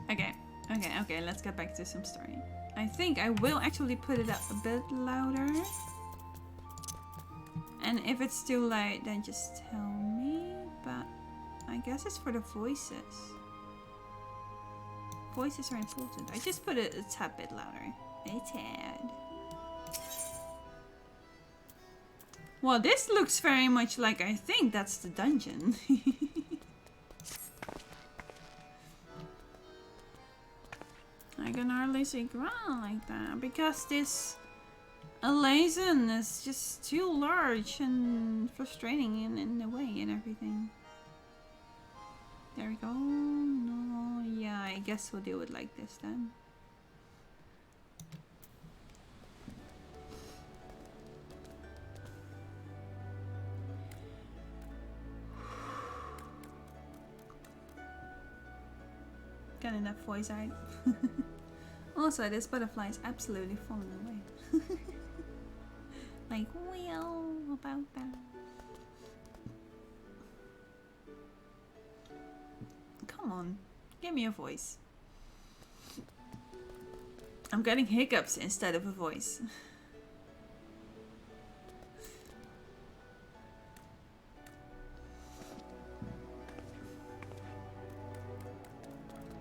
Okay, let's get back to some story. I think I will actually put it up a bit louder. And if it's too loud, then just tell me. But I guess it's for the voices. Voices are important. I just put it a tad bit louder. A tad. Well, this looks very much like, I think that's the dungeon. I can hardly see ground like that because this Alazen is just too large and frustrating in the way and everything. There we go. No, yeah, I guess we'll do it like this then. Got enough voice out. Also, this butterfly is absolutely falling away. Like, well, about that. Come on, give me a voice. I'm getting hiccups instead of a voice.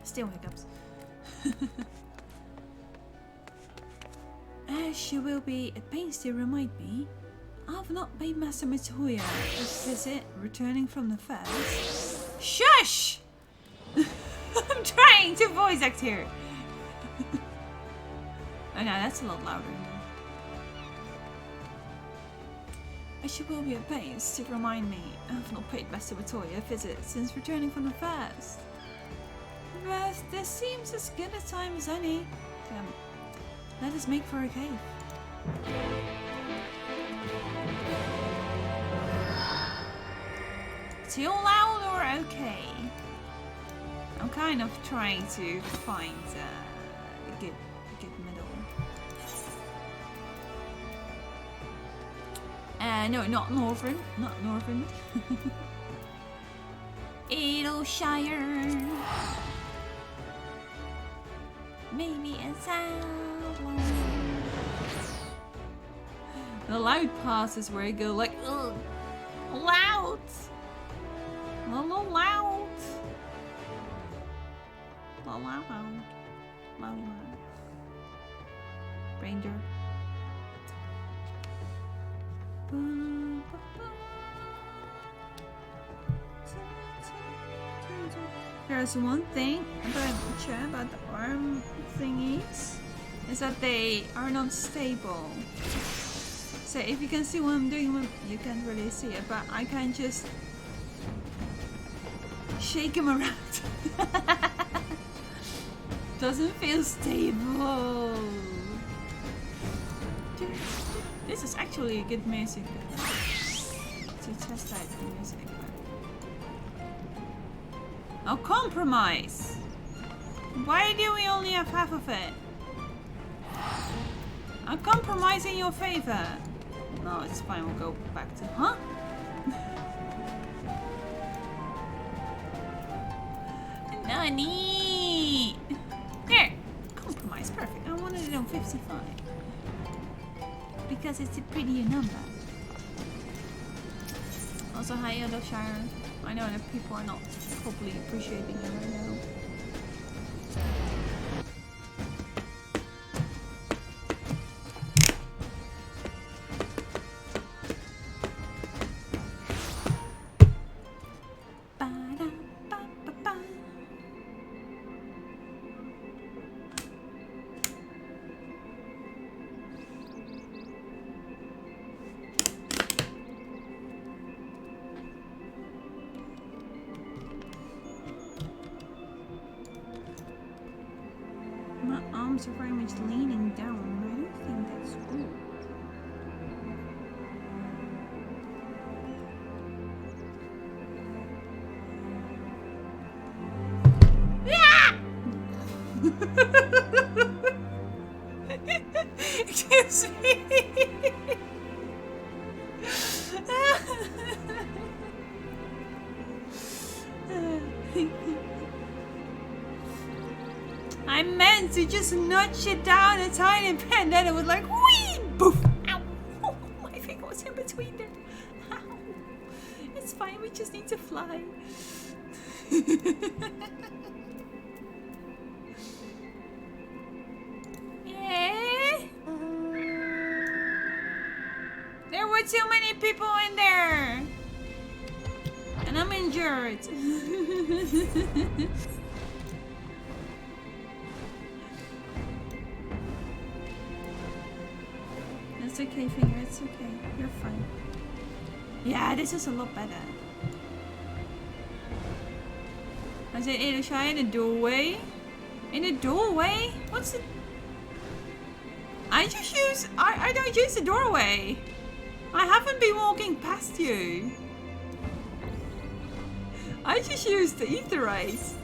Still hiccups. As you will be at pains to remind me, I've not paid Master Mitoya a visit returning from the fast. Shush! I'm trying to voice act here. Oh no, that's a lot louder. As you will be at pains to remind me, I've not paid Master Mitoya a visit since returning from the fast. But this seems as good a time as any. Let us make for a cave. Too loud or okay? I'm kind of trying to find a good middle. No, not northern. Not northern. Edelshire. Maybe it's out. The loud passes where you go like, ugh, loud. La la loud. La la loud. La la. Ranger. There's one thing about the arm thingies is that they are not stable. So if you can see what I'm doing, you can't really see it, but I can just shake him around. Doesn't feel stable. This is actually a good music to test out the music. Oh, compromise! Why do we only have half of it? I'll compromise in your favor. No, it's fine, we'll go back to... Huh? Nani! There! Compromise, perfect. I wanted it on 55. Because it's a prettier number. Also, hi, Edelshire. I know that people are not probably appreciating it right now. Are very much leaning down. I don't think that's good. Excuse me. I meant to just nudge it down a tiny bit, and then it was like, whee! Boof! Ow! Oh, my finger was in between there. Ow! It's fine, we just need to fly. Yeah. There were too many people in there. And I'm injured. It's okay, Finger. It's okay. You're fine. Yeah, this is a lot better. I said, Elisha, in the doorway? In the doorway? What's it? I don't use the doorway. I haven't been walking past you. I just use the ether rays.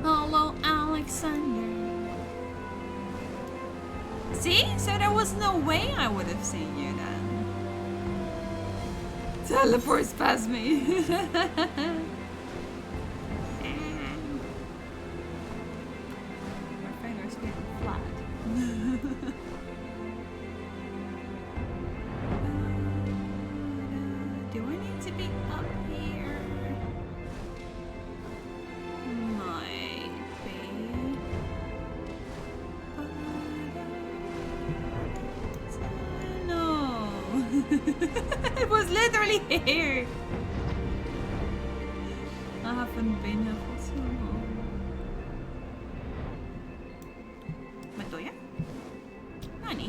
Hello, Alexander. See? So there was no way I would have seen you then. Teleports past me. My finger's getting flat. Do I need to be up here? Might be. No. It was literally here. I haven't been here for so long. Matoya? Nani?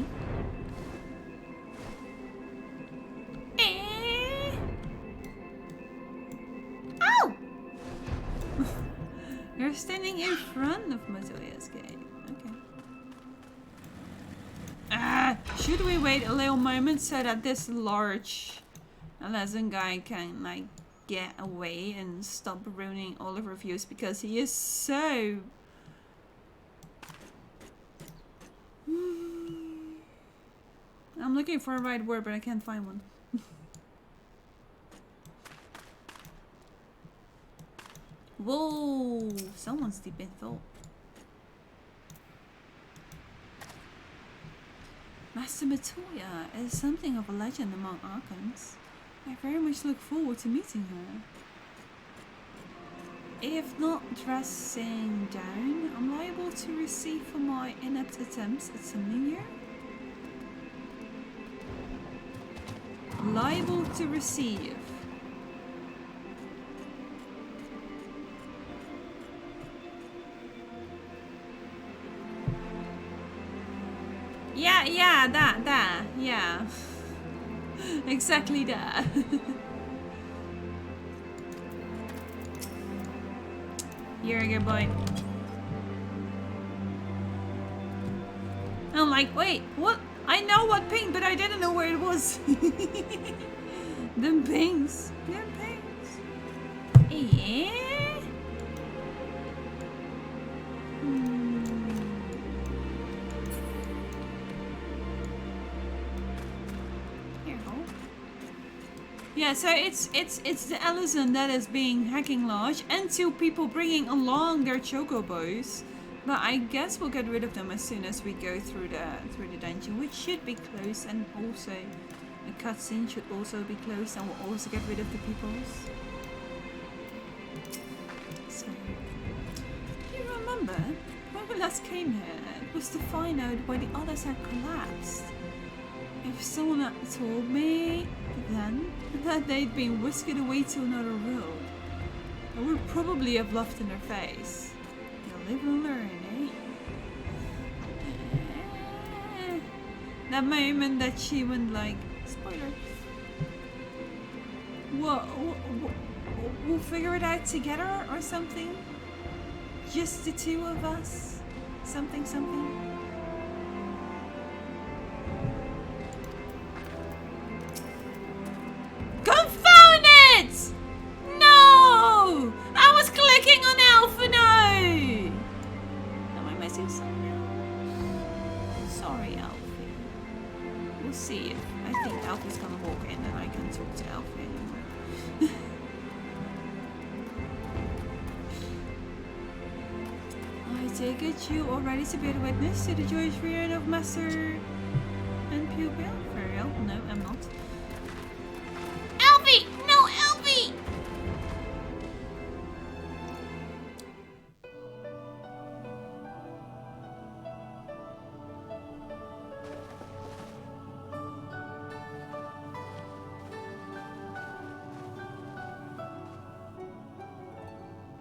Ow! You're standing in front of Matoya's gate. Okay. Should we wait a little moment so that this large Alezan guy can like get away and stop ruining all of our views, because he is so I'm looking for a right word but I can't find one. Whoa, someone's deep in thought. Master Matoya is something of a legend among Archons. I very much look forward to meeting her. If not dressing down, I'm liable to receive for my inept attempts at something here. Liable to receive. Yeah, that, yeah. Exactly that. You're a good boy. I'm like, wait, what? I know what ping, but I didn't know where it was. Them pings. Them pings. Yeah. Yeah, so it's the Alezan that is being hacking large, and two people bringing along their chocobos. But I guess we'll get rid of them as soon as we go through the dungeon, which should be close, and also the cutscene should also be close, and we'll also get rid of the peoples. So, do you remember when we last came here? It was to find out why the others had collapsed. If someone had told me then that they'd been whisked away to another world, I would probably have laughed in their face. You live and learn, eh? That moment that she went like, spoiler. We'll figure it out together or something? Just the two of us? Something. we'll see if I think Alfie's gonna walk in and I can talk to Alfie anymore. I take it you already to be a witness to the joyous reunion of Master and pupil? Very well. No, I'm not. Alfie! No, Alfie!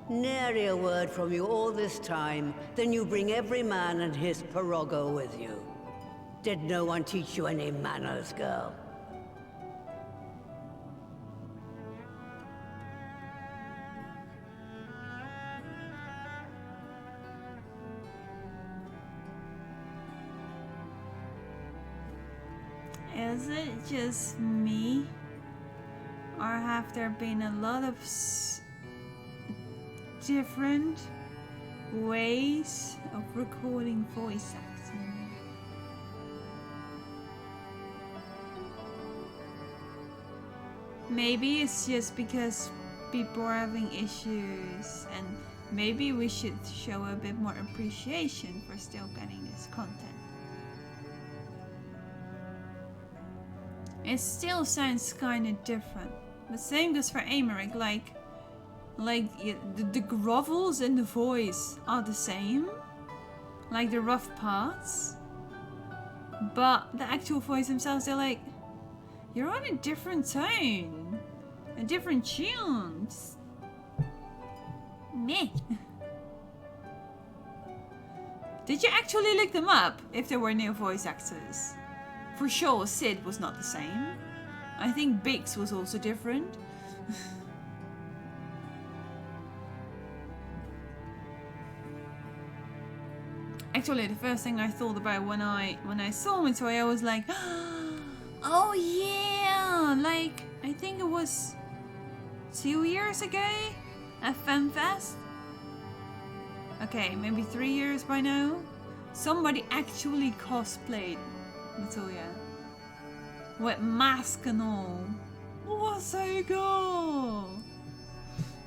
Nary a word from you all this time, then you bring every man and his pirogo with you. Did no one teach you any manners, girl? Is it just me? Or have there been a lot of different ways of recording voice acting? Maybe it's just because people are having issues, and maybe we should show a bit more appreciation for still getting this content. It still sounds kind of different. The same goes for Americ, like the grovels in the voice are the same, like the rough parts, but the actual voice themselves, they're like, you're on a different tone, a different tune. Meh. Did you actually look them up if there were new voice actors? For sure, Sid was not the same. I think Biggs was also different. Actually, the first thing I thought about when I saw Mitoy, I was like, oh yeah, like I think it was 2 years ago at FemFest. Okay, maybe 3 years by now. Somebody actually cosplayed Mitoya with mask and all. It was so cool.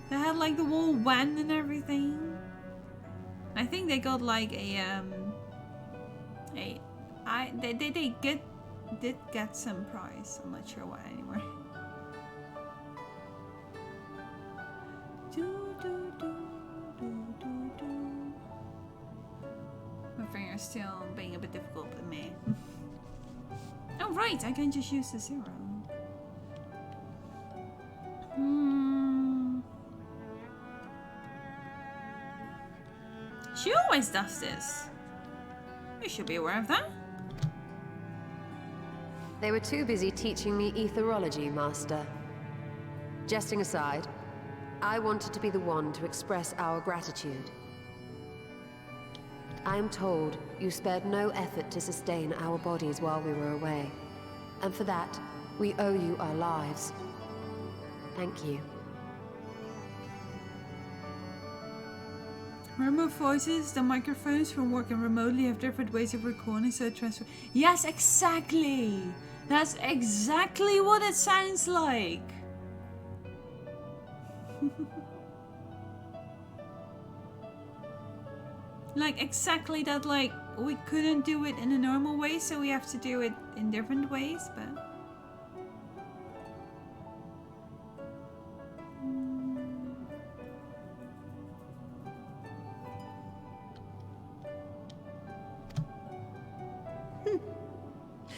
They had like the whole wand and everything. I think they got like they did get some prize. I'm not sure what anymore. My finger's still being a bit difficult with me. Oh right, I can just use the 0. She always does this. You should be aware of that. They were too busy teaching me etherology, Master. Jesting aside, I wanted to be the one to express our gratitude. I am told you spared no effort to sustain our bodies while we were away. And for that, we owe you our lives. Thank you. Remote voices, the microphones from working remotely have different ways of recording, so transfer. Yes, exactly! That's exactly what it sounds like! Like, exactly that, like, we couldn't do it in a normal way, so we have to do it in different ways, but...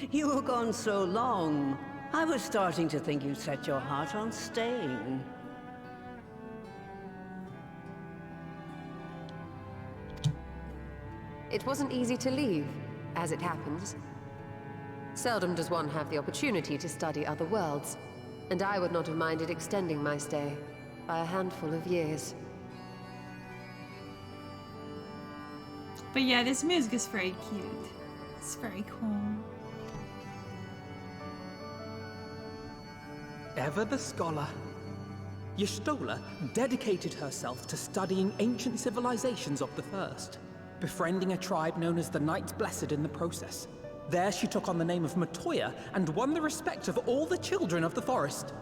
You were gone so long. I was starting to think you'd set your heart on staying. It wasn't easy to leave, as it happens. Seldom does one have the opportunity to study other worlds, and I would not have minded extending my stay by a handful of years. But yeah, this music is very cute. It's very cool. Ever the scholar. Y'shtola dedicated herself to studying ancient civilizations of the First, befriending a tribe known as the Knights Blessed in the process. There she took on the name of Matoya and won the respect of all the children of the forest.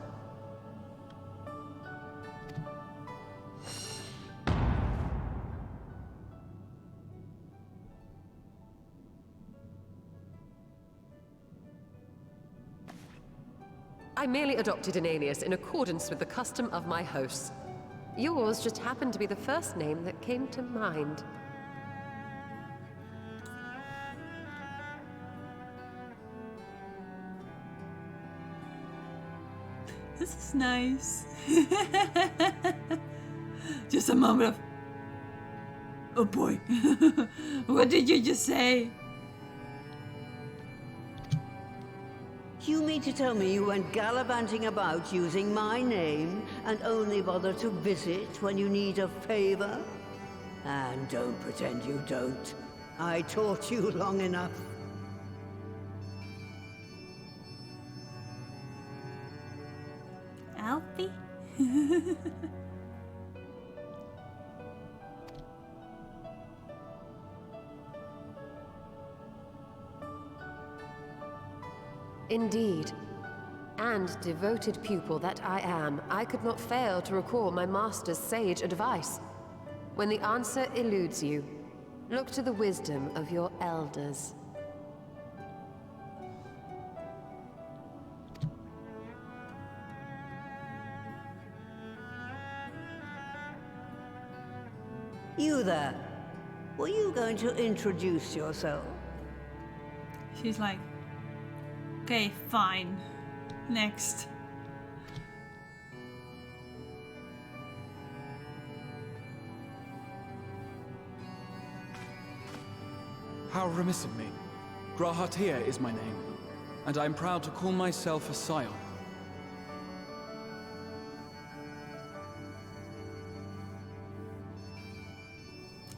I merely adopted an alias in accordance with the custom of my hosts. Yours just happened to be the first name that came to mind. This is nice. Just a moment of... Oh boy. What did you just say? You mean to tell me you went gallivanting about using my name and only bother to visit when you need a favor? And don't pretend you don't. I taught you long enough. Alfie? Indeed. And devoted pupil that I am, I could not fail to recall my master's sage advice. When the answer eludes you, look to the wisdom of your elders. You there. Were you going to introduce yourself? She's like, okay, fine. Next. How remiss of me. Grahatia is my name, and I am proud to call myself a scion.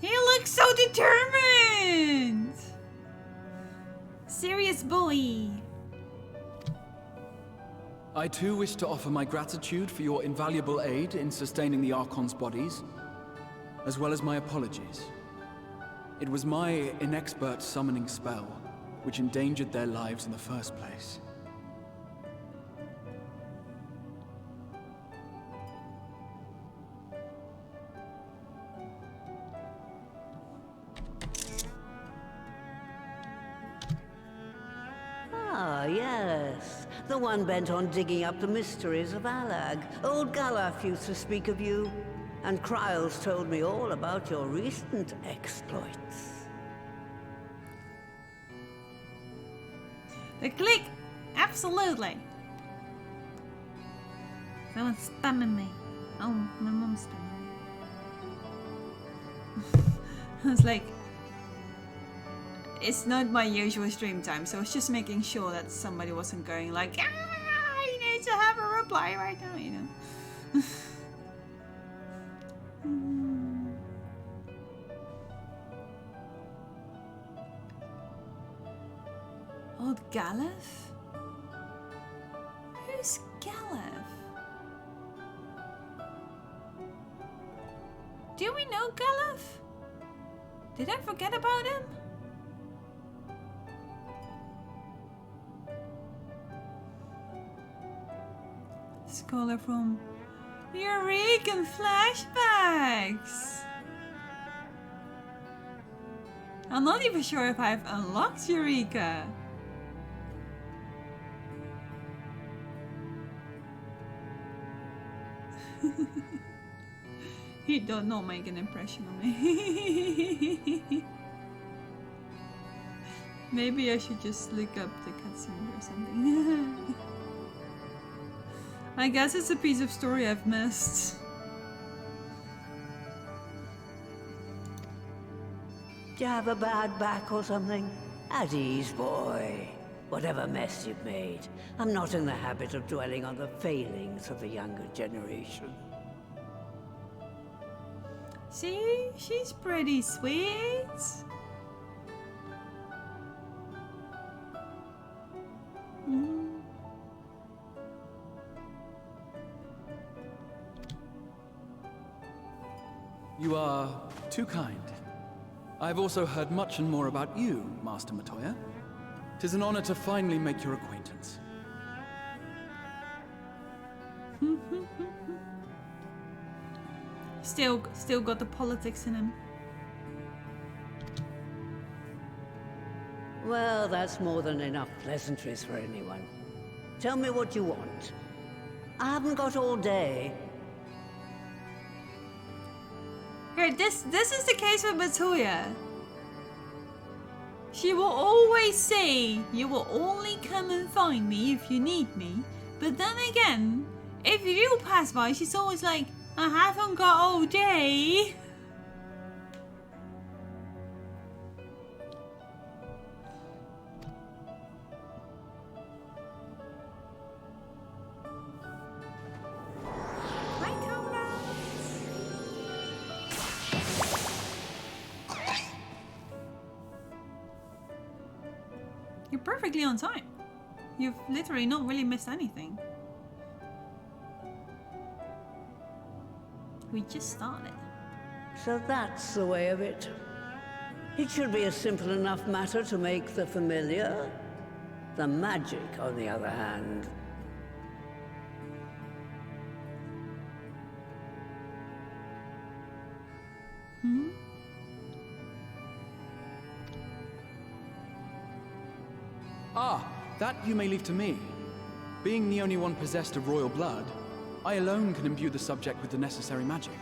He looks so determined! Serious boy. I too wish to offer my gratitude for your invaluable aid in sustaining the Archon's bodies, as well as my apologies. It was my inexpert summoning spell which endangered their lives in the first place. Ah, yes. The one bent on digging up the mysteries of Alag. Old Galaf used to speak of you, and Kryles told me all about your recent exploits. The click! Absolutely! Someone's spamming me. Oh, my mom's spamming me. I was like, it's not my usual stream time, so I was just making sure that somebody wasn't going like, I need to have a reply right now, you know. Old Galef? Who's Galef? Do we know Galef? Did I forget about him? Scholar from Eureka Flashbacks! I'm not even sure if I've unlocked Eureka. He does not make an impression on me. Maybe I should just look up the cutscene or something. I guess it's a piece of story I've missed. Do you have a bad back or something? At ease, boy. Whatever mess you've made, I'm not in the habit of dwelling on the failings of the younger generation. See, she's pretty sweet. You are too kind. I've also heard much and more about you, Master Matoya. 'Tis an honor to finally make your acquaintance. Still got the politics in him. Well, that's more than enough pleasantries for anyone. Tell me what you want. I haven't got all day. Here, this is the case with Matoya. She will always say, you will only come and find me if you need me. But then again, if you do pass by, she's always like, I haven't got all day. Hi, Cobra. You're perfectly on time. You've literally not really missed anything. We just started. So that's the way of it. It should be a simple enough matter to make the familiar. The magic, on the other hand. Ah, that you may leave to me. Being the only one possessed of royal blood, I alone can imbue the subject with the necessary magic.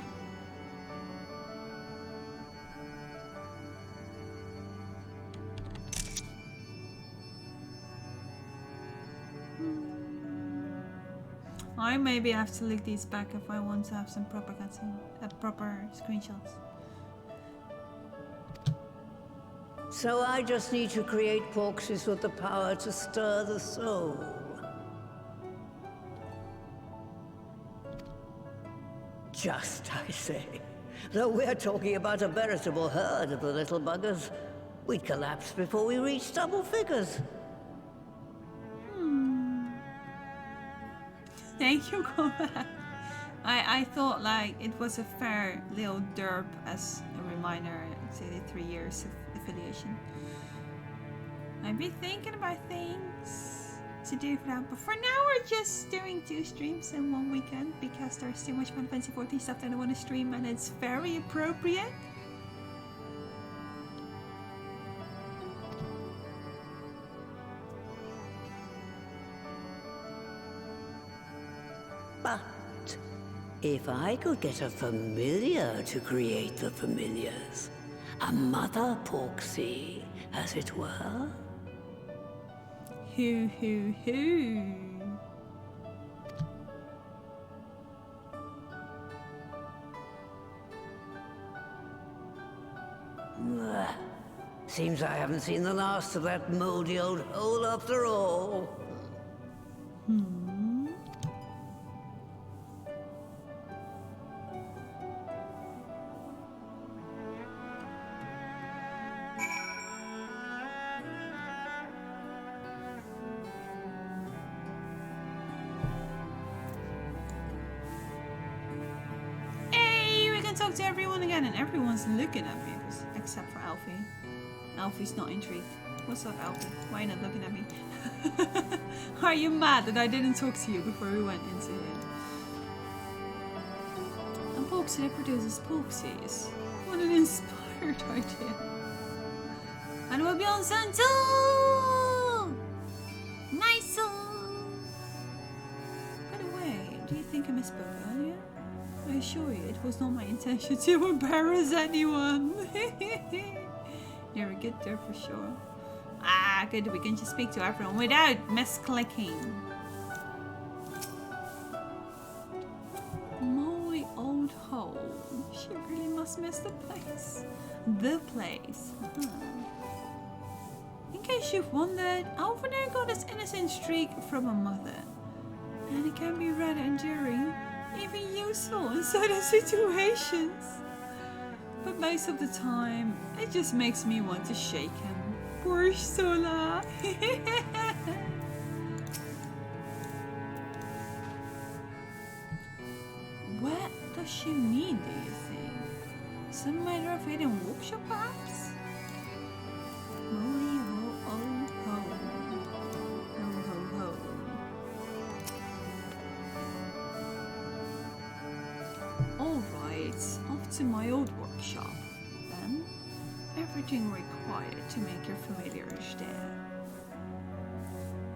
I maybe have to look these back if I want to have some proper cutscene, proper screenshots. So I just need to create porxies with the power to stir the soul. Just, I say. Though we're talking about a veritable herd of the little buggers, we'd collapse before we reached double figures. Thank you, Cobra. I thought like it was a fair little derp as a reminder, say the 3 years of affiliation. I'd be thinking about things to do for that, but for now we're just doing 2 streams in 1 weekend because there's too much Final Fantasy 14 stuff that I want to stream and it's very appropriate. But if I could get a familiar to create the familiars, a mother porxie, as it were. Hoo hoo hoo. Seems I haven't seen the last of that moldy old hole after all. Talk to everyone again, and everyone's looking at me except for Alfie. Alfie's not intrigued. What's up, Alfie? Why are you not looking at me? Are you mad that I didn't talk to you before we went into it? A porxie that produces porxies. What an inspired idea. And we'll be on Santo! Nice! By the way, do you think I misspoke earlier? I assure you, it was not my intention to embarrass anyone. You're a good there for sure. Ah, good. We can just speak to everyone without misclicking. Moldy old hole. She really must miss the place. The place. In case you've wondered, Alvina got his innocent streak from a mother. And it can be rather enduring. Even useful in certain situations. But most of the time, it just makes me want to shake him. Poor Sola. What does she mean, do you think? Some matter of hidden workshop perhaps? Holy ho, oh, ho. to my old workshop, then. Everything required to make your familiars there.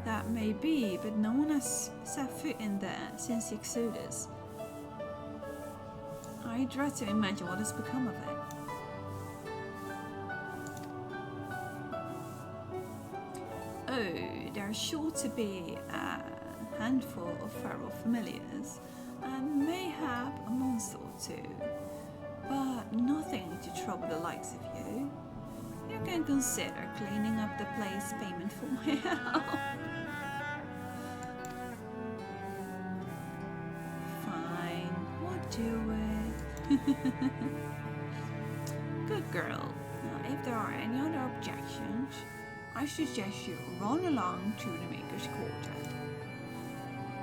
That may be, but no one has set foot in there since the Exodus. I dread to imagine what has become of it. Oh, there's sure to be a handful of feral familiars, and mayhap a monster or two, but nothing to trouble the likes of you. You can consider cleaning up the place payment for my help. Fine, we'll do it. Good girl. Now, if there are any other objections, I suggest you run along to the Maker's Quarter.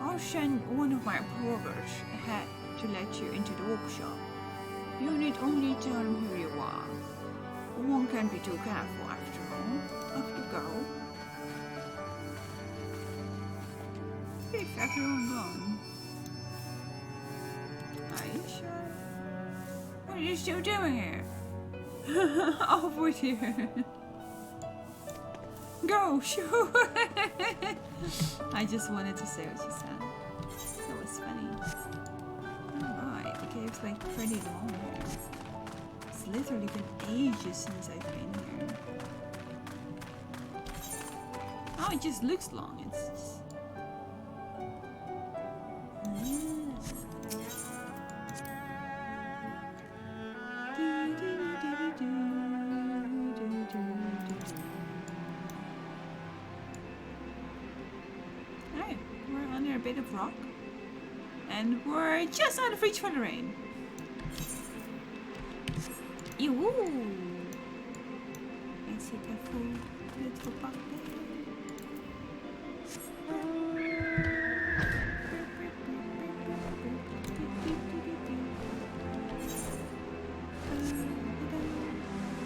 I'll send one of my porters ahead to let you into the workshop. You need only tell him who you are. One can't be too careful after all. Off you go. Is everyone gone? Are you sure? What are you still doing here? Off with you. Go, shoot! I just wanted to say what you said. That was funny. Alright, the cave's like pretty long here. It's literally been ages since I've been here. Oh, it just looks long. It's just... Alright, we're under a bit of rock. And we're just out of reach for the rain. Ew! Let's take a full little bucket.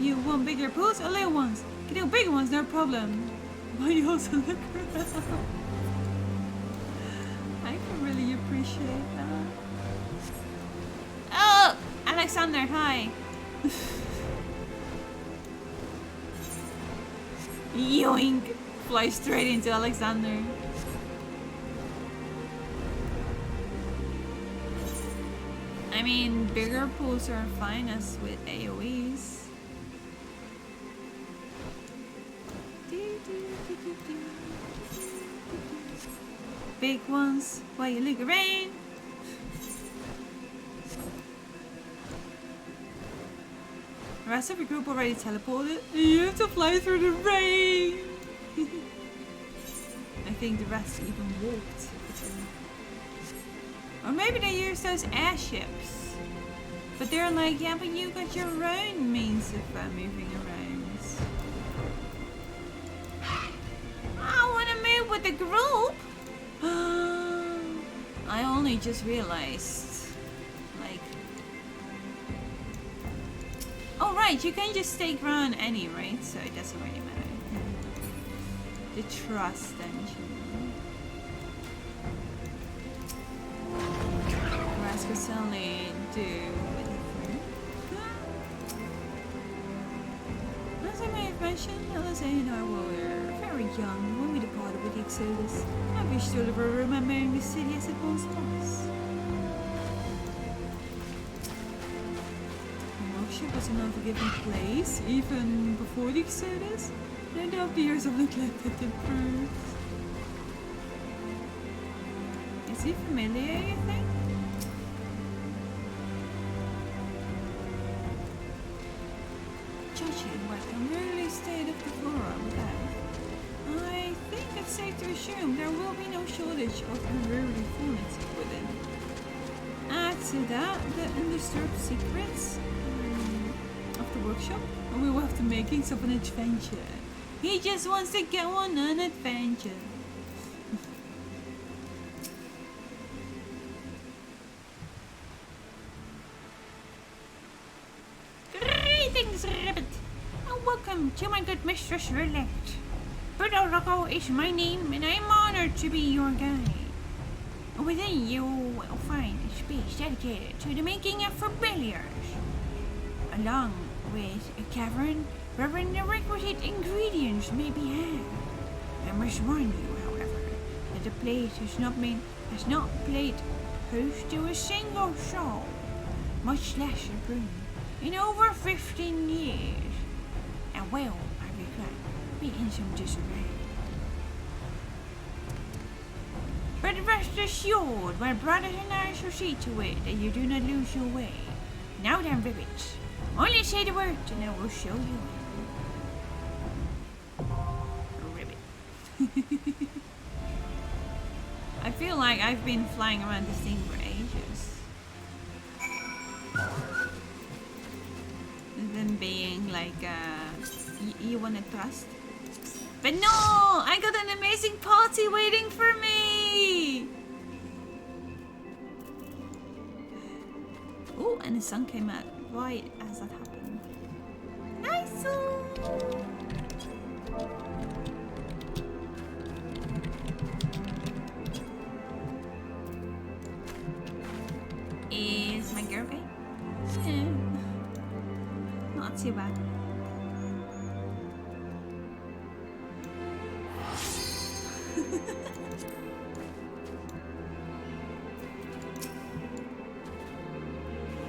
You want bigger pools or little ones? Get the bigger ones, no problem. But you also look around. I can really appreciate that. Oh! Alexander, hi! Yoink! Fly straight into Alexander. I mean, bigger pools are fine as with AoEs. Big ones, while you look around. The rest of the group already teleported. You have to fly through the rain. I think the rest even walked. Or maybe they use those airships. But they're like, yeah, but you got your own means of moving around. I want to move with the group. I only just realized, like, oh right, you can just stay ground any, right? So it doesn't really matter. The trust engine. Whereas could certainly do with it. As I may have mentioned, Alice and I were very young when we departed with the Exodus. I wish to live remembering the city as it once was. The workshop was an unforgiving place, even before the Exodus, and after years of neglect it improved. Is he familiar, you think? Judging by the unruly state of the flora without, I think it's safe to assume there will be no shortage of unruly fauna within. Add to that the undisturbed secrets of the workshop, and we will have the makings of an adventure. He just wants to go on an adventure. Greetings, Rabbit, and welcome to my good mistress Roulette. Budorogo is my name, and I'm honored to be your guide. Within you will find a space dedicated to the making of familiars. along with a cavern wherein the requisite ingredients may be had. I must warn you, however, that the place has not played host to a single soul, much less a broom, in over 15 years. And well, I regret, be in some disarray. But rest assured, my brothers and I shall see to it that you do not lose your way. Now then, Ribbit, only say the word and I will show you it. Ribbit. I feel like I've been flying around this thing for ages. Them being like, you wanna trust? But no! I got an amazing party waiting for me! Oh, and the sun came out right as that happened. Nice! Is my girl okay? Yeah. Not too bad.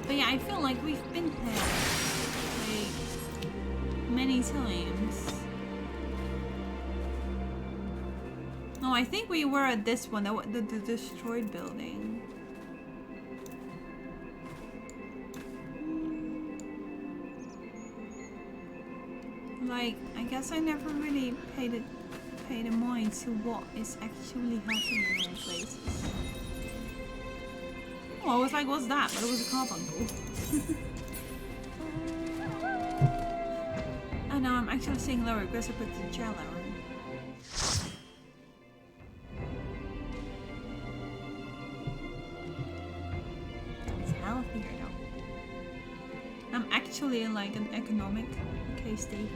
But yeah, I feel like we've been here like many times. Oh, I think we were at this one, the destroyed building. Like, I guess I never really paid a mind to what is actually happening in all places. Oh, I was like, what's that? But it was a carbuncle. And now I'm actually seeing lower because I put the gel on. It's healthier though. I'm actually in like an economic state.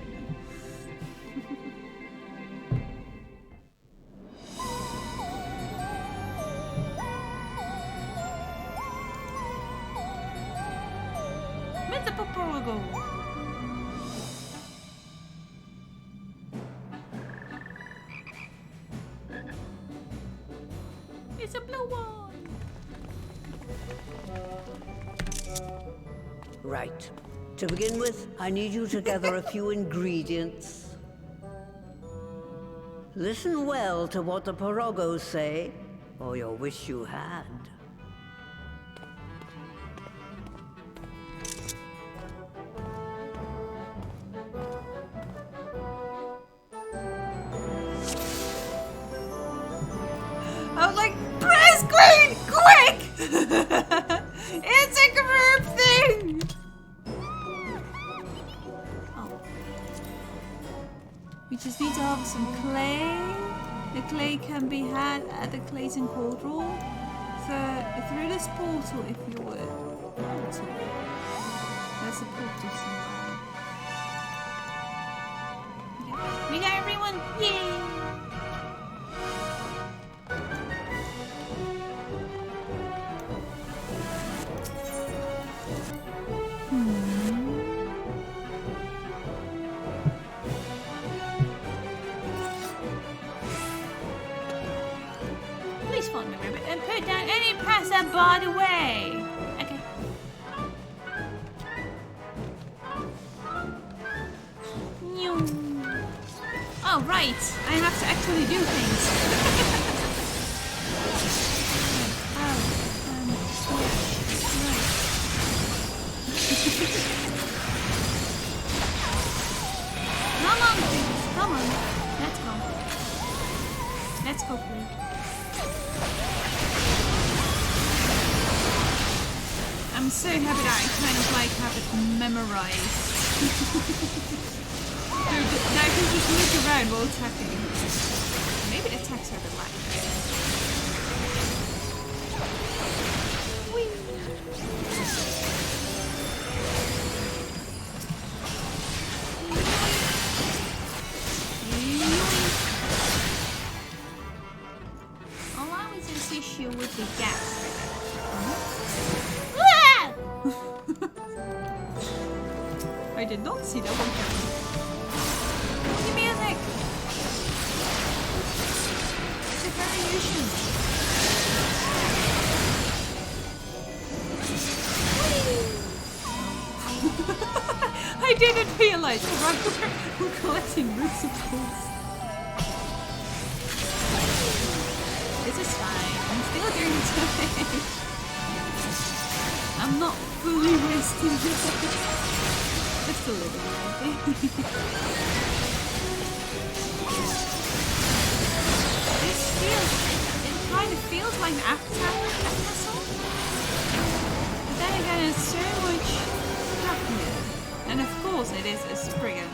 It's a blue one. Right. To begin with, I need you to gather a few ingredients. Listen well to what the Porogos say, or you'll wish you had. I was like, press green, quick! It's a group thing! Oh. We just need to have some clay. The clay can be had at the Clayton portal. So, through this portal, if you would. Portal. There's a portal somewhere. Okay. We got everyone! Yay! Please follow me, Ribbit, and put down any passerby the way. Okay. Oh, right. I have to actually do things. Come on, please. Come on. Let's go. Let's go, please. I'm so happy that I kind of like have it memorized. So that I can just look around while attacking. Maybe the attacks are a bit light. Allow me to assist you with the gas. did not see that one coming. The music! It's a variation. I didn't realize we're collecting rusibles. This is fine. I'm still doing it. I'm not fully wasting this. Just a little bit. It kind of feels like an episode. But then again, it's so much happier. And of course it is a Spriggan.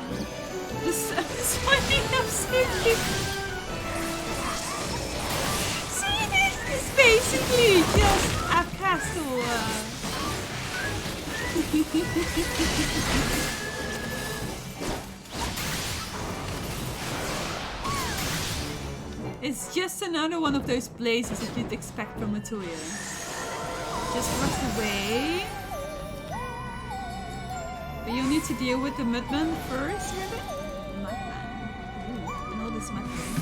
This is funny, I'm sleeping. See, this is basically just a castle. It's just another one of those places that you'd expect from a Toya. Just rush away. But you need to deal with the Mudman first, maybe? Mudman. Ooh, and all this Mudman.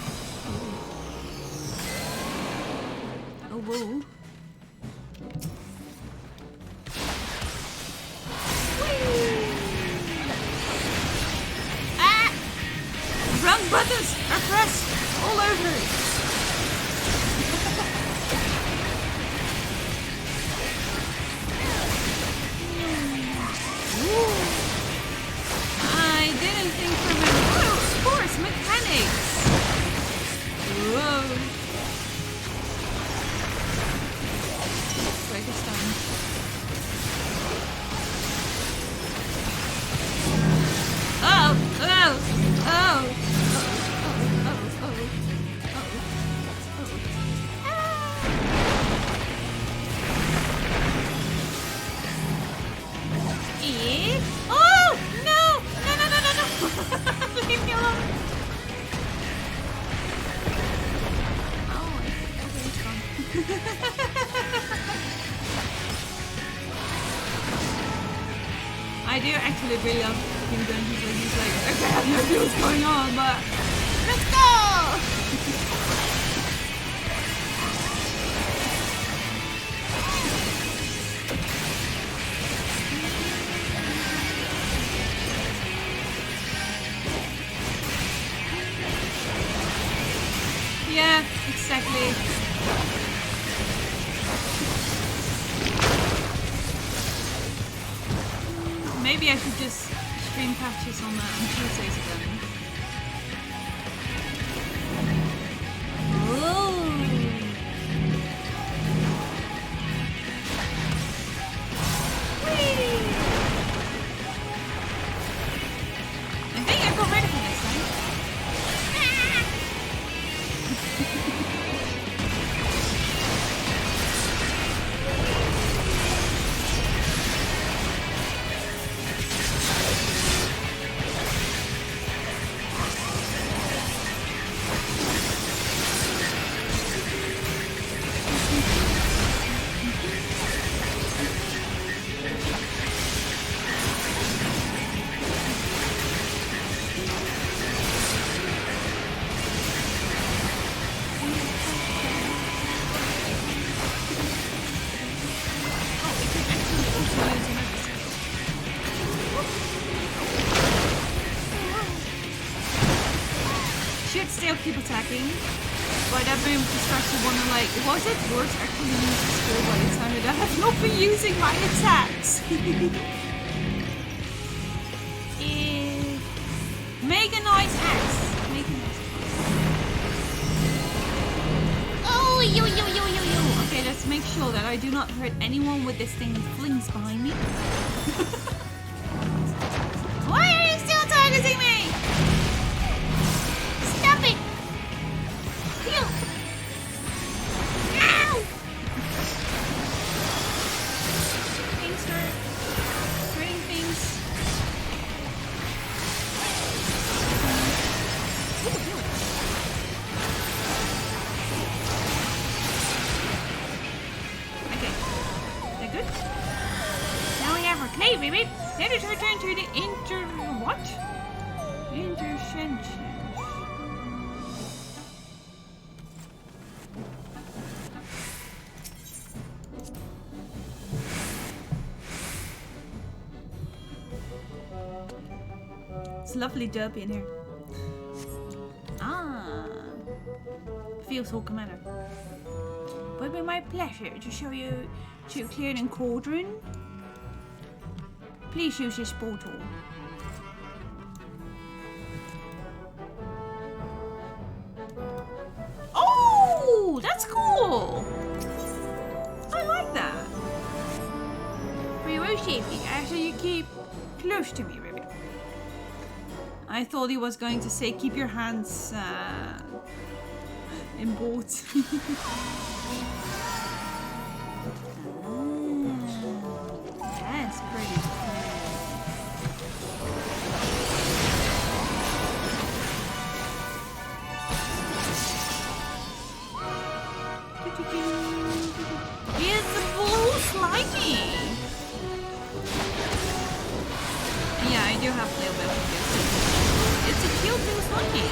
Oh, whoa. Ah! Wrong buttons are pressed all over. I didn't think from it. Oh, of course, mechanics. Whoa. Break this down. Oh, oh, oh, leave me alone. Oh, okay, it's gone. I do actually really love him when he's like, okay, I have no idea what's going on, but let's go! Yeah, exactly. Maybe I should just stream patches on Tuesdays again. Oh. Whee! I think I got ready for this, right? Still keep attacking, but I've been starting to wonder, like, was it worth actually using skill by the time that I have not been using my attacks? Make a noise axe. Make a noise axe. Oh, yo. Okay, let's make sure that I do not hurt anyone with this thing that flings behind me. Why are you still targeting me? Now we have our clay, baby. Let us return to the It's lovely derpy in here. Ah. Feels so commander. Would be my pleasure to show you to clear the cauldron. Please use this portal. Oh, that's cool. I like that. For your own safety, actually you keep close to me, Ruby. I thought he was going to say keep your hands in both. That's pretty cool. It's blue slimy. Yeah, I do have a little bit of this. It's a cute blue slimy.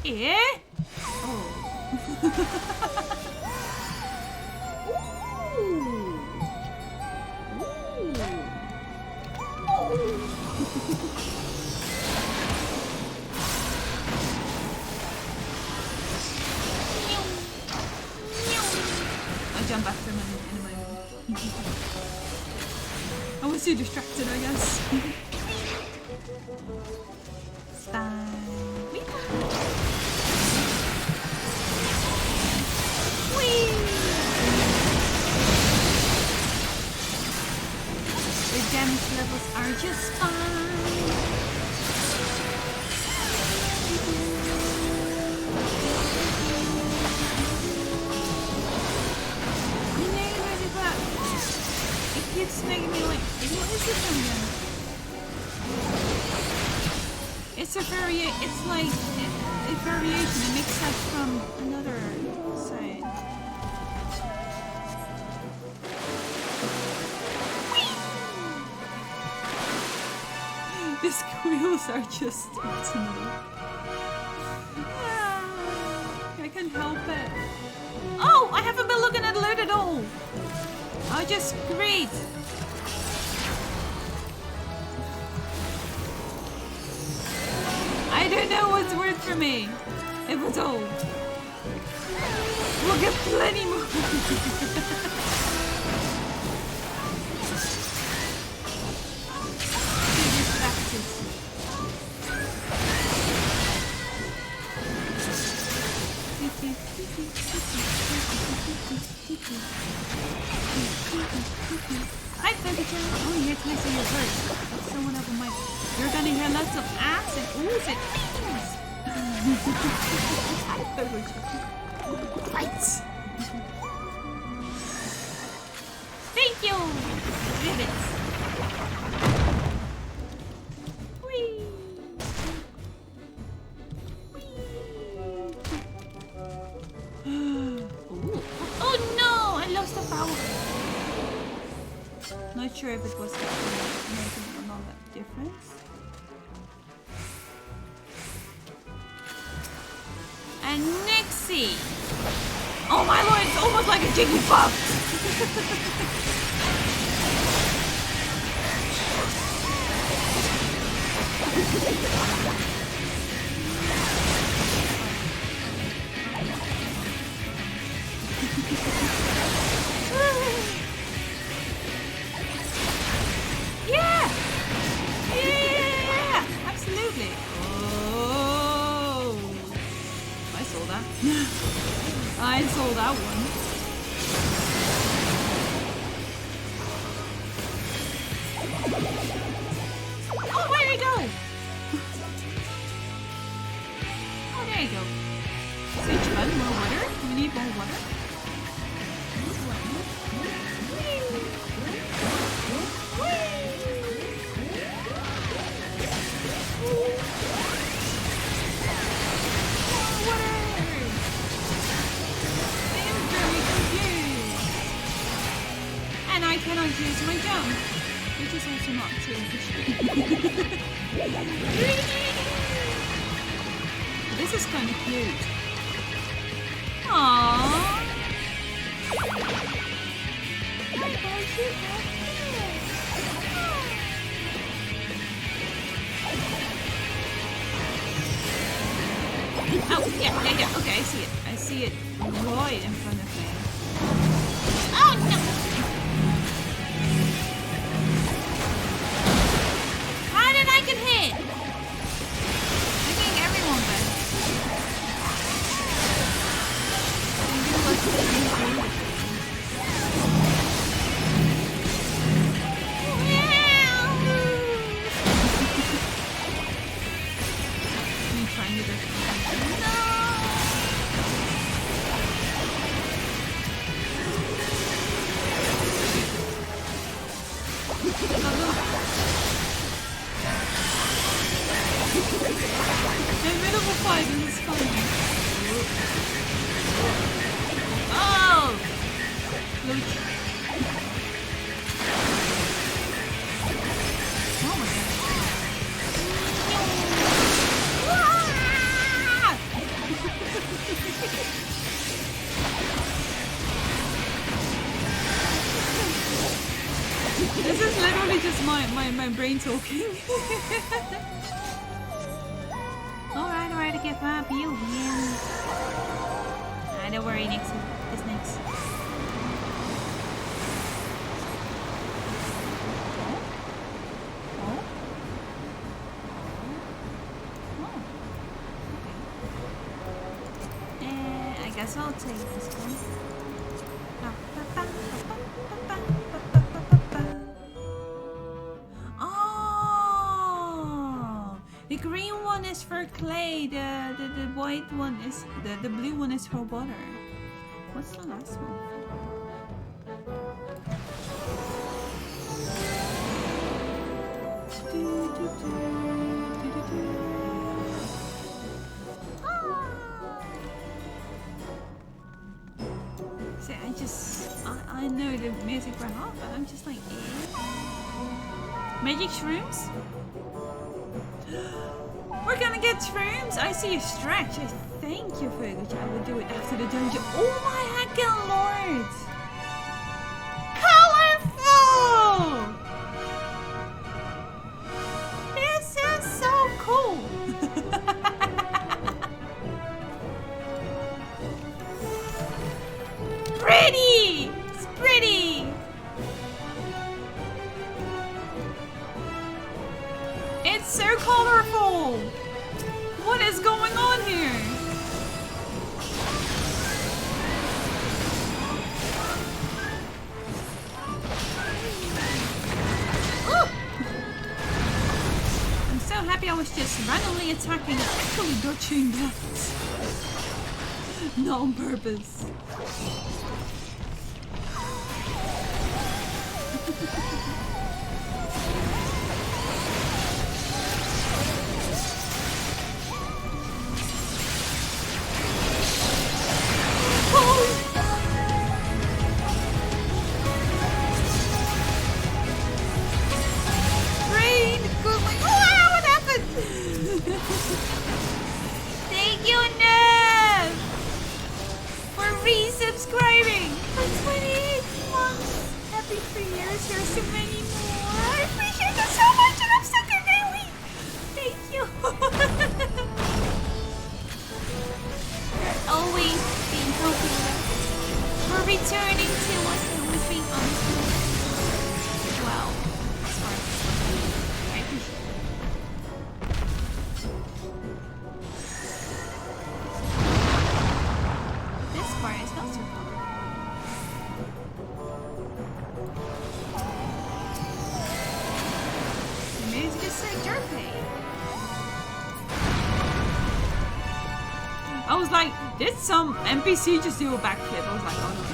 Yeah? I'll jump after him in a moment. I was too distracted, I guess. Style. The damage levels are just fine. It keeps making me like, what is it again? It's it's like a variation, a mix up from another side. The squeals are just I can't help it. Oh, I haven't been looking at alert at all. I just great. I don't know what's worth for me. If it's all. We'll get plenty more. Hi, Pikachu. Oh, you're here to your hurt. That's someone up on my. You're gonna hear lots of ass and oohs and eems. Hi, Pikachu. Right. Thank you. Ribbons. Whee. Oh no! I lost the power. Not sure if it was making all that difference. And Nixie! Oh my lord, it's almost like a Jigglypuff! Yeah! Yeah! Absolutely! Oh! I saw that. I saw that one. Oh, where'd it go? Oh, there you go. Switch button, more water. We need more water. use my jump, which is also not too efficient. This is kind of cute. Aww. Oh, yeah. Okay, I see it. I see it right in front of me. Oh, no! How did I get hit? I think everyone does. Me trying to do something. No! In the middle of a fight and it's fun. Oh! Look. Oh my god. This is literally just my brain talking. Alright, I get up. You win. Don't worry, next is next. I guess I'll take this one. Oh, the green one is for clay. The white one is the blue one is for water. What's the last one? See, I know the music ran off, but I'm just like, Magic shrooms? We're gonna get shrooms? I see a stretch. Thank you, Fergus. I will do it after the dungeon. Oh my heckin' lord! Colorful! This is so cool! Pretty! It's pretty! It's so colorful! What is going on here? Ooh! I'm so happy I was just randomly attacking and actually dodging that. Not on purpose. Thank you, Nev, for resubscribing for 28 months. Happy 3 years. Here's so many more. I appreciate that so much, and I'm stuck in very weak. Thank you. You're always being popular. For returning to us and always being honest. Wow. Smart. I appreciate it. I was like, did some NPC just do a backflip? I was like, oh no.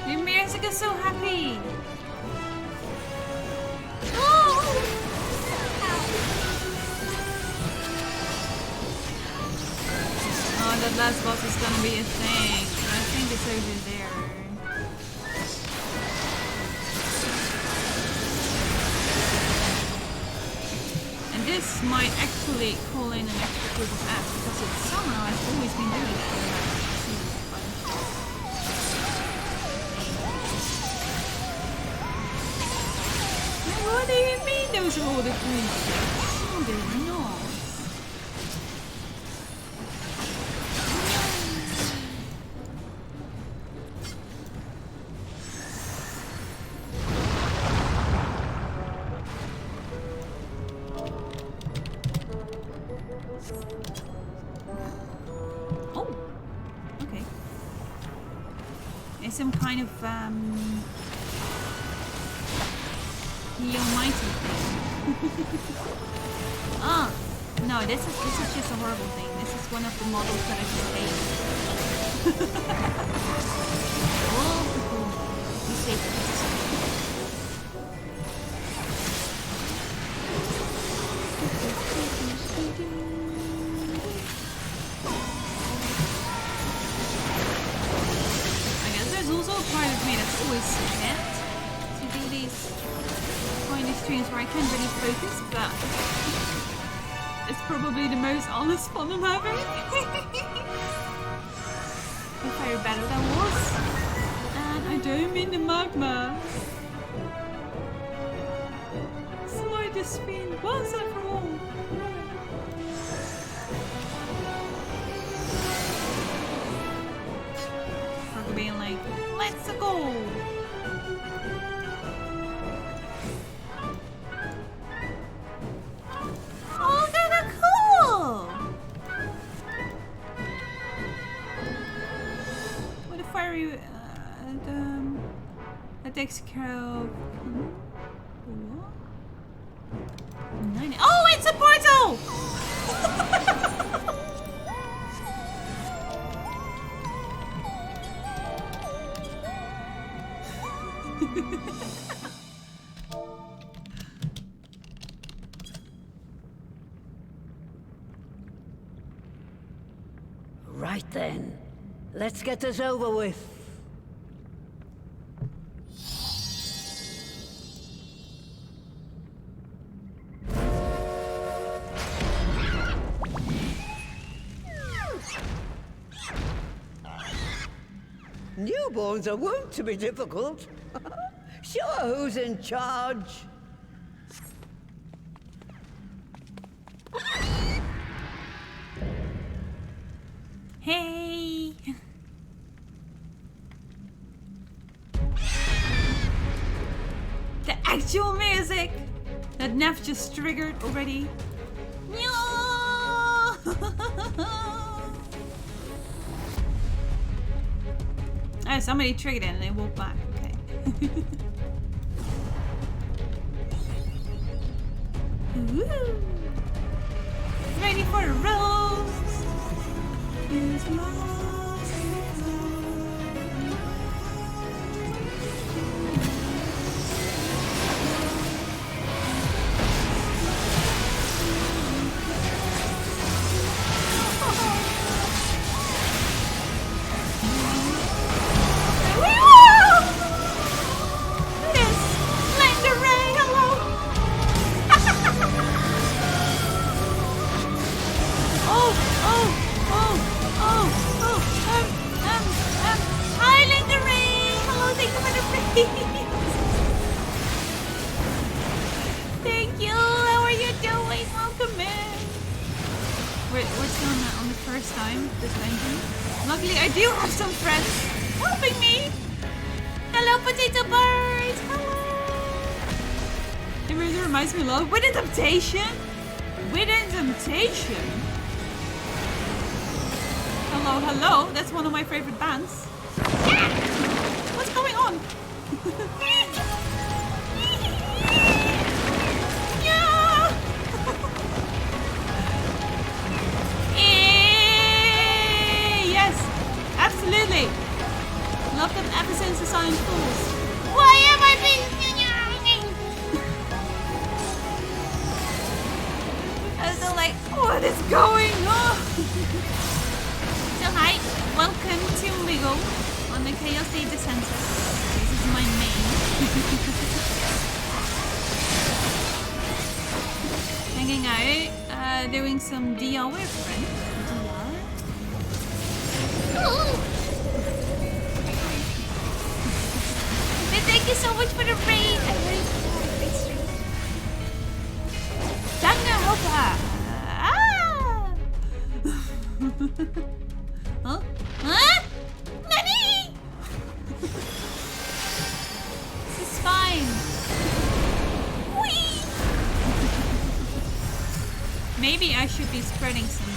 The music is so happy. Oh! last boss is gonna be a thing. I think it's over there. And this might actually call in an extra group of apps because it somehow has always been doing that. What do you mean those are all the creatures? No, they're not. Oh, okay. It's some kind of the almighty thing. Ah, no, this is just a horrible thing. This is one of the models that I just hate. Oh, you saved this. I guess there's also a part of me that's always scared to do these kind of streams where I can't really focus, but it's probably the most honest fun I'm having. A fire battle that was. And I don't mean the magma. Slide the spin once and for all. For being like, let's go. Oh, kinda cool! What a fiery that takes care of. What? Oh, it's a portal! Right then. Let's get this over with. Newborns are wont to be difficult. Sure, who's in charge? Hey! The actual music that Neff just triggered already. Oh, somebody triggered it and they walked back. Okay. Woo! Ready for a roast! Is lost. Thank you. How are you doing? Welcome in. We're still on the first time this dungeon. Luckily, I do have some friends helping me. Hello, potato bird. Hello. It really reminds me a lot of With Temptation. With Temptation. Hello, hello. That's one of my favorite bands. Yeah! What's going on? Yeah! Yes, absolutely. Love them ever since the Silent Fools. Why am I being? I was so like, what is going on? So welcome to Wiggle on the Chaos Data Center. This is my main. Hanging out, doing some DR with friends. But thank you so much for the raid. I really appreciate it. Danke, Hoppa. Huh? Huh? Nani? This is fine. Whee! Maybe I should be spreading some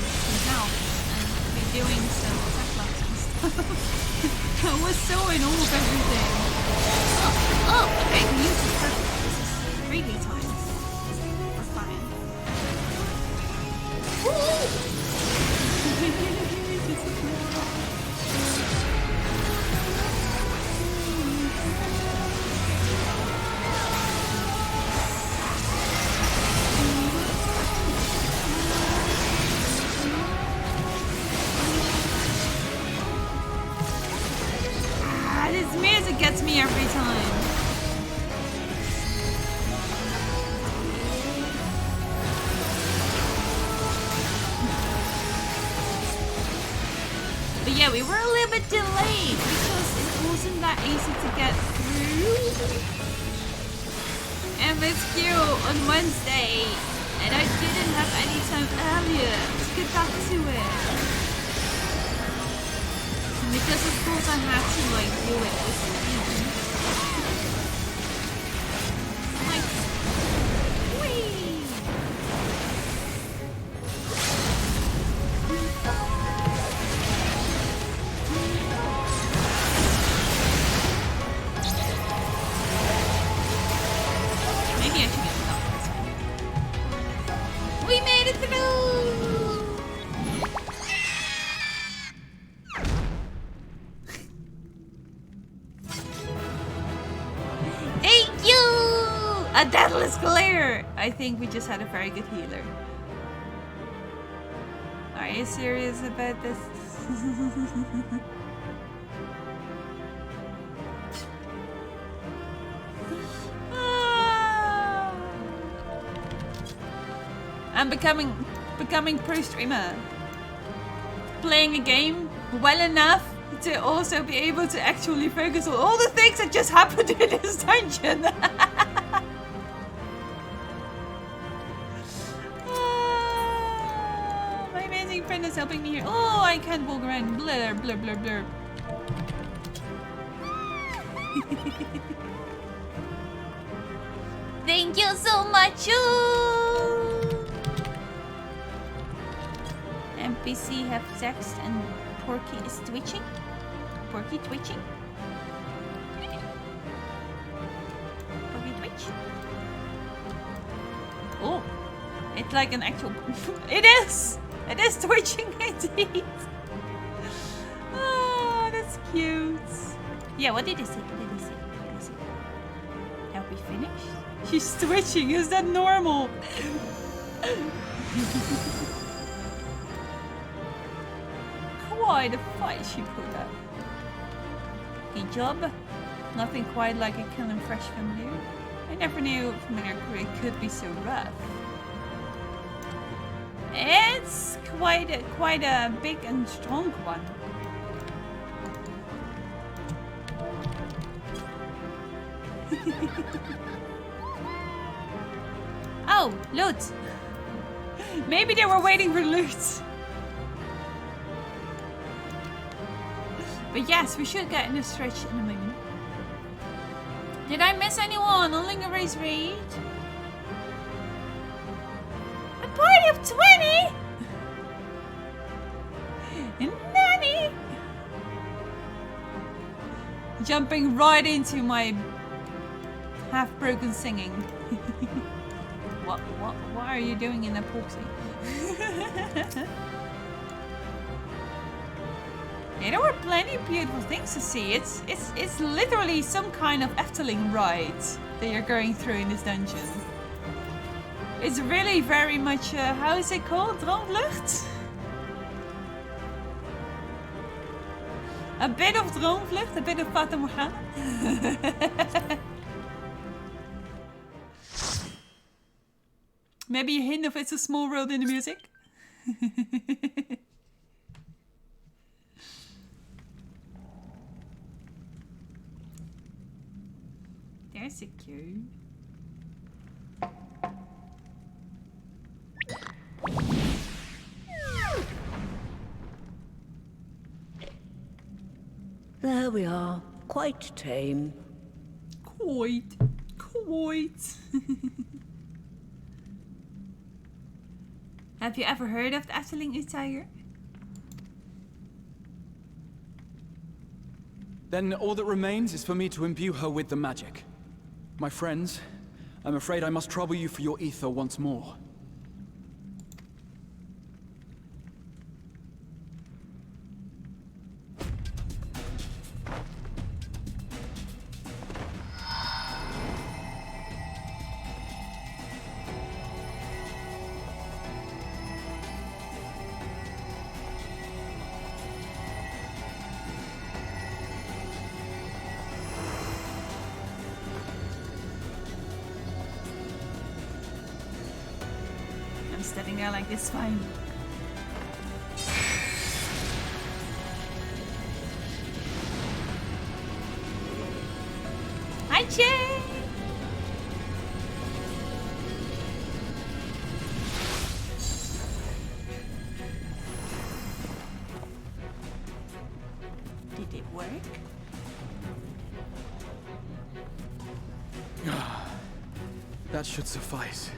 help and be doing some attack and stuff. I was so in awe of everything. Oh, okay, I can use this perfect. This is 3D times. We're fine. Woo! This music gets me every time. But yeah, we were a little bit delayed because it wasn't that easy to get through MSQ on Wednesday, and I didn't have any time earlier to get back to it. Because of course I have to like do it with speed. Like, whee! Maybe I should get it. We made it through! A deathless glare! I think we just had a very good healer. Are you serious about this? I'm becoming pro streamer. Playing a game well enough to also be able to actually focus on all the things that just happened in this dungeon. Friend is helping me here. Oh, I can't walk around. Blur, blur, blur, blur. Thank you so much. NPC have text and Porky is twitching. Porky twitching. Porky twitch. Oh, it's like an actual. It is. It is twitching indeed. Oh, that's cute. Yeah, what did he say? What did he say? What did he say? Have we finished? She's twitching. Is that normal? Quite a fight she put up. Good job. Nothing quite like a killing fresh familiar. I never knew familiar crew could be so rough. It's quite a big and strong one. Oh, loot! Maybe they were waiting for loot. But yes, we should get in a stretch in a moment. Did I miss anyone on Linger Race Raid? A party of 20? Nanny! Jumping right into my half-broken singing. What are you doing in epoxy? Yeah, there were plenty of beautiful things to see. It's literally some kind of Efteling ride that you're going through in this dungeon. It's really very much, how is it called? Droomvlucht? A bit of droomvlucht, a bit of Fata Morgana. Maybe a hint of It's a Small World in the music. There's a cue. There we are. Quite tame. Quite. Have you ever heard of the Efteling tiger? Then all that remains is for me to imbue her with the magic. My friends, I'm afraid I must trouble you for your ether once more. I'm standing there like this, fine. Hi, Jay! Did it work? That should suffice.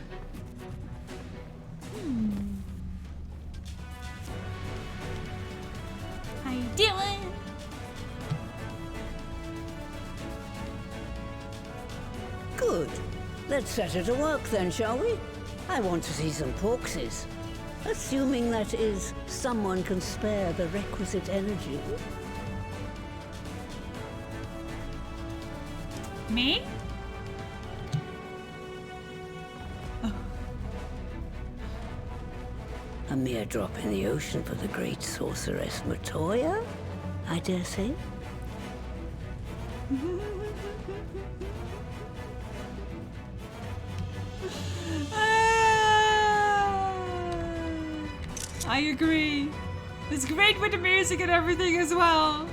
How you doing? Good. Let's set her to work then, shall we? I want to see some porksies. Assuming that is, someone can spare the requisite energy. Me? A mere drop in the ocean for the great sorceress Matoya, I dare say. I agree. It's great with the music and everything as well.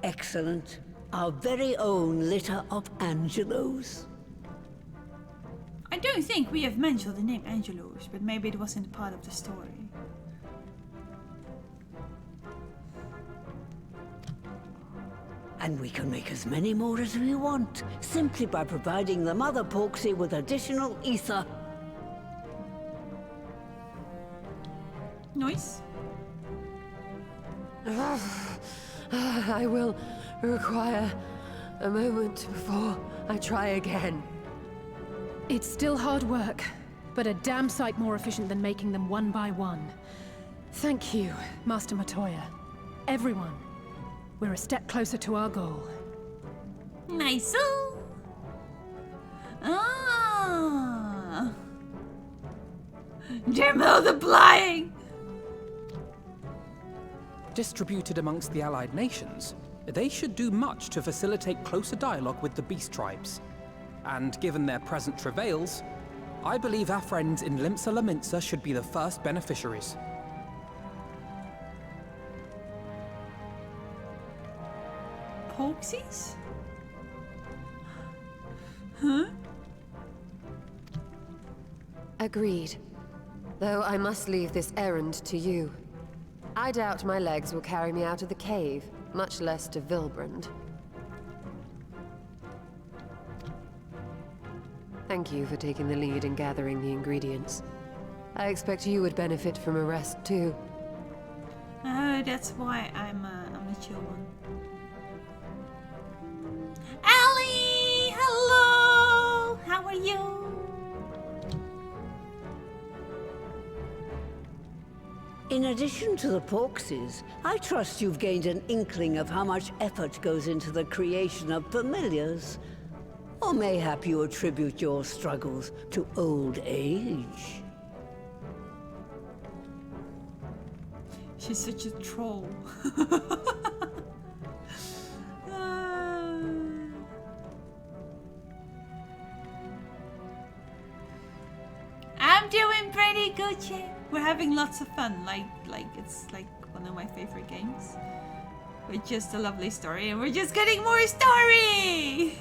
Excellent. Our very own litter of Angelos. I don't think we have mentioned the name Angelos, but maybe it wasn't part of the story. And we can make as many more as we want, simply by providing the Mother Porksy with additional ether. Nice. I will require a moment before I try again. It's still hard work, but a damn sight more efficient than making them one by one. Thank you, Master Matoya. Everyone. We're a step closer to our goal. Nice. Ah. They're multiplying. Distributed amongst the allied nations, they should do much to facilitate closer dialogue with the beast tribes. And given their present travails, I believe our friends in Limsa Laminsa should be the first beneficiaries. Porksies? Huh? Agreed. Though I must leave this errand to you. I doubt my legs will carry me out of the cave, much less to Vilbrand. Thank you for taking the lead in gathering the ingredients. I expect you would benefit from a rest too. Oh, that's why I'm the chill one. Ellie! Hello! How are you? In addition to the Porxies, I trust you've gained an inkling of how much effort goes into the creation of familiars. Or mayhap you attribute your struggles to old age. She's such a troll. I'm doing pretty good, yeah. We're having lots of fun. Like it's like one of my favorite games. With just a lovely story, and we're just getting more story.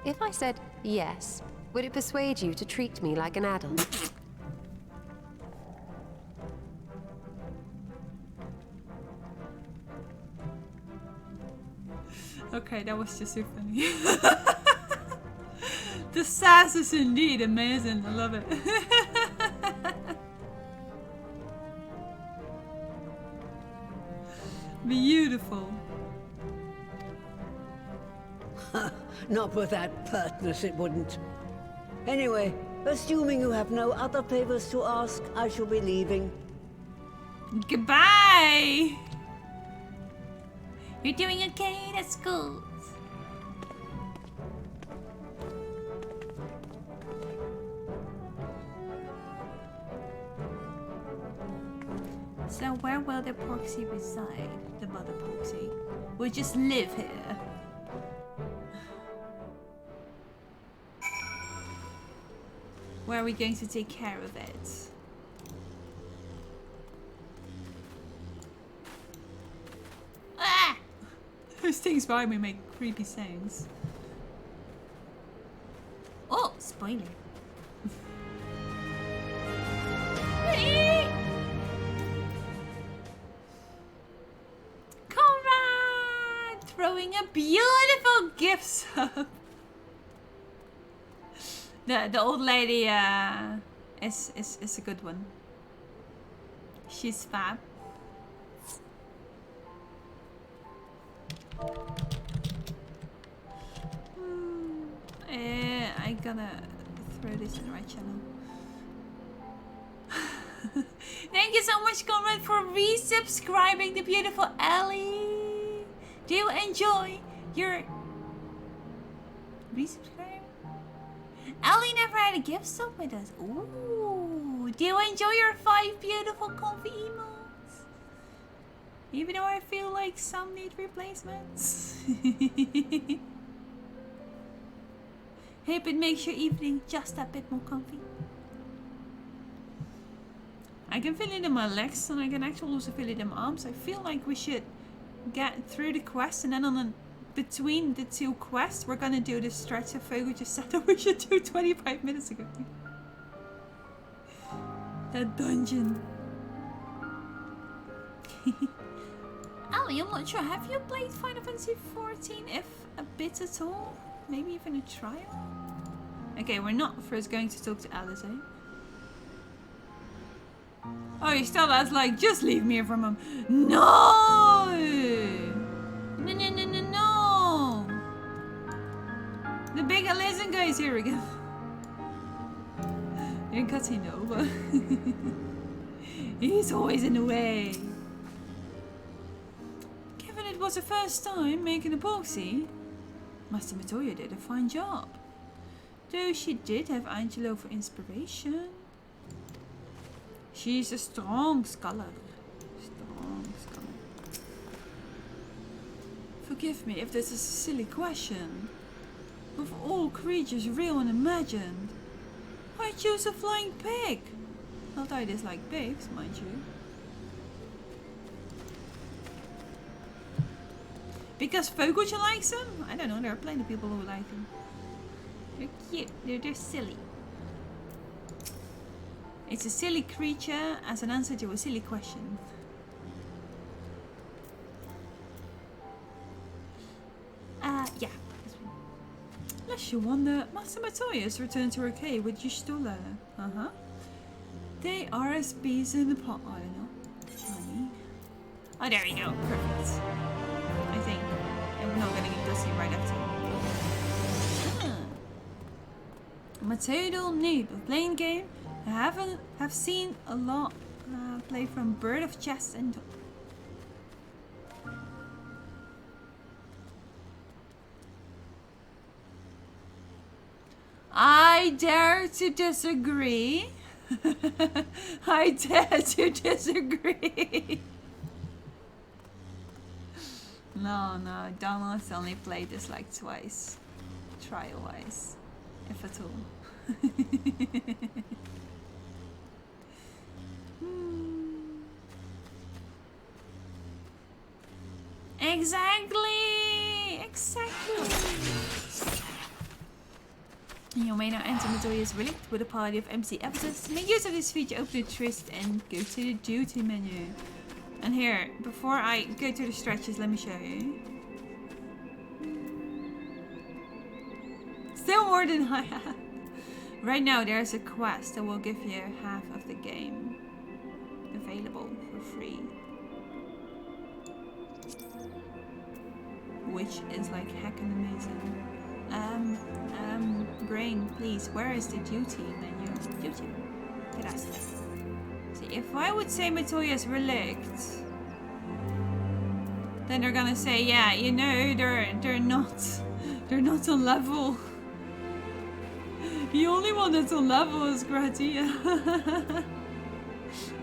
If I said yes, would it persuade you to treat me like an adult? Okay, that was just so funny. The sass is indeed amazing. I love it. Beautiful. Not with that pertness, it wouldn't. Anyway, assuming you have no other favors to ask, I shall be leaving. Goodbye. You're doing okay. That's good. So where will the Porxie reside? The mother Porxie will just live here. Where are we going to take care of it? Ah! Those things by me make creepy sounds. Oh, spoiler. Conrad! Throwing a beautiful gift sub. The old lady is a good one. She's fab. I gotta throw this in the right channel. Thank you so much, Conrad, for resubscribing the beautiful Ellie. Do you enjoy your resubscribe? Ellie never had a gift sub with us. Ooh, do you enjoy your 5 beautiful comfy emotes? Even though I feel like some need replacements. Hope it makes your evening just a bit more comfy. I can feel it in my legs and I can actually also feel it in my arms. I feel like we should get through the quest and then on the between the 2 quests we're gonna do the stretch that Fogo just said that we should do 25 minutes ago. That dungeon. Ali, I'm not sure. Have you played Final Fantasy XIV? If a bit at all? Maybe even a trial? Okay, we're not first going to talk to Alice, eh? Oh, you still that's like, just leave me from him. No! No, no, no, no, no! The big Alisan guy is here again. In cutscene, no, but he's always in the way. Given it was the first time making a Porxie, Master Matoya did a fine job. Though she did have Angelo for inspiration. She's a strong scholar. Strong scholar. Forgive me if this is a silly question. Of all creatures real and imagined, I choose a flying pig. Not that I dislike pigs, mind you. Because Fogucha likes them? I don't know, there are plenty of people who like them. They're cute, they're silly. It's a silly creature as an answer to a silly question. Yeah. Let's you wonder, Master Matoya's returned to her cave with Y'shtola. Uh-huh. They are as bees in the pot, I don't know. Funny. Oh, there we go. Perfect. I think. And we're not gonna get dusty right after. Mateo noob of playing game. I have seen a lot play from Bird of Chest and I dare to disagree. I dare to disagree. No, Donald's only played this like twice. Trial-wise. If at all. Exactly! You may now enter Matoya's relic with a party of MC episodes. Make use of this feature, open the twist and go to the duty menu. And here, before I go to the stretches, let me show you. Still more than I had. Right now there's a quest that will give you half of the game available for free. Which is like heckin' amazing. Brain, please, where is the duty menu? Duty. Gracias. See, if I would say Matoya's relict, then they're gonna say, yeah, you know, they're not on level. The only one that's on level is Gratia.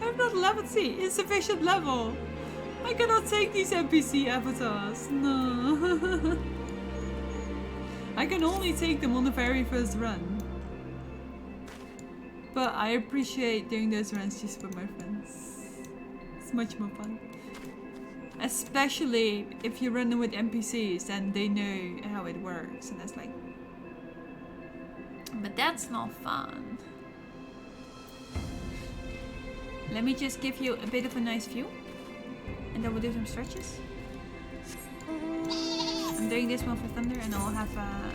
I'm not level. See, insufficient level. I cannot take these NPC avatars. No. I can only take them on the very first run. But I appreciate doing those runs just with my friends. It's much more fun. Especially if you run them with NPCs and they know how it works. And that's like... But that's not fun. Let me just give you a bit of a nice view. And then we'll do some stretches. I'm doing this one for Thunder and I'll have a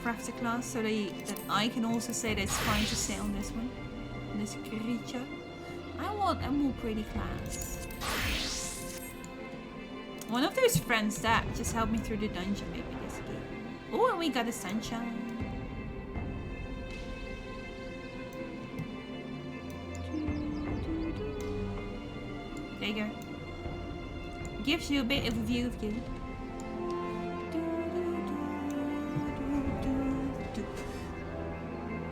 crafter class so that I can also say that it's fine to sit on this one. On this creature. I want a more pretty class. One of those friends that just helped me through the dungeon maybe this game. Oh, and we got a sunshine. There you go. Gives you a bit of a view of you.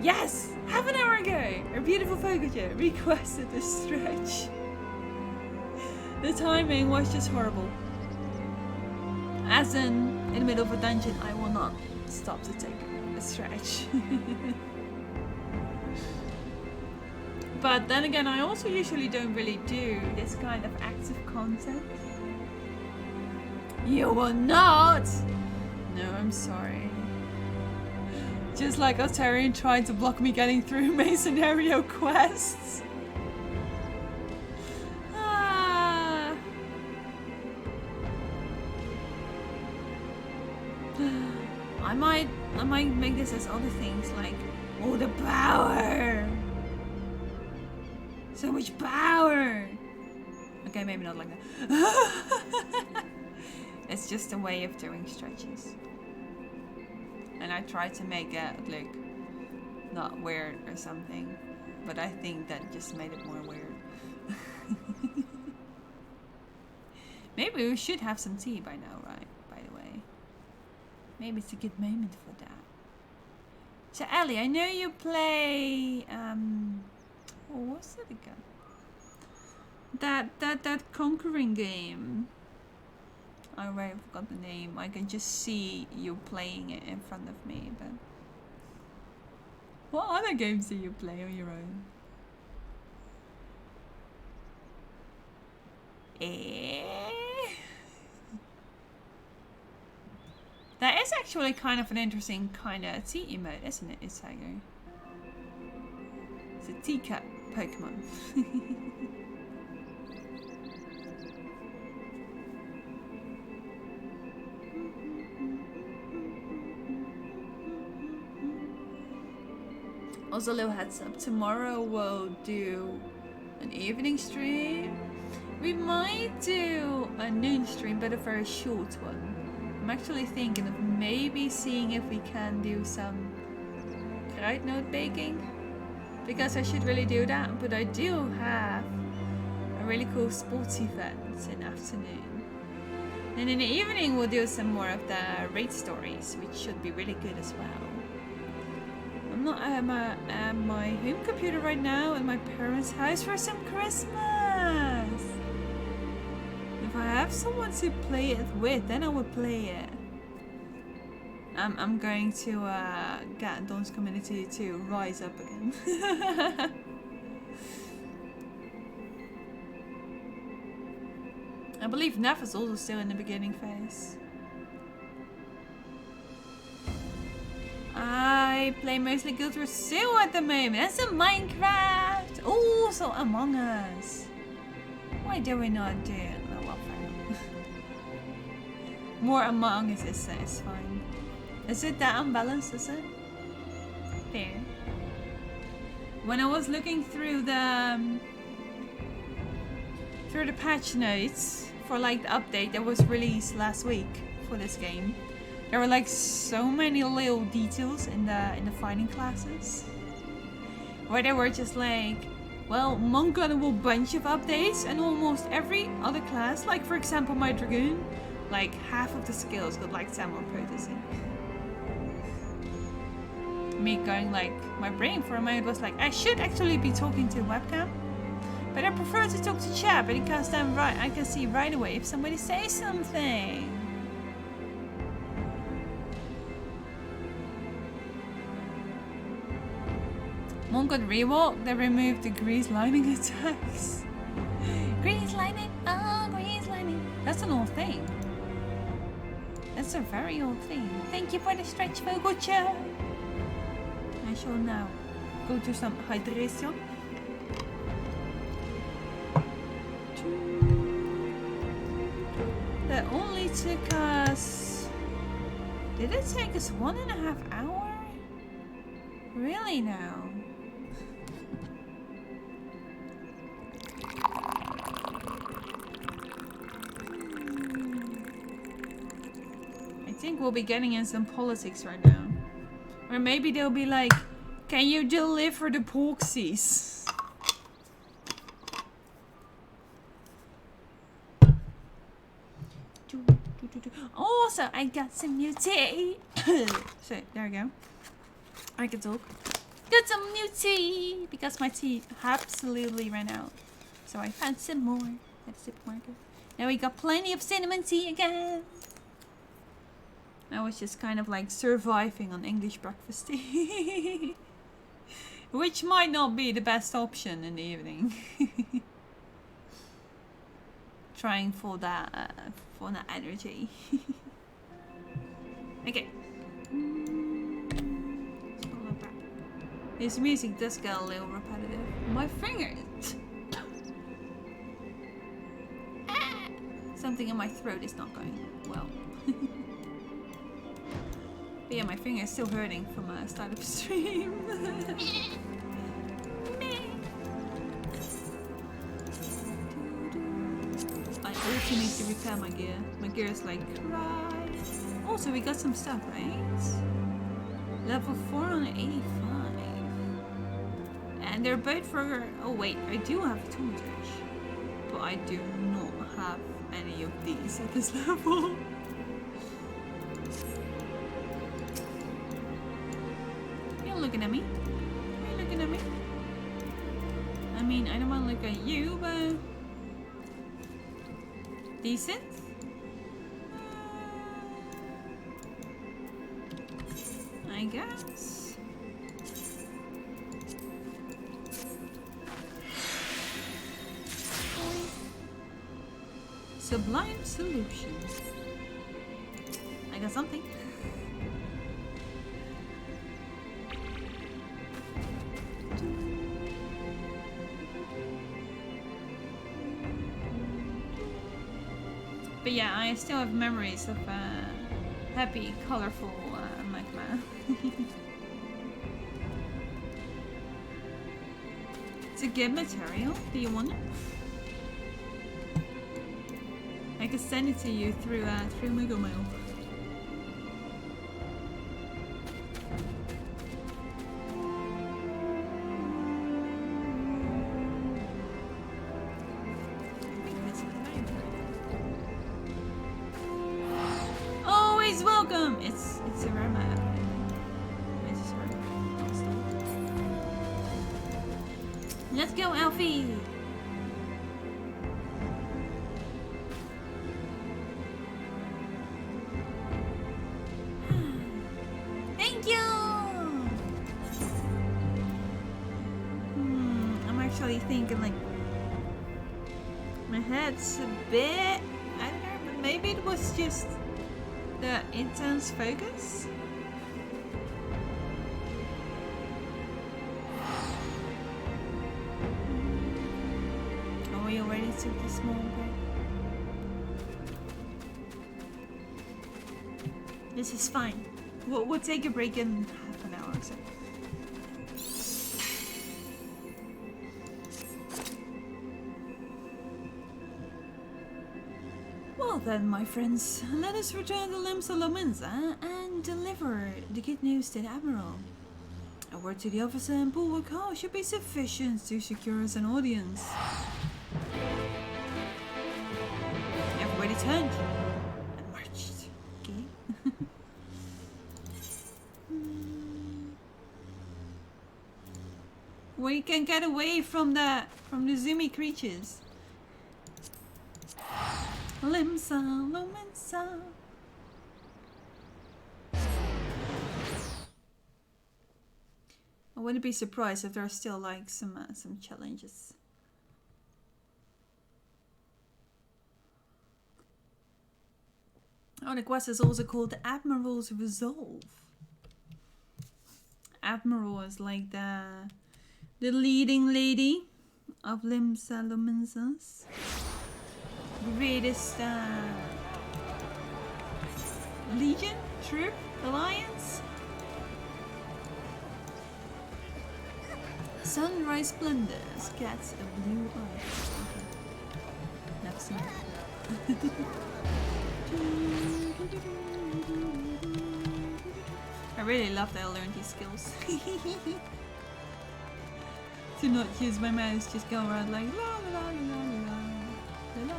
Yes! Half an hour ago! Our beautiful Fogager requested a stretch. The timing was just horrible. As in the middle of a dungeon, I will not stop to take a stretch. But then again, I also usually don't really do this kind of active content. You will not! No, I'm sorry. Just like Altarian trying to block me getting through main scenario quests. Ah. I might make this as other things like, oh, the power! So much power! Okay, maybe not like that. It's just a way of doing stretches. And I tried to make it look not weird or something. But I think that just made it more weird. Maybe we should have some tea by now, right? By the way. Maybe it's a good moment for that. So Ellie, I know you play... what was it again? That conquering game. I already forgot the name. I can just see you playing it in front of me, but... What other games do you play on your own? That is actually kind of an interesting kind of tea emote, isn't it, Isago? It's a teacup Pokemon. Also, a little heads up. Tomorrow we'll do an evening stream. We might do a noon stream, but a very short one. I'm actually thinking of maybe seeing if we can do some kruidnoot baking. Because I should really do that. But I do have a really cool sports event in the afternoon. And in the evening we'll do some more of the raid stories, which should be really good as well. I'm not at my home computer right now at my parents' house for some Christmas. If I have someone to play it with, then I would play it. I'm going to get Dawn's community to rise up again. I believe Neff is also still in the beginning phase. I play mostly Guild Wars 2 at the moment. And some Minecraft. Also Among Us. Why do we not do it? Oh, well, more Among Us is fine. Is it that unbalanced, is it? Fair. When I was looking through the patch notes for like the update that was released last week for this game, there were like so many little details in the fighting classes where they were just like, well, Monk got a whole bunch of updates and almost every other class, like for example my Dragoon, like half of the skills got like 10 more potency. Me going like, my brain for a moment was like, I should actually be talking to a webcam, but I prefer to talk to chat because then I can see right away if somebody says something. Monk got reworked, they removed the grease lining attacks. Grease lining, oh grease lining. That's an old thing. That's a very old thing. Thank you for the stretch, Vogelcha. I shall now go to some hydration. That only took us... Did it take us 1.5 hours? Really now? I think we'll be getting in some politics right now. Or maybe they'll be like, can you deliver the proxies? Also, I got some new tea. So, there we go. I can talk. Got some new tea! Because my tea absolutely ran out. So I found some more at the supermarket. Now we got plenty of cinnamon tea again. I was just kind of like surviving on English breakfast tea. Which might not be the best option in the evening. Trying for that energy. Okay. This music does get a little repetitive. My fingers. Something in my throat is not going well. But yeah, my finger is still hurting from a startup stream. I also need to repair my gear. My gear is like cry. Also, we got some stuff, right? Level 485. And they're both for... Oh wait, I do have a tool touch. But I do not have any of these at this level. Looking at me? Are you looking at me? I mean, I don't want to look at you, but... Decent? I guess. Sublime solution. I got something. But yeah, I still have memories of happy, colorful magma. It's a good material. Do you want it? I can send it to you through Moogle Mail. Always welcome. It's a rare map. I just heard. Let's go, Alfie. Thank you. I'm actually thinking like my head's a bit. I don't know, but maybe it was just the intense focus. Oh, we already took the small break. This is fine. We'll take a break in half an hour or so. Well then, my friends, let us return to Limsa Lominsa and deliver the good news to the Admiral. A word to the officer in Bulwark Hall should be sufficient to secure us an audience. Everybody turned and marched. Okay. We can get away from the zoomy creatures. Limsa, Lominsa. I wouldn't be surprised if there are still like some challenges. Oh, the quest is also called the Admiral's Resolve. Admiral is like the leading lady of Limsa Lominsa's greatest legion, troop, alliance. Sunrise splendors, cats a blue eye. Okay. Never seen it. I really love that I learned these skills. To not use my mouse, just go around like la la la la la la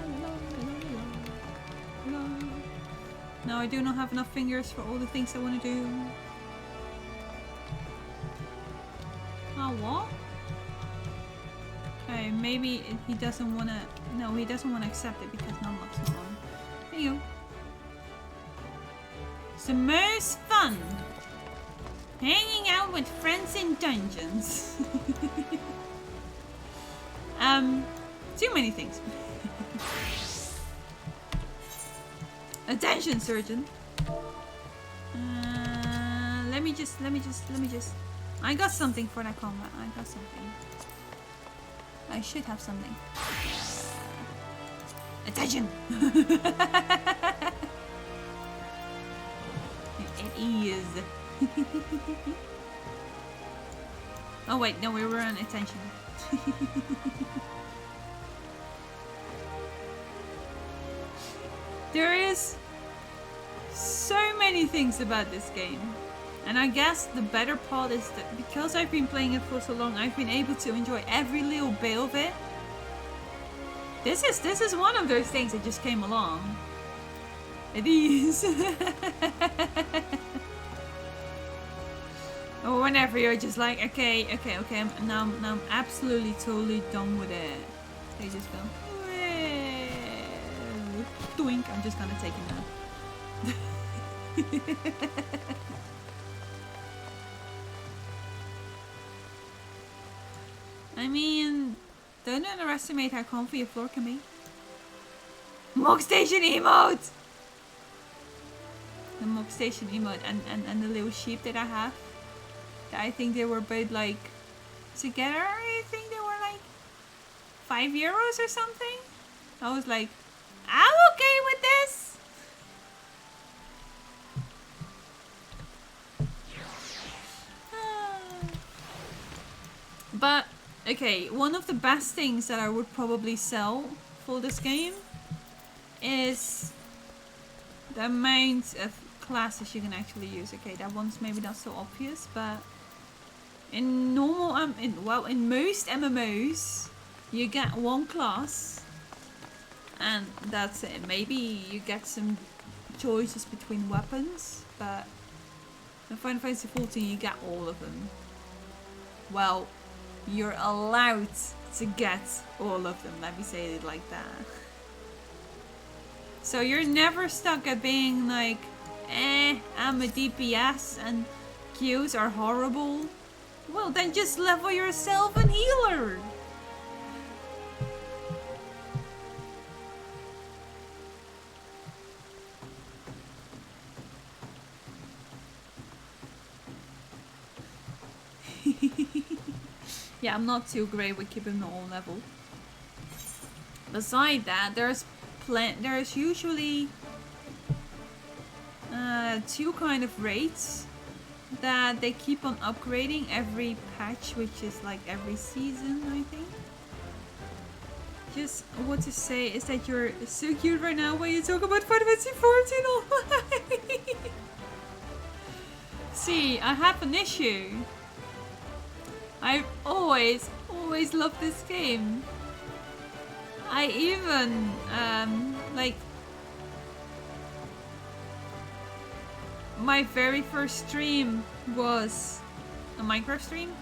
la la. Now I do not have enough fingers for all the things I want to do. Oh, what? Okay, maybe he doesn't want to. No, he doesn't want to accept it because Numlock's not on. There you go. It's the most fun hanging out with friends in dungeons. Too many things. Attention, surgeon. Let me just. I got something for that combat. I got something. I should have something. Attention! It is. Oh wait, no, we were on attention. There is so many things about this game. And I guess the better part is that because I've been playing it for so long, I've been able to enjoy every little bit of it. This is one of those things that just came along. It is. Or whenever you're just like, okay, now I'm absolutely totally done with it. They just go, doink. I'm just gonna take him now. I mean, don't underestimate how comfy a floor can be. Mog Station emote! The Mog Station emote and the little sheep that I have. I think they were both like together. I think they were like €5 or something. I was like, I'm okay with this. But Okay, one of the best things that I would probably sell for this game is the amount of classes you can actually use. Okay, that one's maybe not so obvious, but in normal, in most MMOs, you get one class, and that's it. Maybe you get some choices between weapons, but in Final Fantasy XIV, you get all of them. Well, you're allowed to get all of them. Let me say it like that. So you're never stuck at being like, I'm a DPS and Qs are horrible. Well, then just level yourself a healer. Yeah, I'm not too great with keeping them all level. Beside that, there's usually two kind of rates that they keep on upgrading every patch, which is like every season, I think. Just what to say is that you're so cute right now when you talk about Final Fantasy XIV online. See, I have an issue. I've always loved this game. I even, like, my very first stream was a Minecraft stream.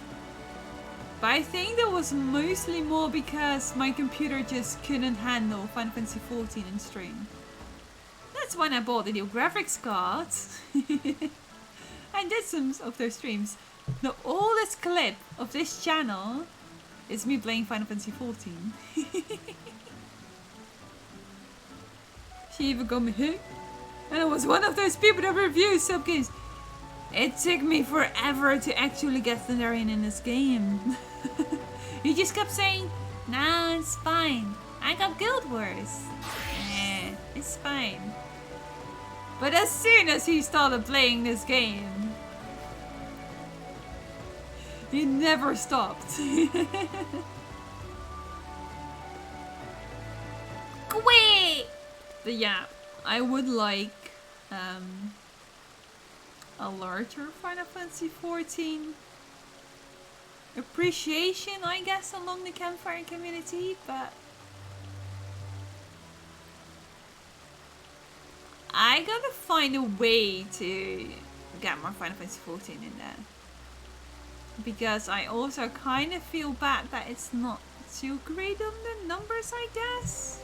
But I think that was mostly more because my computer just couldn't handle Final Fantasy XIV in stream. That's when I bought the new graphics card. I did some of those streams. The oldest clip of this channel is me playing Final Fantasy XIV. She even got me hit. And I was one of those people that reviews sub games. It took me forever to actually get Thunderian in this game. He just kept saying, nah, it's fine. I got Guild Wars. It's fine. But as soon as he started playing this game, he never stopped. Quit! But yeah, I would like a larger Final Fantasy XIV appreciation, I guess, along the campfire community, but I gotta find a way to get more Final Fantasy XIV in there. Because I also kind of feel bad that it's not too great on the numbers, I guess.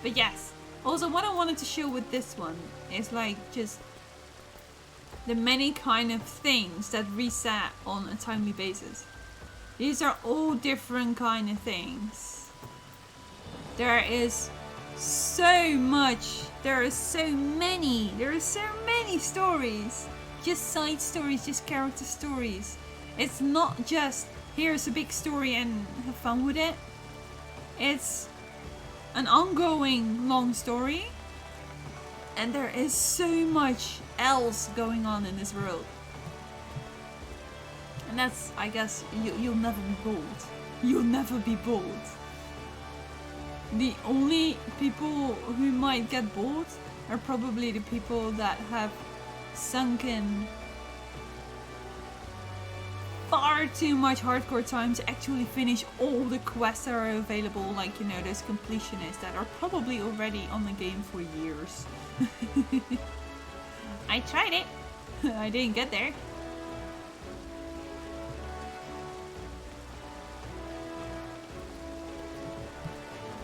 But yes, also what I wanted to show with this one is like just the many kind of things that reset on a timely basis. These are all different kind of things. There is so much, there are so many stories. Just side stories, just character stories. It's not just here's a big story and have fun with it. It's an ongoing long story, and there is so much else going on in this world. And that's, I guess, you'll never be bored. You'll never be bored. The only people who might get bored are probably the people that have sunk in far too much hardcore time to actually finish all the quests that are available, like, you know, those completionists that are probably already on the game for years. I tried it. I didn't get there.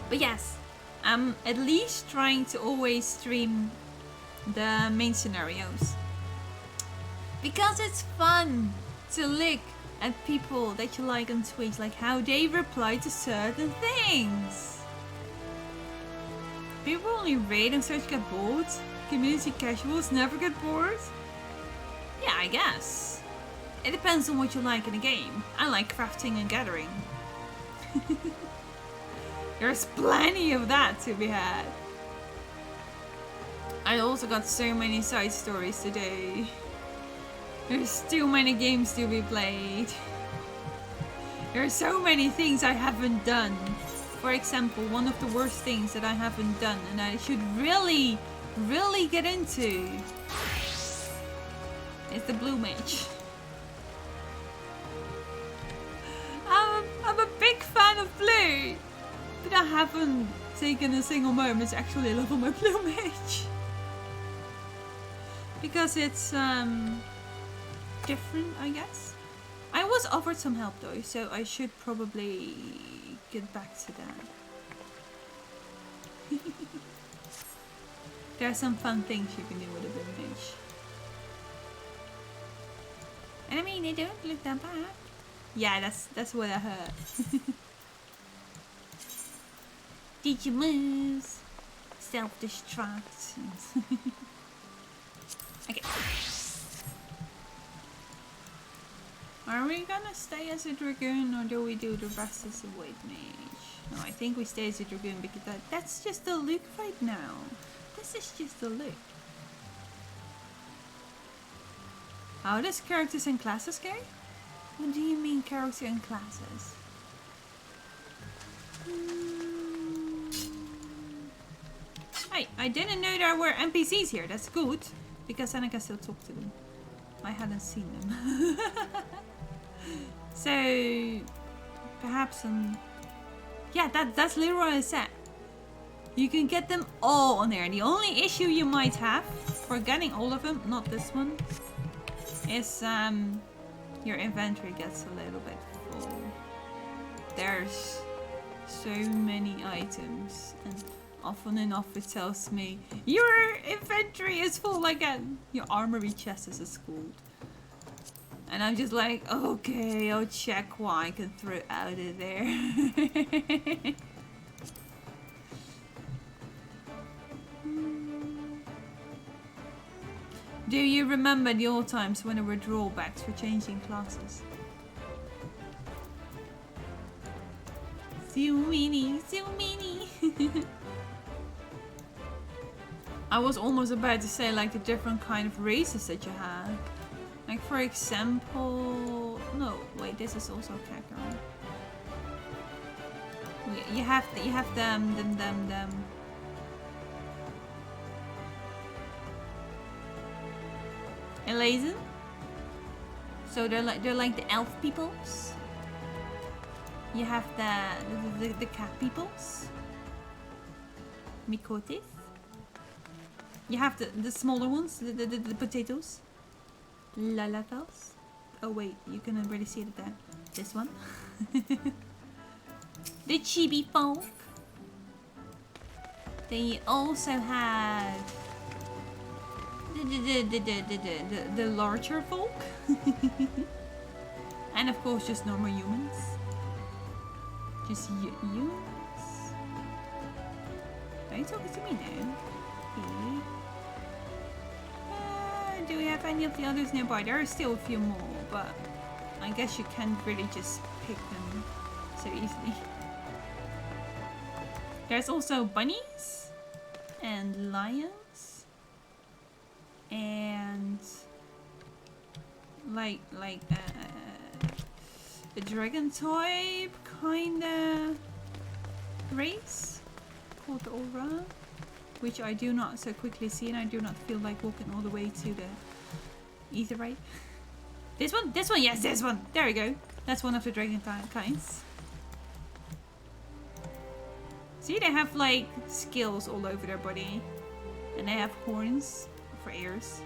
But yes, I'm at least trying to always stream the main scenarios. Because it's fun to look at people that you like on Twitch, like how they reply to certain things. People only raid and search get bored. Community casuals never get bored. Yeah, I guess. It depends on what you like in a game. I like crafting and gathering. There's plenty of that to be had. I also got so many side stories today. There's too many games to be played. There are so many things I haven't done. For example, one of the worst things that I haven't done and I should really get into is the Blue Mage. I'm a big fan of Blue, but I haven't taken a single moment to actually level my Blue Mage. Because it's different, I guess. I was offered some help though, so I should probably get back to that. There are some fun things you can do with a Blue Mage. And I mean, they don't look that bad. Yeah, that's what I heard. Did you moves? Self-destruct. Okay. Are we gonna stay as a Dragoon or do we do the rest as a White Mage? No, I think we stay as a Dragoon because that's just the look right now. This is just the look. How does characters and classes go? What do you mean character and classes? Hey, I didn't know there were NPCs here. That's good. Because then I can still talk to them. I hadn't seen them. So, perhaps yeah, that's literally what I said. You can get them all on there. The only issue you might have for getting all of them, not this one, is your inventory gets a little bit full. There's so many items, and often enough it tells me your inventory is full again. Your armory chest is called. And I'm just like, okay, I'll check what I can throw out of there. Do you remember the old times when there were drawbacks for changing classes? So many, so many. I was almost about to say like the different kind of races that you had. Like for example, no, wait, this is also Kakarot. You have them. Elazen. So they're like the elf peoples. You have the cat peoples. Mikotis. You have the smaller ones, the potatoes. Lalafels. Oh wait, you can already see it there. This one. The chibi folk. Then you also have the larger folk. And of course just normal humans. Just humans. Are you talking to me now? Okay. Do we have any of the others nearby? There are still a few more, but I guess you can't really just pick them so easily. There's also bunnies and lions and like a dragon type kinda race called the Aura, which I do not so quickly see, and I do not feel like walking all the way to the Aetheryte. This one, yes, this one. There we go. That's one of the dragon kinds. See, they have like scales all over their body, and they have horns for ears,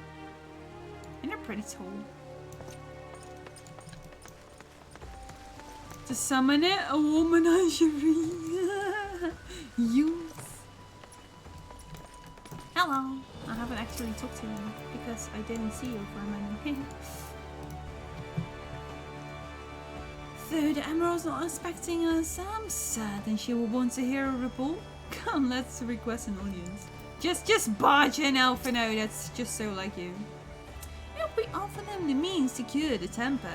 and they're pretty tall. To summon it, a womanizery. Youth. Hello. I haven't actually talked to you because I didn't see you for a minute. So the Emerald's not expecting us. I'm certain she will want to hear a report. Come, let's request an audience. Just barge in, Alphino. That's just so like you. If we offer them the means to cure the temper,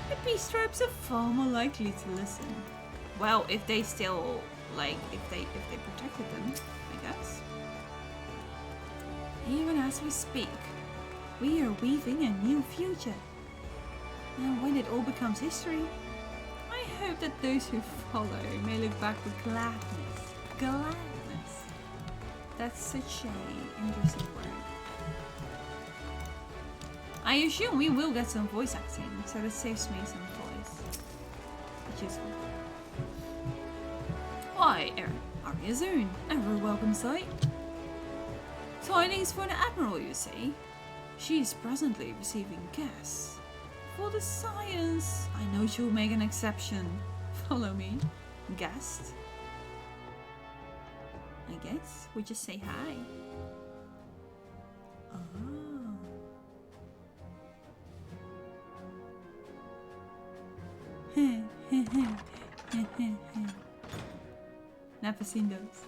the beast stripes are far more likely to listen. Well, if they still like, if they protected them, I guess. Even as we speak, We are weaving a new future. And when it all becomes history, I hope that those who follow may look back with gladness. Gladness. That's such a interesting word. I assume we will get some voice acting, so that saves me some voice. Which is fun. Why, Ariazun, ever a welcome sight. Tidings for the Admiral, you see. She is presently receiving guests. For the science, I know she'll make an exception. Follow me. Guest. I guess we just say hi. Oh. Never seen those.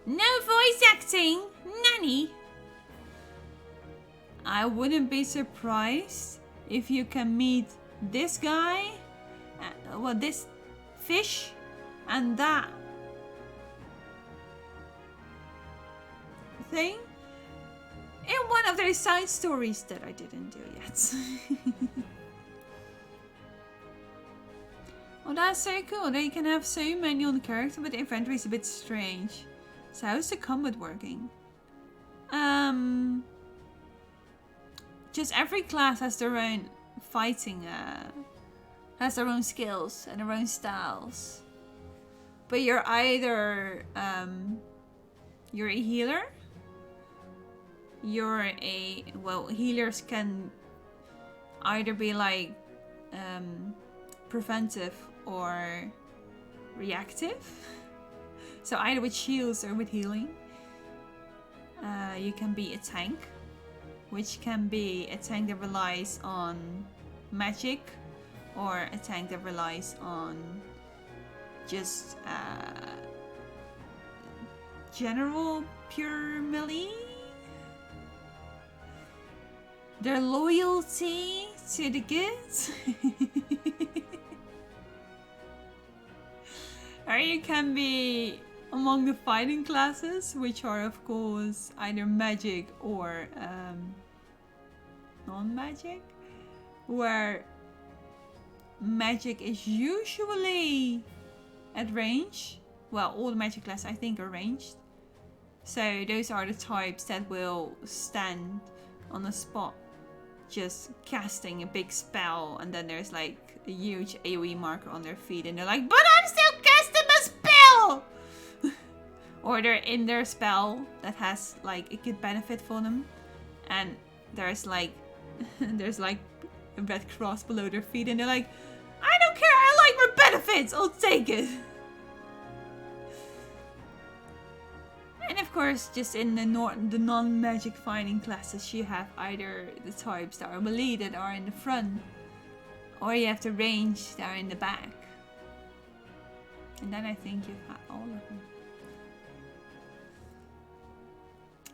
No voice acting, nanny. I wouldn't be surprised if you can meet this guy, well, this fish, and that thing in one of those side stories that I didn't do yet. Oh, that's so cool. They can have so many on the character, but the inventory is a bit strange. So how's the combat working? Just every class has their own fighting, has their own skills and their own styles. But you're either, you're a healer. You're a, well, healers can either be like, preventive or reactive. So either with shields or with healing. You can be a tank, which can be a tank that relies on magic, or a tank that relies on just general pure melee. Their loyalty to the good. Or you can be among the fighting classes, which are of course either magic or non-magic, where magic is usually at range. Well, all the magic classes I think are ranged. So those are the types that will stand on the spot just casting a big spell, and then there's like a huge AoE marker on their feet and they're like, but I'm still casting a spell! Or they're in their spell that has like a good benefit for them, and there's like there's like a red cross below their feet and they're like, I don't care, I like my benefits, I'll take it. And of course, just in the non-magic fighting classes, you have either the types that are melee that are in the front, or you have the range that are in the back. And then I think you've had all of them.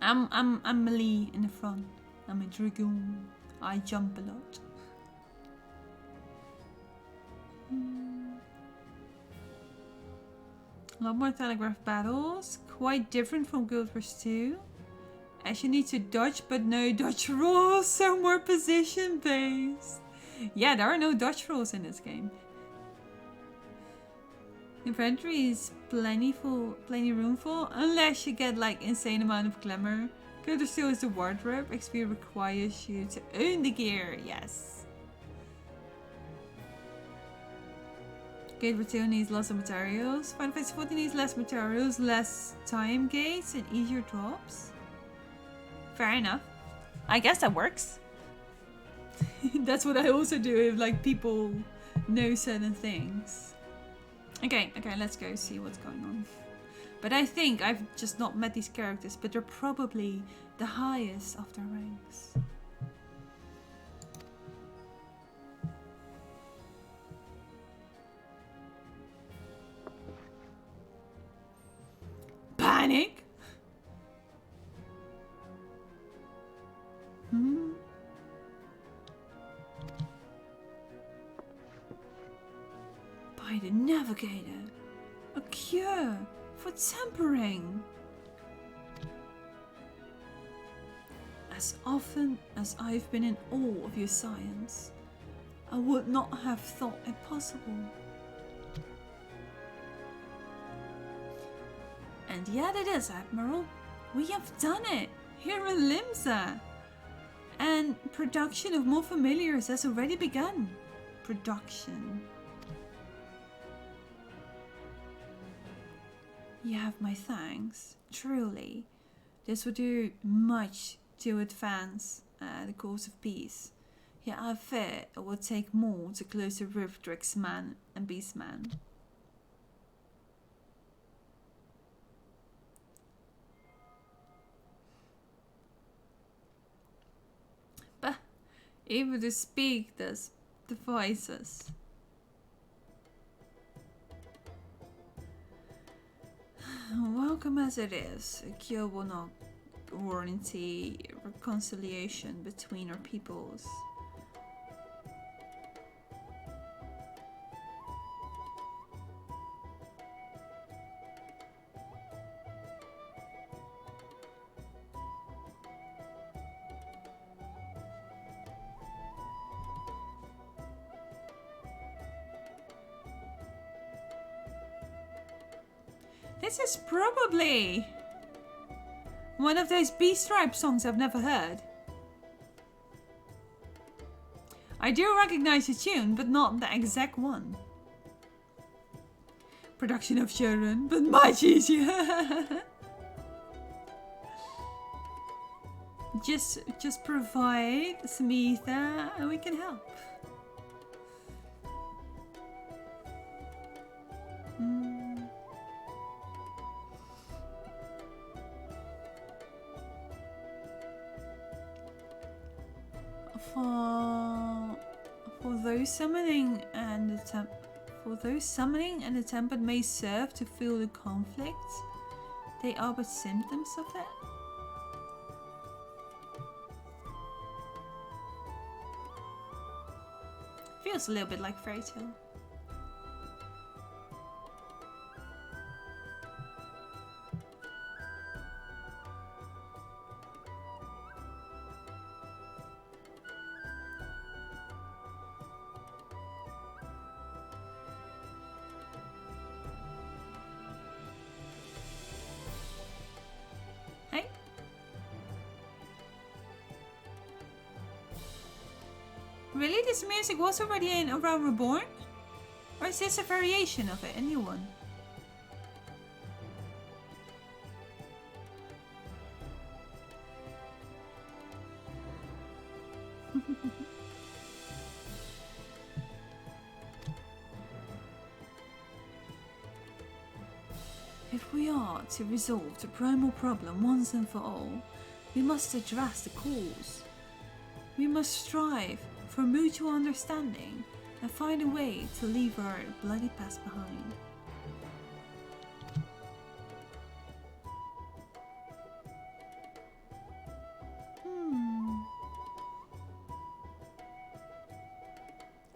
I'm melee in the front. I'm a dragoon. I jump a lot. A lot more telegraph battles. Quite different from Guild Wars 2. As you need to dodge, but no dodge rules. So more position based. Yeah, there are no dodge rules in this game. Inventory is plenty room full, unless you get like insane amount of glamour. There still is the wardrobe. XP requires you to own the gear. Yes. Gate for 2 needs lots of materials. Final Fantasy 14 needs less materials, less time gates, and easier drops. Fair enough. I guess that works. That's what I also do if like people know certain things. Okay, let's go see what's going on. But I think I've just not met these characters, but they're probably the highest of their ranks. Panic? By the Navigator. A cure for tampering. As often as I've been in awe of your science, I would not have thought it possible. And yet it is, Admiral. We have done it here in Limsa. And production of more familiars has already begun. Production. You have my thanks, truly. This would do much to advance the cause of peace. Yet I fear it will take more to close the rift twixt man and beastman. But even to speak this devices. Welcome as it is, a cure will not guarantee reconciliation between our peoples. This is probably one of those B-Stripe songs I've never heard. I do recognize the tune, but not the exact one. Production of children, but much easier. just provide some ether and we can help. For those summoning and the temper may serve to feel the conflict, they are but symptoms of it. Feels a little bit like fairy tale. Really? This music was already in A Realm Reborn? Or is this a variation of it? A new one? If we are to resolve the primal problem once and for all, we must address the cause. We must strive for mutual understanding and find a way to leave our bloody past behind.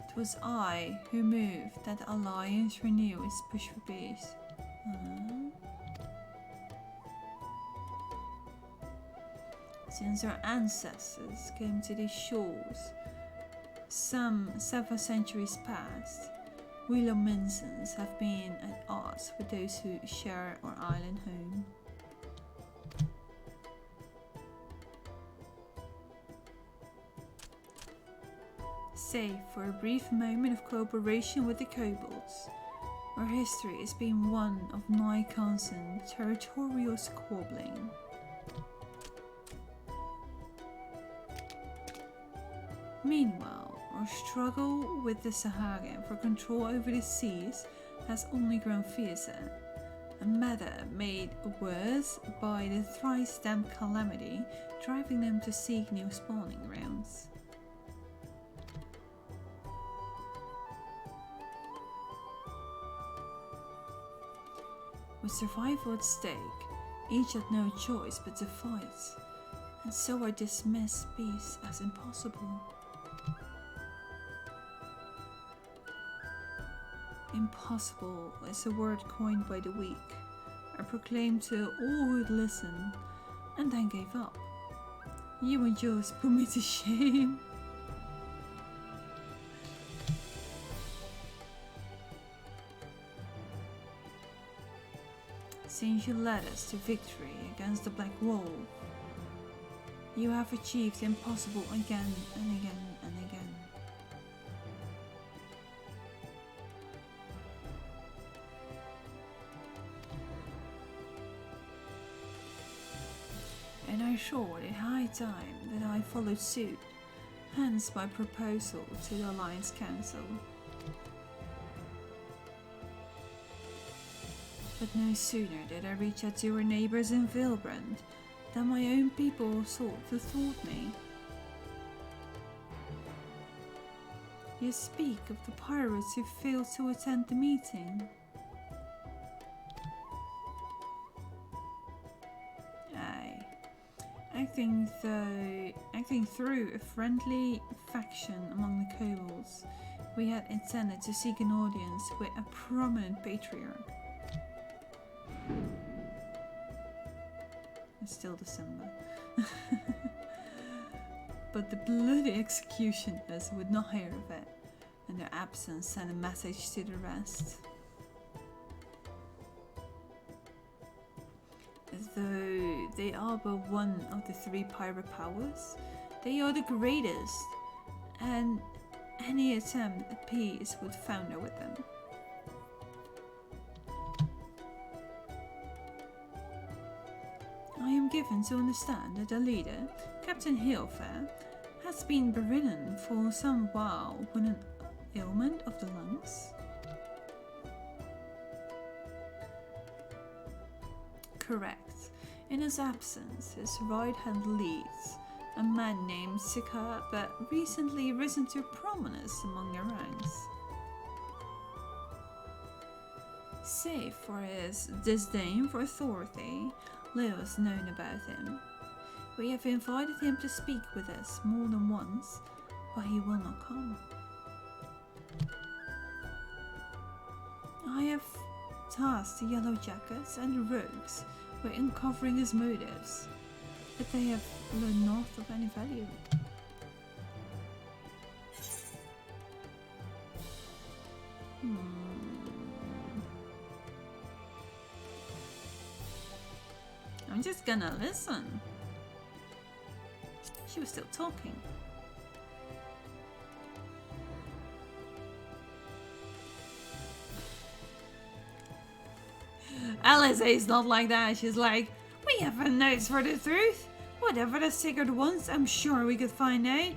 It was I who moved that Alliance renew its push for peace. Since our ancestors came to these shores, some 7 centuries past, we Lominsons have been at odds with those who share our island home. Save for a brief moment of cooperation with the kobolds, our history has been one of nigh constant territorial squabbling. Meanwhile, our struggle with the Sahara for control over the seas has only grown fiercer, a matter made worse by the thrice-stamped calamity driving them to seek new spawning grounds. With survival at stake, each had no choice but to fight, and so I dismissed peace as impossible. Impossible is a word coined by the weak. I proclaimed to all who'd listen, and then gave up. You would just put me to shame. Since you led us to victory against the Black Wolf, you have achieved the impossible again and again and again. And I thought it high time that I followed suit, hence my proposal to the Alliance Council. But no sooner did I reach out to our neighbors in Vilbrand than my own people sought to thwart me. You speak of the pirates who failed to attend the meeting. Acting through a friendly faction among the kobolds, we had intended to seek an audience with a prominent patriarch. It's still December. But the bloody executioners would not hear of it, and their absence sent a message to the rest. As though they are but one of the 3 pirate powers, they are the greatest, and any attempt at peace would founder with them. I am given to understand that the leader, Captain Hailfair, has been bedridden for some while with an ailment of the lungs. Correct. In his absence, his right hand leads, a man named Sika, but recently risen to prominence among your ranks. Save for his disdain for authority, little is known about him. We have invited him to speak with us more than once, but he will not come. I have tasked the Yellow Jackets and the Rogues with uncovering his motives, but they have learned naught of any value. I'm just gonna listen. She was still talking. Alice is not like that. She's like, we have a nose for the truth. Whatever the Sigurd wants, I'm sure we could find out.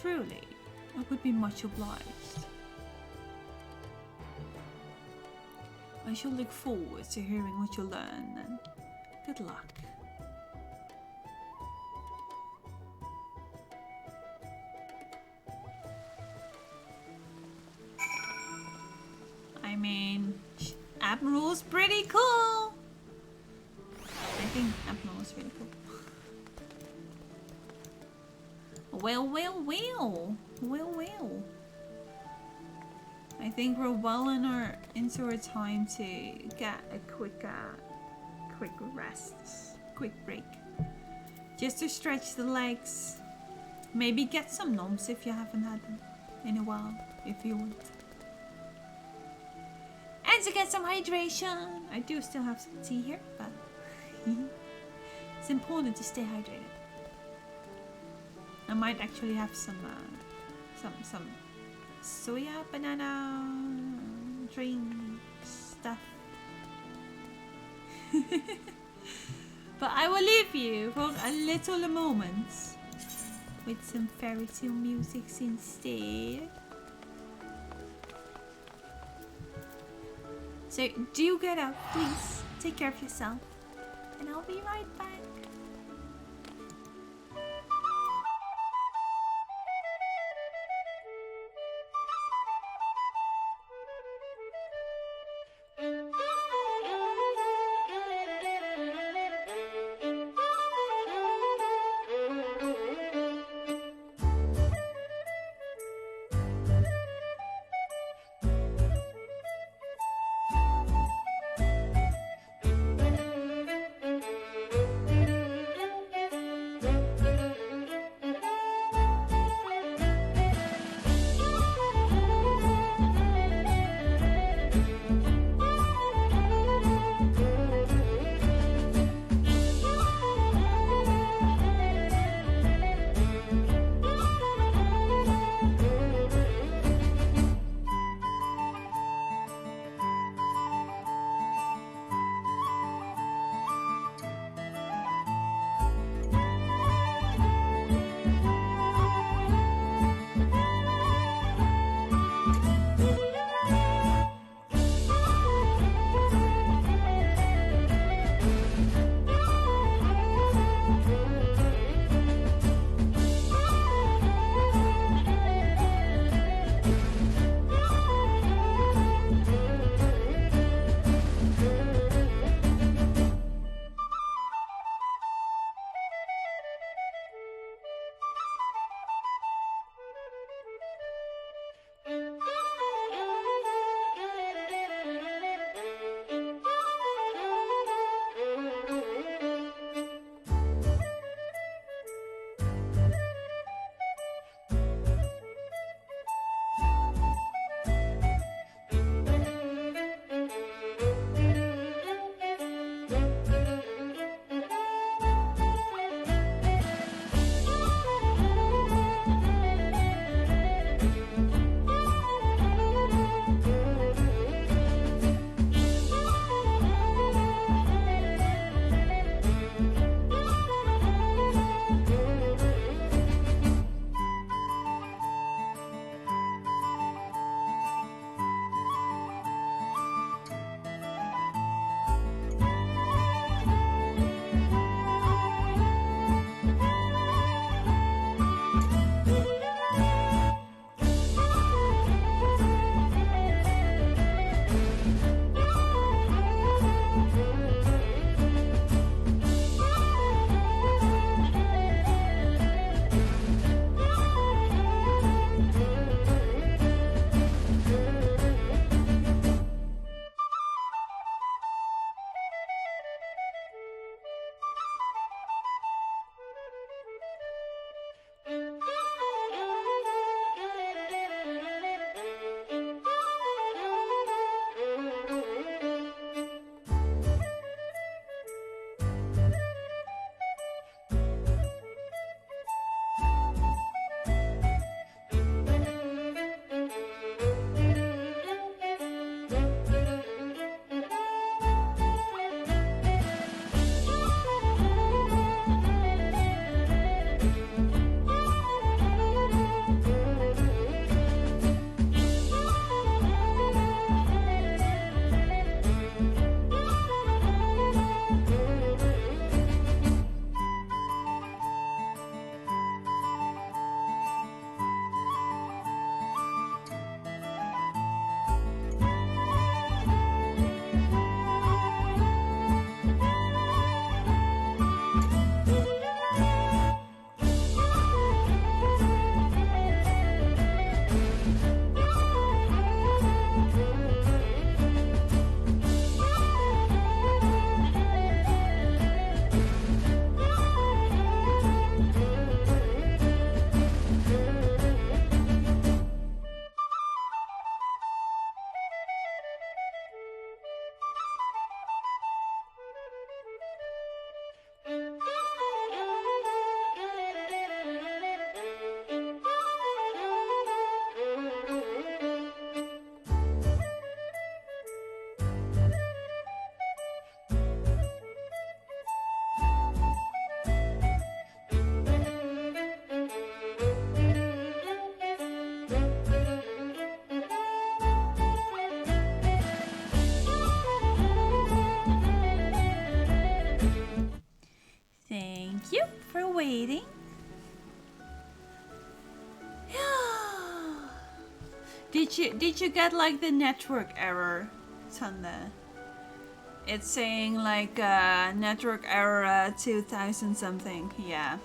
Truly, I would be much obliged. I shall look forward to hearing what you learn, and good luck. I mean, Admiral's pretty cool. I think Admiral's really cool. Well. I think we're well into our time to get a quick rest, quick break, just to stretch the legs. Maybe get some noms if you haven't had them in a while, if you want. And to get some hydration. I do still have some tea here, but it's important to stay hydrated. I might actually have some soya banana drink stuff. But I will leave you for a little moment with some fairy tale music instead. So do get up, please. Take care of yourself, and I'll be right back. waiting. Did you get like the network error, Thunder? It's saying like network error 2000 something. Yeah,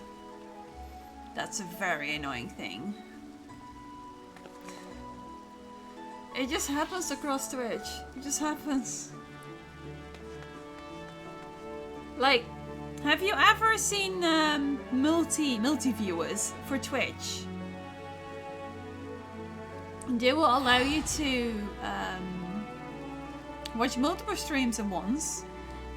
that's a very annoying thing. It just happens across Twitch. It just happens. Like, have you ever seen multi viewers for Twitch? They will allow you to watch multiple streams at once,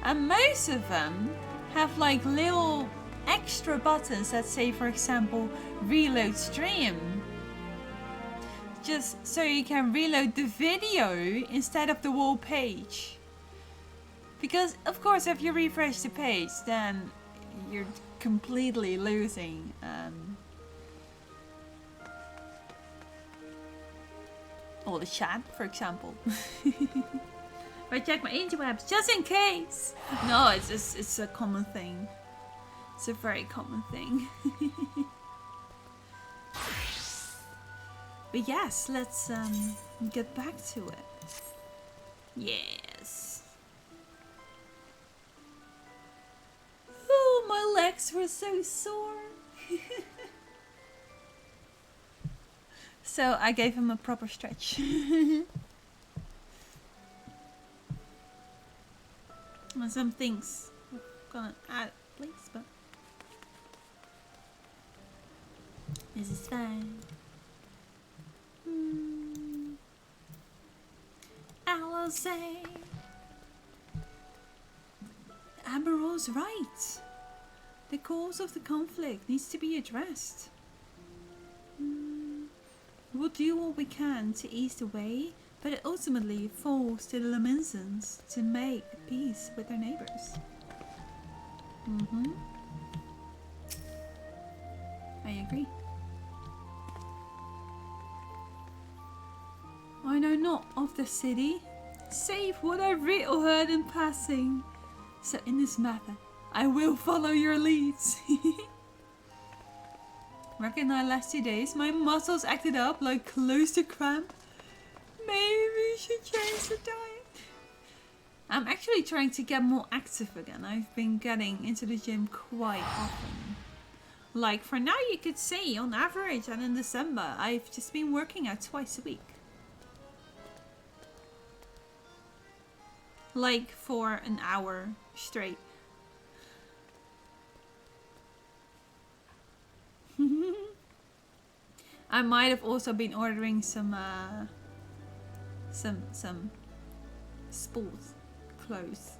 and most of them have like little extra buttons that say, for example, reload stream, just so you can reload the video instead of the whole page. Because of course if you refresh the page, then you're completely losing all the chat, for example. I check my interwebs just in case. No, it's a common thing. It's a very common thing. But yes, let's get back to it. Yes. Oh, my legs were so sore. So I gave him a proper stretch. And some things I'm gonna add, please, but this is fine. Alice, Admiral's right. The cause of the conflict needs to be addressed. We'll do all we can to ease the way, but it ultimately falls to the Laminsons to make peace with their neighbors. I agree. I know not of the city, save what I've read or heard in passing. So in this matter, I will follow your leads. Reckon the last 2 days my muscles acted up like close to cramp. Maybe we should change the diet. I'm actually trying to get more active again. I've been getting into the gym quite often. Like for now you could say on average, and in December I've just been working out twice a week. Like for an hour straight. I might have also been ordering some sports clothes.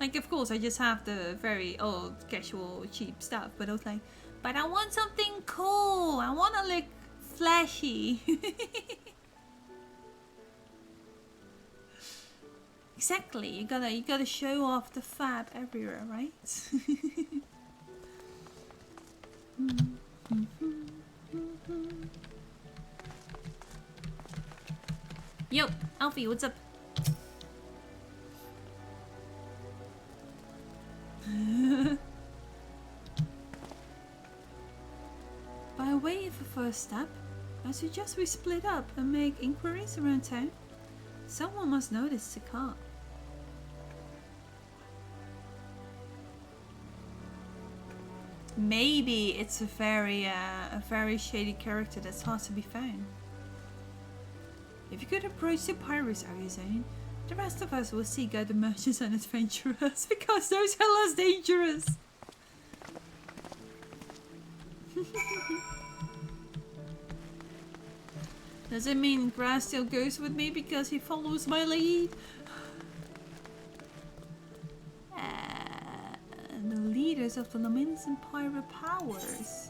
Like of course I just have the very old casual cheap stuff, but I was like, but I want something cool. I want to look flashy. Exactly. You gotta show off the fab everywhere, right? Yo, Alfie, what's up? By way of a first step, I suggest we split up and make inquiries around town. Someone must notice the car. Maybe it's a very shady character that's hard to be found. If you could approach the pirates area zone, the rest of us will seek out the merchants and adventurers, because those are less dangerous. Does it mean Grass still goes with me because he follows my lead? The leaders of the Laminsan pirate powers.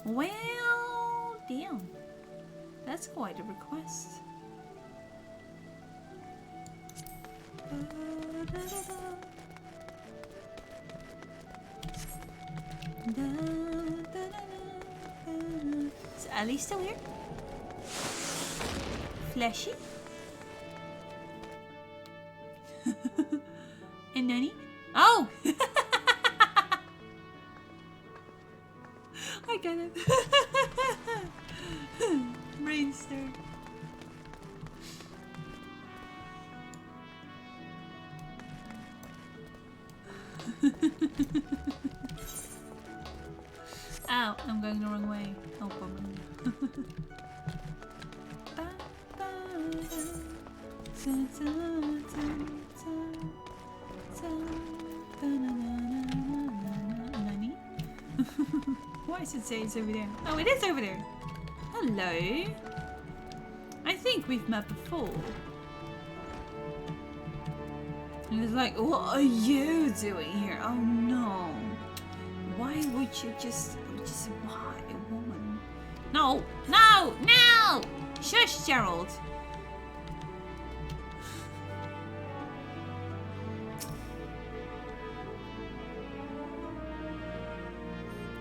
Well, damn. That's quite a request. Is Ali still here? Flashy? And Nanny? Oh! Ow, I'm going the wrong way. Oh, bummer. Nani? Why does it say it's over there? Oh, it is over there. Hello. I think we've met before. And it's like, what are you doing here? Oh no. Why would you just why a woman? No, no, no! Shush, Gerald.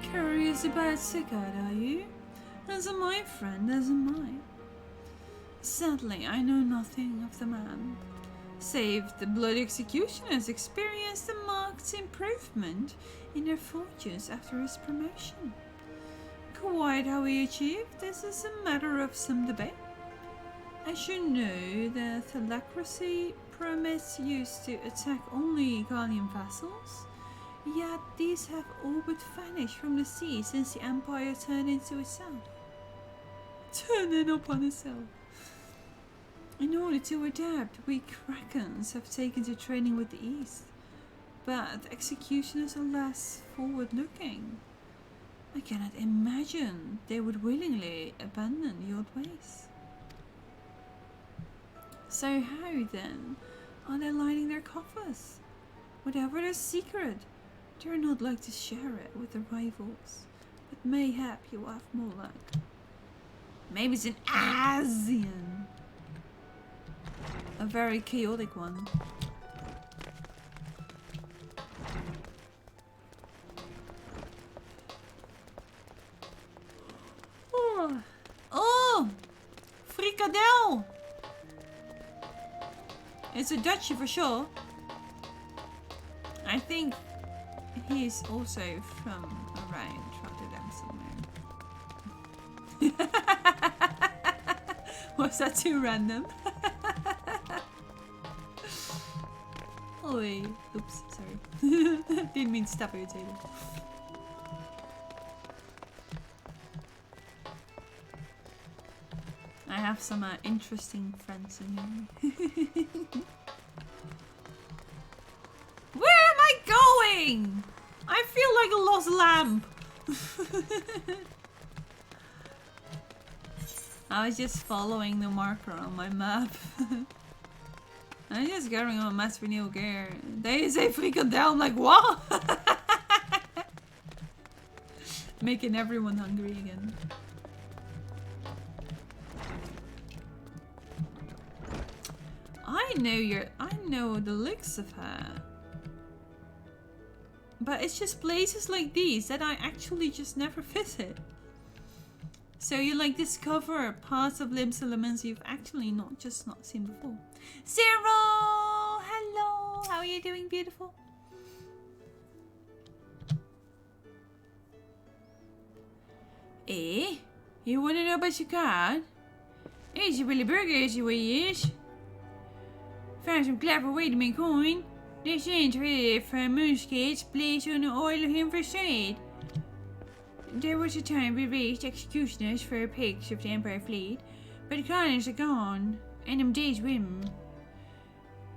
Curious about Sigurd, are you? As am I, friend, as am I. Sadly, I know nothing of the man, save the bloody executioners experienced a marked improvement in their fortunes after his promotion. Quite how he achieved this is a matter of some debate. As you know, the Thalacracy permits used to attack only Gallian vassals, yet these have all but vanished from the sea since the Empire turned into itself. Turning upon itself. In order to adapt, we Krakens have taken to training with the East, but executioners are less forward-looking. I cannot imagine they would willingly abandon the old ways. So how then are they lighting their coffers? Whatever their secret, they are not like to share it with their rivals, but mayhap you have more luck. Maybe it's an Asian. A very chaotic one. Oh, oh, frikadel! It's a Dutchie for sure. I think he's also from around Rotterdam somewhere. Was that too random? Oi. Oops, sorry. Didn't mean to step on your table. I have some interesting friends in here. Where am I going? I feel like a lost lamb. I was just following the marker on my map. I'm just going on Mass for New Gear. They say frikadel, I'm like, what? Making everyone hungry again. I know the looks of her. But it's just places like these that I actually just never visit. So you like discover parts of Limsa Laments you've actually not seen before. Zero! Hello! How are you doing, beautiful? Eh? You wanna know about your card? Is je willen burger is je way is? Found some clever way to make coin. This entry from moonskates placed on the oil of him for trade. There was a time we raised executioners for pigs of the Empire fleet, but the colonies are gone, and them days whim.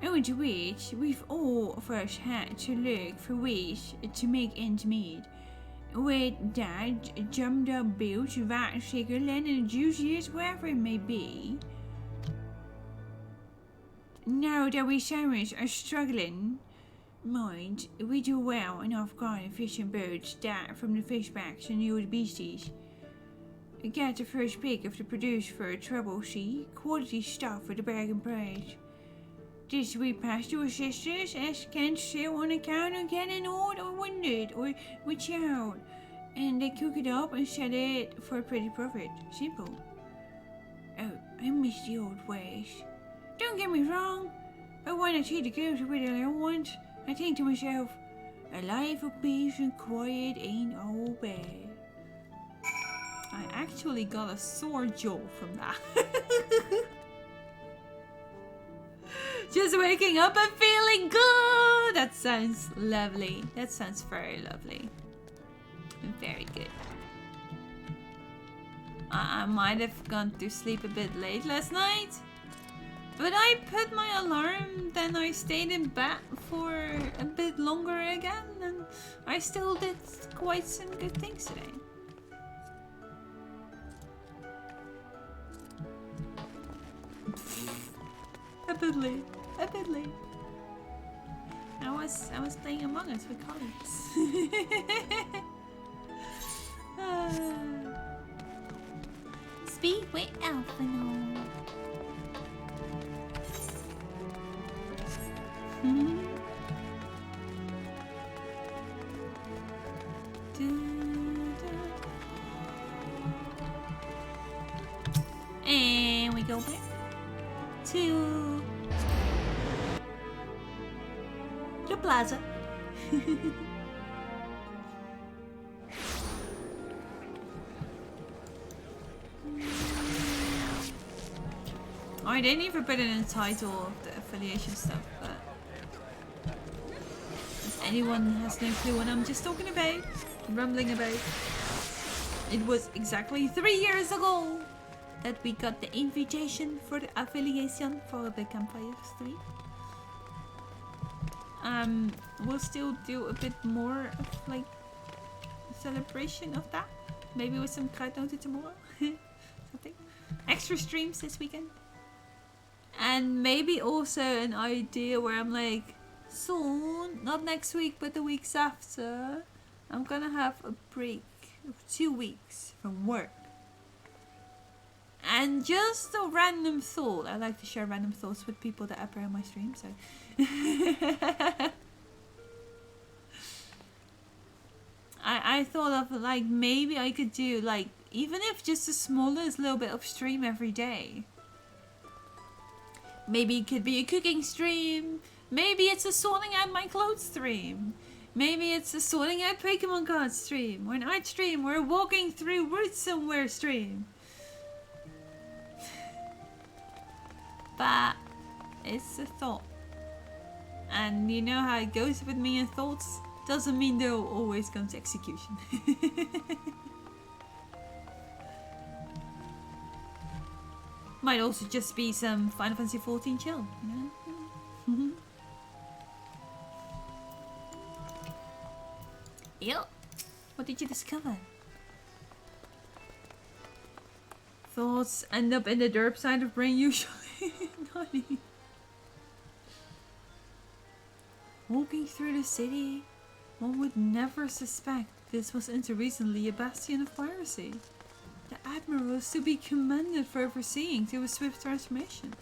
Owing to which, we've all of us had to look for ways to make ends meet. With that, jumped up bills, sugar, land, and the juiciest, wherever it may be. Now that we Sirens are struggling, mind, we do well in off-guard fishing boats that from the fishbacks and the old beasties. Get the first pick of the produce for a trouble sea, quality stuff for the bargain price. This we pass to our sisters as can't sail on account of getting old or wounded or witch out, and they cook it up and sell it for a pretty profit. Simple. Oh, I miss the old ways. Don't get me wrong, but when I see the girls with their little ones, I think to myself, a life of peace and quiet ain't all bad. I actually got a sore jaw from that. Just waking up and feeling good! That sounds lovely. That sounds very lovely. Very good. I might have gone to sleep a bit late last night. But I put my alarm, then I stayed in bed for a bit longer again, and I still did quite some good things today. A bit late. A bit late. I was playing Among Us with colleagues. Speak with Alphino. And we go back to the plaza. I didn't even put it in the title of the affiliation stuff, but if anyone has no clue what I'm just talking about, rambling about, it was exactly 3 years ago that we got the invitation for the affiliation for the Campfires 3. We'll still do a bit more of like celebration of that. Maybe with some Kruidnoten tomorrow. Something. Extra streams this weekend. And maybe also an idea where I'm like, soon, not next week, but the weeks after, I'm gonna have a break of 2 weeks from work. And just a random thought. I like to share random thoughts with people that appear on my stream, so. I thought of like maybe I could do like even if just the smallest little bit of stream every day. Maybe it could be a cooking stream. Maybe it's a sorting out my clothes stream. Maybe it's a sorting out Pokemon cards stream. Or an art stream. Or a walking through woods somewhere stream. But it's a thought. And you know how it goes with me and thoughts? Doesn't mean they'll always come to execution. Might also just be some Final Fantasy XIV chill, you know? Yep. What did you discover? Thoughts end up in the derp side of brain usually. Nani? Walking through the city, one would never suspect this was until recently a bastion of piracy. The Admiral is to be commended for overseeing to a swift transformation.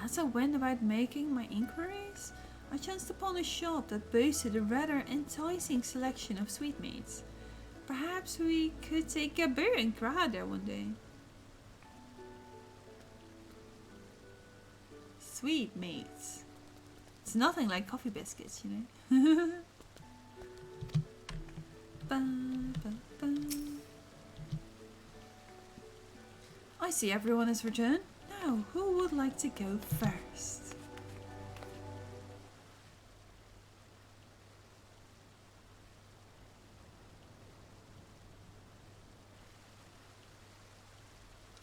As I went about making my inquiries, I chanced upon a shop that boasted a rather enticing selection of sweetmeats. Perhaps we could take a beer and Graha there one day. Sweetmeats. It's nothing like coffee biscuits, you know. Ba, ba, ba. I see everyone has returned. Now, who would like to go first?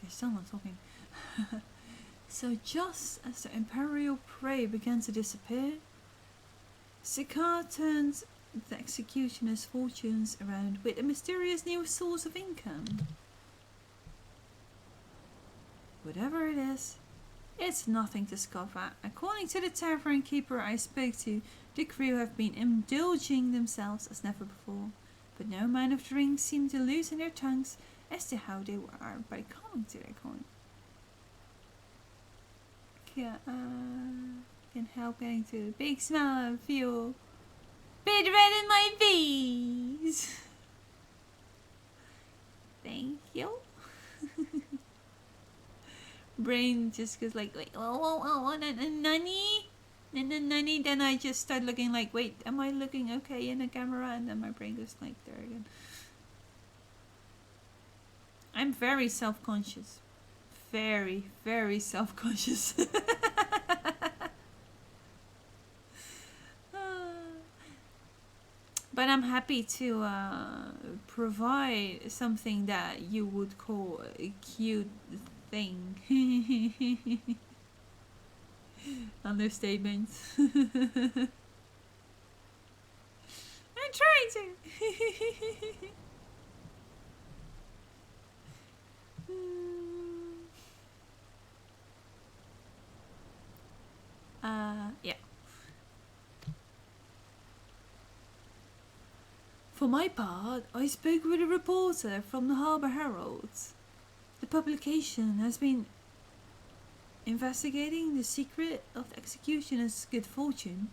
There's someone talking. So just as the Imperial prey began to disappear, Sakaar turned the executioner's fortunes around with a mysterious new source of income. Whatever it is, it's nothing to scoff at. According to the tavern keeper I spoke to, the crew have been indulging themselves as never before, but no amount of drink seemed to loosen their tongues as to how they were by coming to their coin. Can help getting to a big smile and feel bit red in my face. Thank you. Brain just goes like whoa, nani? And then I just start looking like, wait, am I looking okay in the camera? And then my brain goes like there again. I'm very self-conscious. Very, very self-conscious. But I'm happy to provide something that you would call a cute thing. Understatement. I'm trying to. Yeah. For my part, I spoke with a reporter from the Harbour Herald. The publication has been investigating the secret of the executioner's good fortune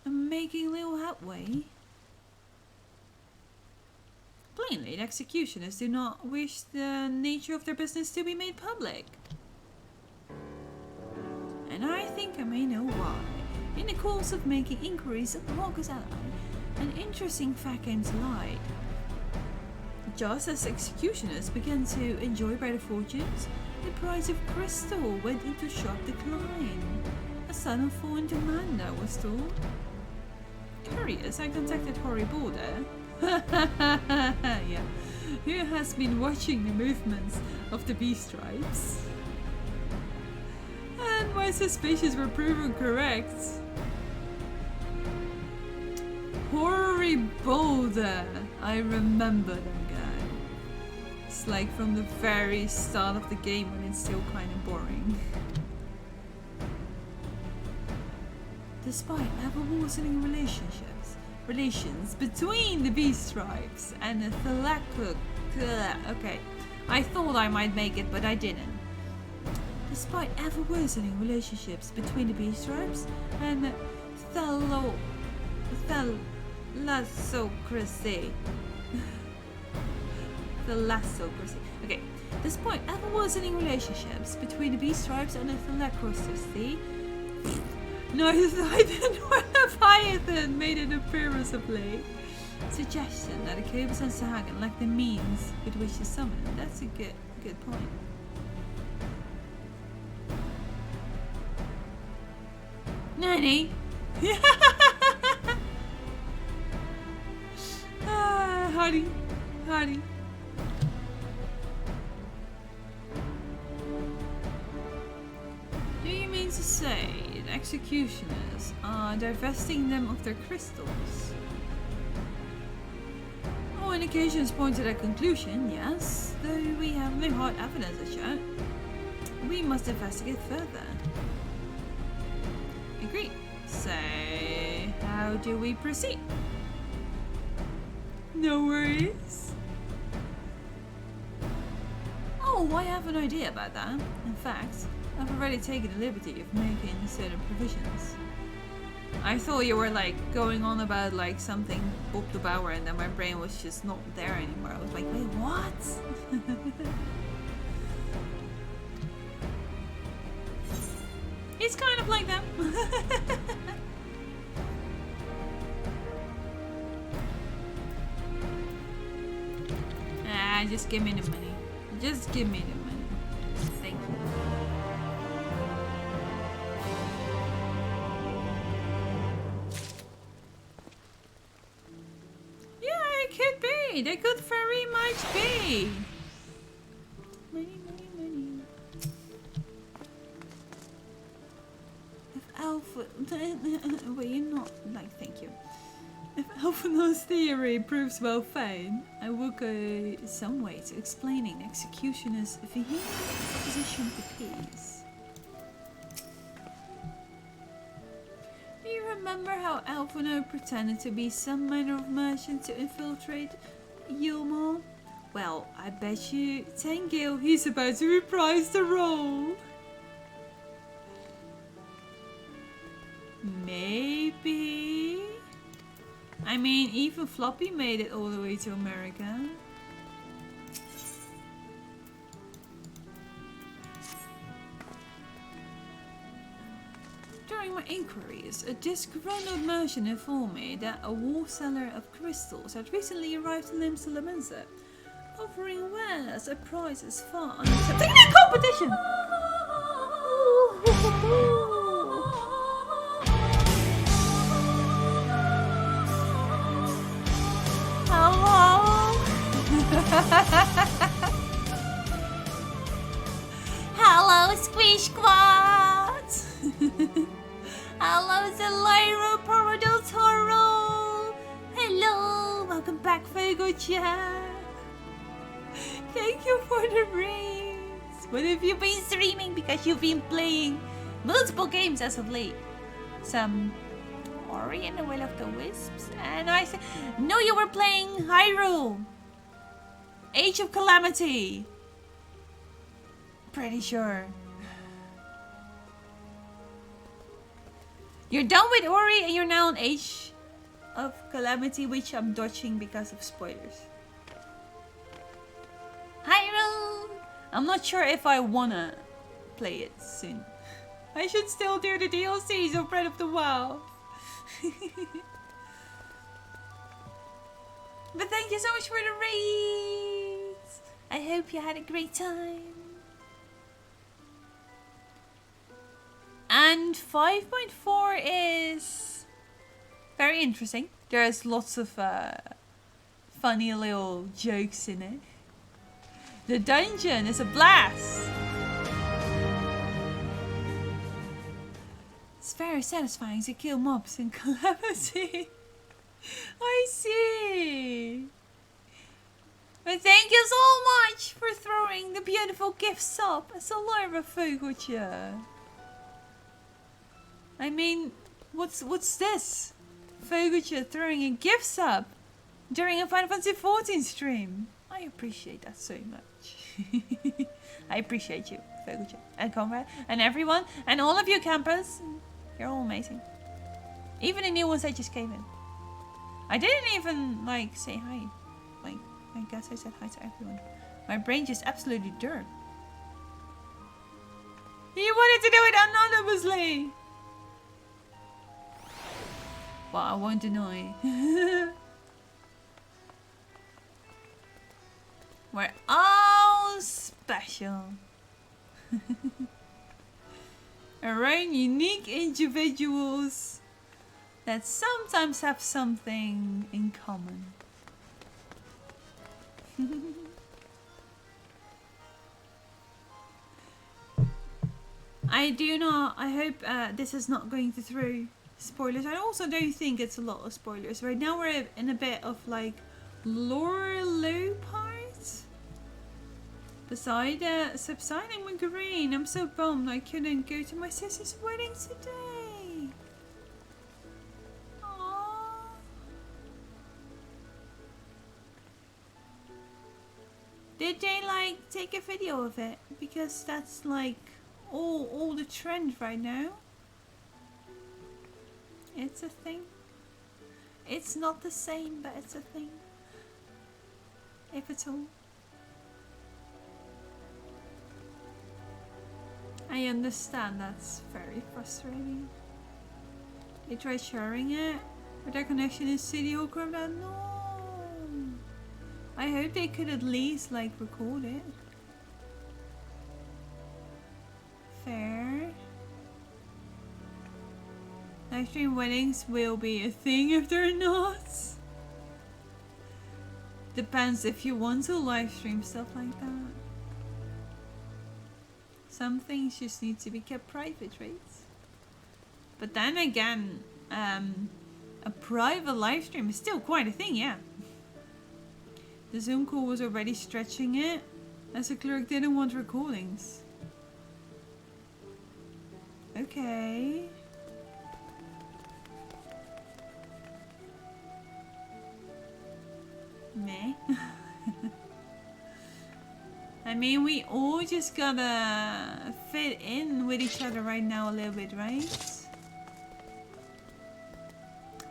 and making little headway. Plainly, the executioners do not wish the nature of their business to be made public. And I think I may know why. In the course of making inquiries at the Hawker's Ally, an interesting fact came to light. Just as executioners began to enjoy better fortunes, the price of crystal went into sharp decline. A sudden fall in demand, I was told. Curious, I contacted Harry Border, yeah, who has been watching the movements of the bee stripes. And my suspicions were proven correct. Harry Boulder, I remember that guy. It's like from the very start of the game when it's still kind of boring. Despite ever-worsening relations between the bee stripes and the okay, I thought I might make it, but I didn't. Despite ever-worsening relationships between the bee stripes and the thalassocracy. Thalassocracy. Okay. Despite ever-worsening relationships between the bee stripes and the thalassocracy, Neither nor Leviathan made an appearance of late. Suggestion that the Cobus and Sahagan lack the means with which to summon him. That's a good point. Nanny! Hardy. Do you mean to say that executioners are divesting them of their crystals? All indications point to that conclusion, yes, though we have no hard evidence as yet. We must investigate further. Agreed. So, how do we proceed? No worries. Oh, I have an idea about that. In fact, I've already taken the liberty of making certain provisions. I thought you were like going on about like something Bob the Bauer, and then my brain was just not there anymore. I was like, wait, what? It's kind of like them. Just give me the money. Just give me the money. Thank you. Yeah, it could be. They could very much be. Money. If Alpha... Wait, you're not... Like, thank you. If Alphina's theory proves well found, I will go some way to explaining executioner's vehement opposition to peace. Do you remember how Alphino pretended to be some manner of merchant to infiltrate Yulmore? Well, I bet you 10 gil he's about to reprise the role. Maybe... I mean, even Floppy made it all the way to America. During my inquiries, a disgruntled merchant informed me that a war seller of crystals had recently arrived in Limsa, offering wares at prices far unacceptable. Competition! Hello? Hello, Squish Squad! Hello, Zelairo Paradil Toro! Hello! Welcome back, Fogocha! Thank you for the raids! What have you been streaming? Because you've been playing multiple games as of late. Some Ori and the Will of the Wisps, and I said, no, you were playing Hyrule! Age of Calamity! Pretty sure. You're done with Ori and you're now on Age of Calamity, which I'm dodging because of spoilers. Hyrule! I'm not sure if I wanna play it soon. I should still do the DLCs of Breath of the Wild. But thank you so much for the raids! I hope you had a great time. And 5.4 is very interesting. There's lots of funny little jokes in it. The dungeon is a blast! It's very satisfying to kill mobs in Calamity. I see. But thank you so much for throwing the beautiful gifts up as a Lyra Fogeltje. I mean, what's this? Fogeltje throwing a gifts up during a Final Fantasy XIV stream. I appreciate that so much. I appreciate you, Fogeltje, and Comrade, and everyone, and all of you campers. You're all amazing. Even the new ones that just came in. I didn't even, like, say hi. Like, I guess I said hi to everyone. My brain just absolutely dirt. You wanted to do it anonymously! Well, I won't deny. We're all special. Our own unique individuals that sometimes have something in common. I hope this is not going to throw spoilers. I also don't think it's a lot of spoilers. Right now we're in a bit of like lore low parts. Beside subsiding with green, I'm so bummed I couldn't go to my sister's wedding today. Aww. Did they like take a video of it? Because that's like all the trend right now. It's a thing. It's not the same, but it's a thing. If at all. I understand that's very frustrating. They tried sharing it, but their connection is City Hall Chrome. No. I hope they could at least like record it. Fair. Livestream weddings will be a thing if they're not. Depends if you want to livestream stuff like that. Some things just need to be kept private, right? But then again, a private livestream is still quite a thing, yeah. The Zoom call was already stretching it, as the clerk didn't want recordings. Okay. Meh. I mean, we all just gotta fit in with each other right now a little bit, right?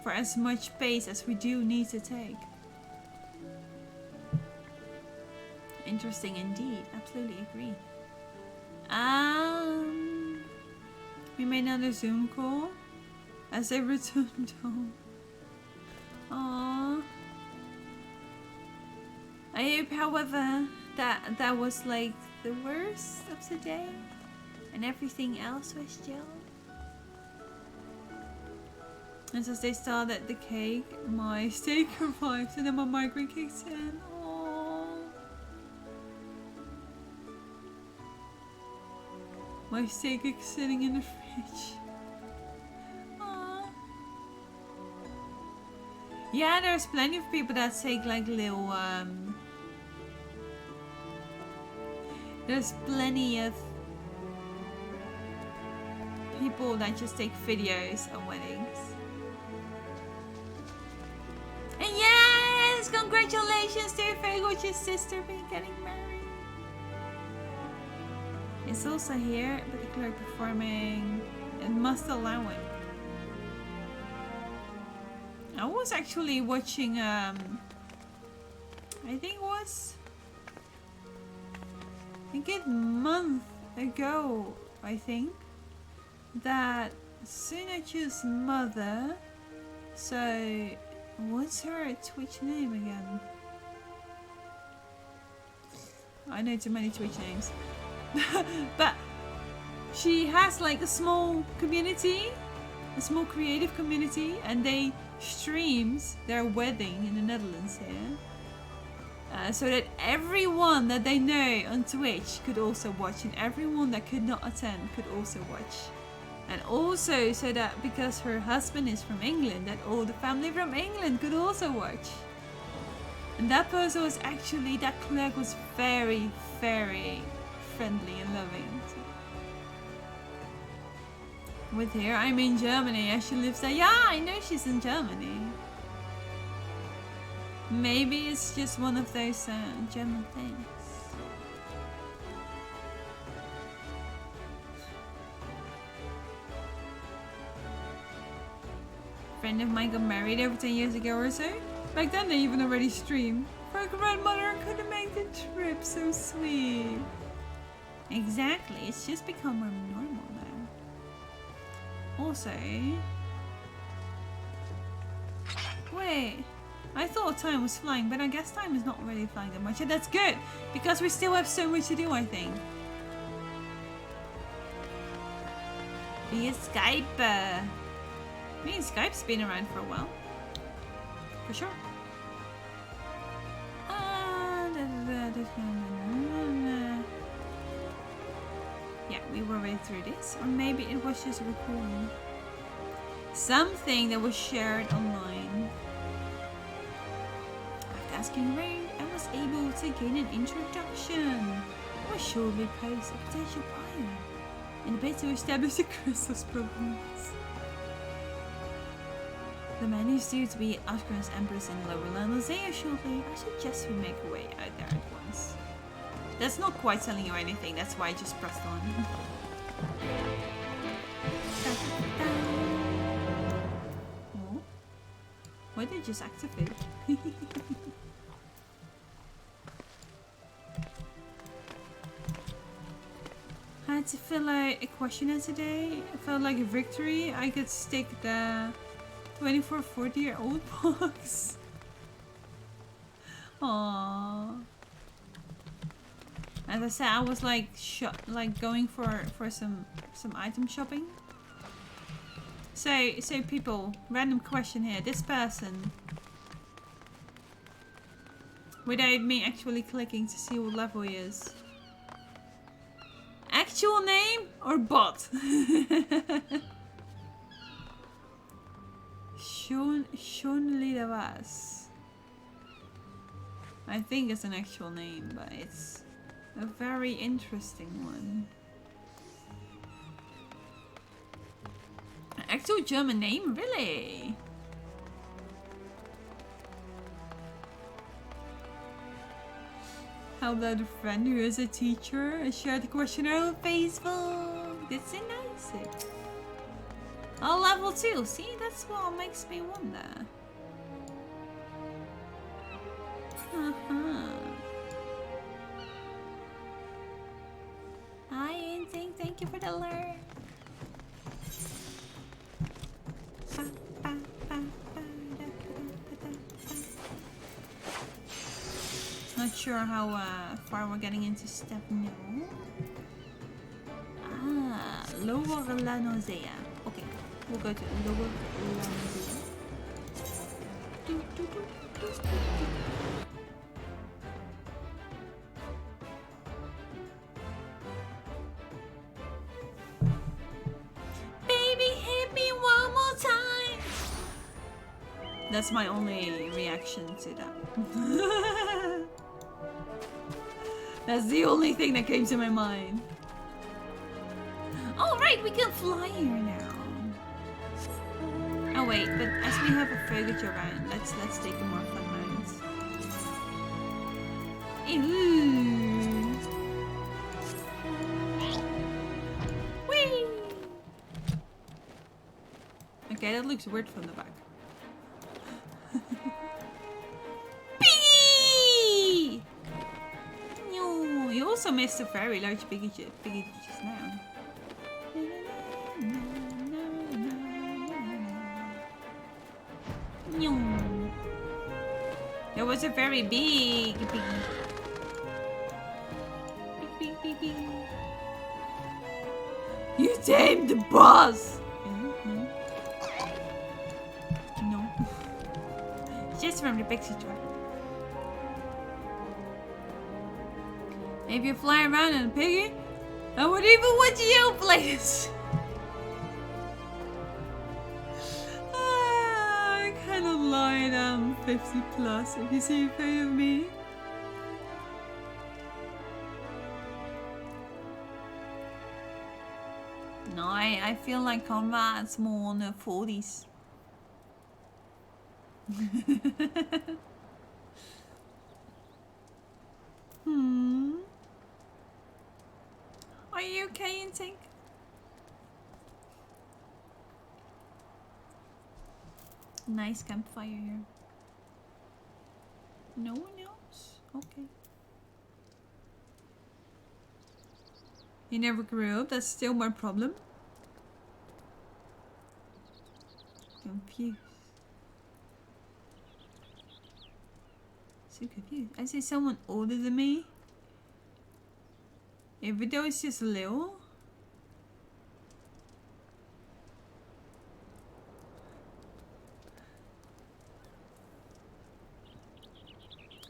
For as much space as we do need to take. Interesting indeed. Absolutely agree. We made another Zoom call as they returned home. Aww. I hope, however, that was like the worst of the day and everything else was chill. And since they started the cake, my steak arrived and then my migraine kicks in. Aww. My steak is sitting in the fridge. Aww. Yeah, there's plenty of people that take like little there's plenty of people that just take videos of weddings. And yes, congratulations to your very gorgeous sister being getting married. It's also here, but the clerk performing. It must allow it. I was actually watching I think a month ago, that Sunachu's mother, so what's her Twitch name again? I know too many Twitch names. But she has like a small community, a small creative community, and they streams their wedding in the Netherlands here. So that everyone that they know on Twitch could also watch, and everyone that could not attend could also watch. And also so that because her husband is from England, that all the family from England could also watch. And that person was actually, that clerk was very, very friendly and loving. So with her, I'm in Germany, and she lives there. Yeah, I know she's in Germany. Maybe it's just one of those German things. A friend of mine got married over 10 years ago or so. Back then they even already streamed. Her grandmother couldn't make the trip, so sweet. Exactly, it's just become more normal now. Also... Wait, I thought time was flying, but I guess time is not really flying that much. And that's good, because we still have so much to do, I think. Via Skype. I mean, Skype's been around for a while. For sure. Yeah, we were already through this. Or maybe it was just a recording. Something that was shared online. After asking around, I was able to gain an introduction. I was shortly posed a potential buyer in a bid to establish the crystal's problems. The man is due to be Ashgran's Empress in Lower Lanazea shortly. I suggest we make our way out there at once. That's not quite telling you anything, that's why I just pressed on. Oh. Why did it just activate? I had to fill out a questionnaire today. I felt like a victory. I could stick the 24-40-year-old box. Aww. As I said, I was like going for some item shopping. So people, random question here. This person, without me actually clicking to see what level he is. Actual name or bot? Sean Lidavas. I think it's an actual name, but it's a very interesting one. An actual German name, really? How about a friend who is a teacher and shared the questionnaire on Facebook? That's so nice. Oh, level 2. See, that's what makes me wonder. Hi, Instinct. Thank you for the alert. not sure how far we're getting into step now. Ah, lower la nausea. Okay, we'll go to lower la nausea. Baby, hit me one more time. That's my only reaction to that. That's the only thing that came to my mind. All right, we can fly here now. Oh wait, but as we have a frigate around, let's take a more fun rounds. Ooh. Whee! Okay, that looks weird from the back. Piggy! No, you also missed a very large piggy just now. There was a very big piggy. Big. You tamed the boss! No. Just from the picture tour. If you fly around in a piggy, I would even watch you play this. I cannot lie, I'm 50 plus if you see a photo of me. No, I feel like Conrad's more in the 40s. Are you okay, Intink? Nice campfire here. No one else? Okay. You never grew up? That's still my problem. Confused. So confused. I see someone older than me. Even though it's just little.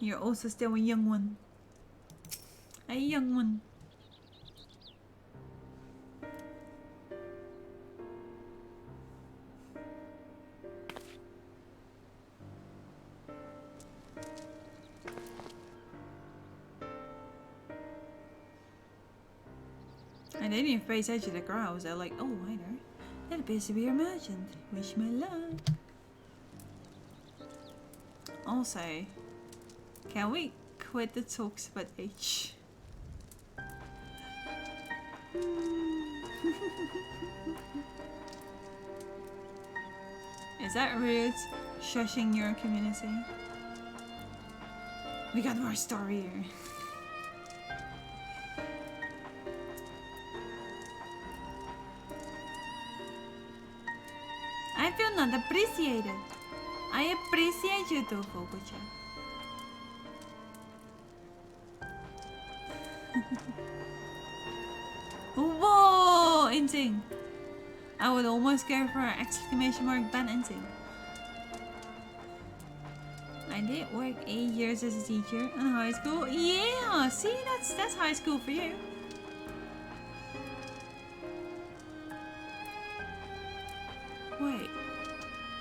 You're also still a young one. A young one. I didn't even pay attention to the crowds. They're like, oh, hi there. That appears to be your merchant. Wish me luck. Also, can we quit the talks about age? Is that rude? Shushing your community? We got more story here. I feel not appreciated. I appreciate you too, Fukucha. Whoa, Inting. I would almost go for an exclamation mark ban Inting. I did work 8 years as a teacher in high school. Yeah, see, that's high school for you. Wait,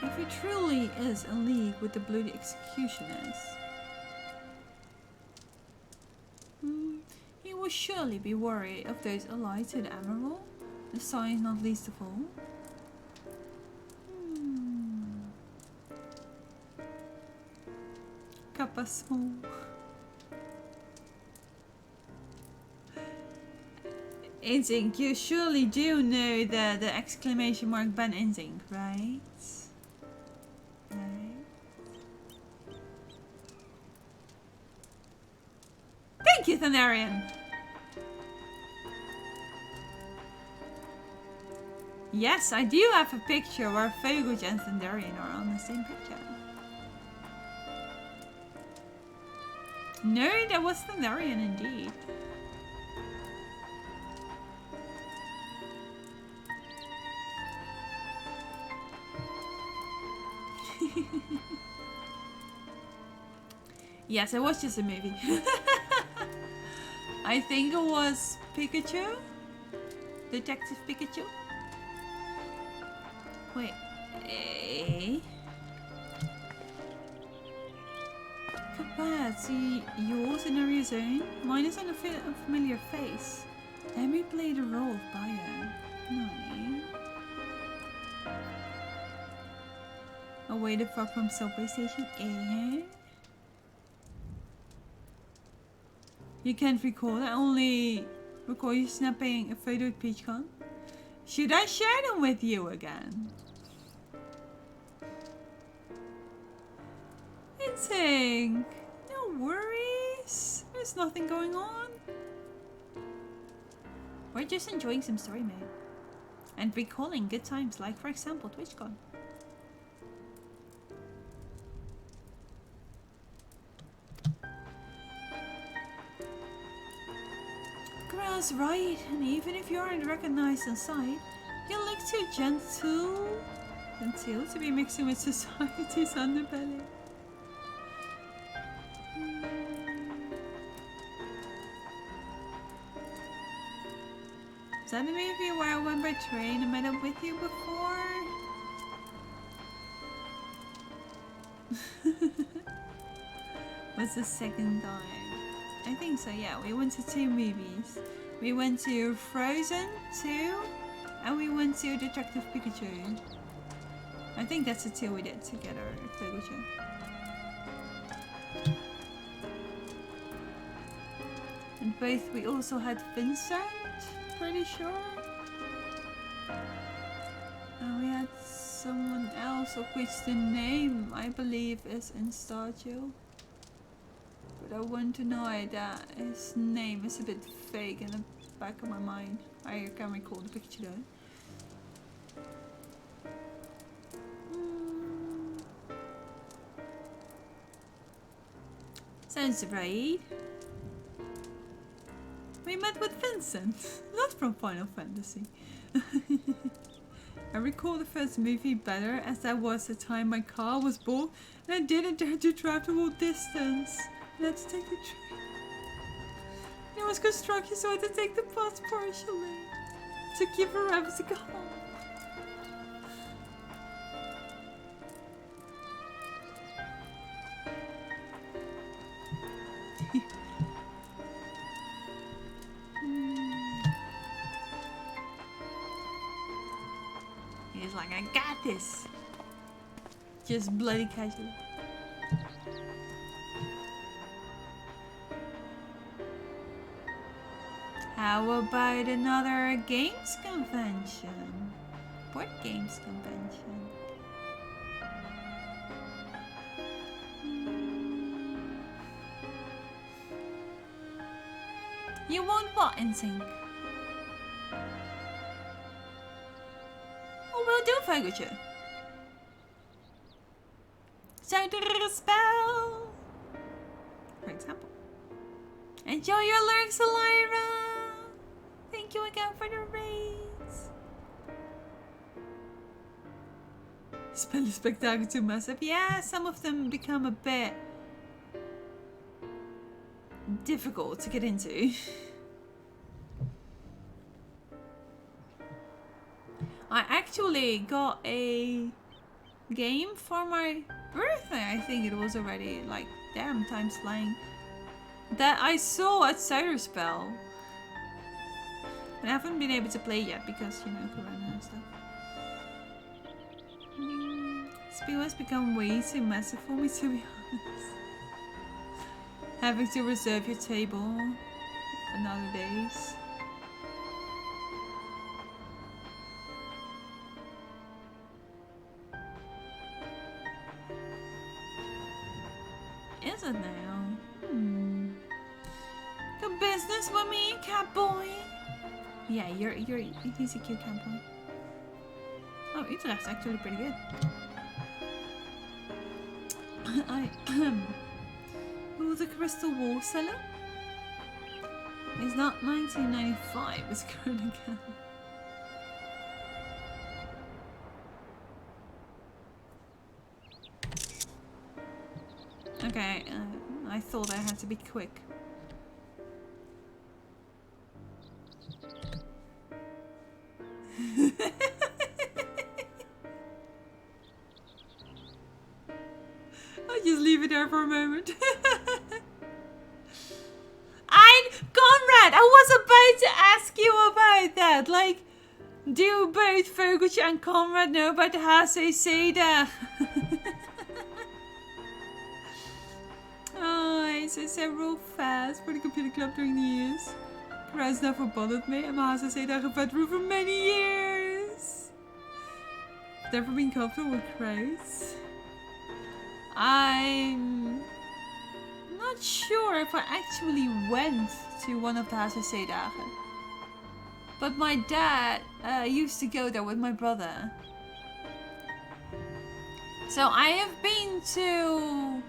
if he truly is in league with the bloody executioners, he will surely be worried of those allied to the Admiral, the sign not least of all. Kappa small. Inzink, you surely do know the exclamation mark ban Inzink, right? Right. Thank you, Thanarian! Yes, I do have a picture where Foguj and Thandarian are on the same picture. No, that was Thundarian indeed. Yes, it was just a movie. I think it was Pikachu? Detective Pikachu? Wait. Compared to yours in area zone, mine is on a familiar face. Let me play the role of Bio. No. Away the fuck from subway station, eh? You can't recall, I only recall you snapping a photo with PeachCon. Should I share them with you again? Insane. No worries. There's nothing going on. We're just enjoying some story mode. And recalling good times, like for example TwitchCon. Grass right, and even if you aren't recognized inside, you look too gentle to be mixing with society's underbelly. Is that the movie where I went by train and met up with you before? Was the second time? I think so, yeah. We went to 2 movies. We went to Frozen 2 and we went to Detective Pikachu. I think that's the 2 we did together, Pikachu. And both we also had Vincent, pretty sure. And we had someone else of which the name I believe is in Stardew. But I want to know that his name is a bit fake in the back of my mind. I can't recall the picture though. Sounds right. We met with Vincent, not from Final Fantasy. I recall the first movie better as that was the time my car was bought and I didn't dare to drive the whole distance. I had to take the train. It was construction, so I had to take the bus partially. It took you forever to go home. He's like, I got this. Just bloody casually. How about another games convention? Board games convention. You won't what in sync? Oh, we'll do Fagucha. Shout a spell, for example. Enjoy your lyrics, Elira. Thank you again for the raise. Spell is spectacular too massive. Yeah, some of them become a bit difficult to get into. I actually got a game for my birthday. I think it was already, like, damn, time's flying. That I saw at Cyberspell. But I haven't been able to play yet because, you know, Corona and stuff. Spiel has become way too massive for me, to be honest. Having to reserve your table on other days. Is it now? Do business with me, cat boy. Yeah, he's a cute cat boy. Oh, Utrecht's actually pretty good. to the Crystal Wall Cellar? It's not 1995, it's current again. Okay, I thought I had to be quick. I'll just leave it there for a moment. Conrad, I was about to ask you about that. Like, do both Vogeltje and Conrad know about the Hase Seda? Oh, so several fads for the computer club during the years. Kruis never bothered me and my Hase Seda gevet through for many years. I've never been comfortable with Kruis. I'm not sure if I actually went to one of the HCC dagen. But my dad used to go there with my brother. So I have been to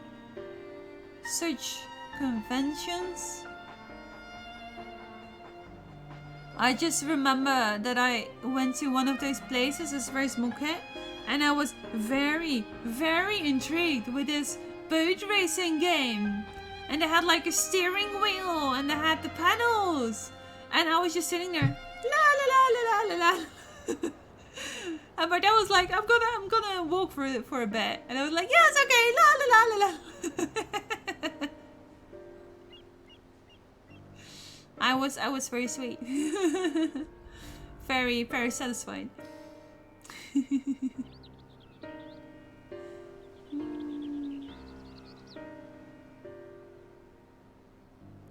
such conventions. I just remember that I went to one of those places as very small kid, and I was very, very intrigued with this boat racing game. And they had like a steering wheel and they had the pedals. And I was just sitting there, la la la la la la la. And my dad was like, I'm gonna walk for a bit. And I was like, yes, okay, la la la la la. I was very sweet. Very, very satisfied.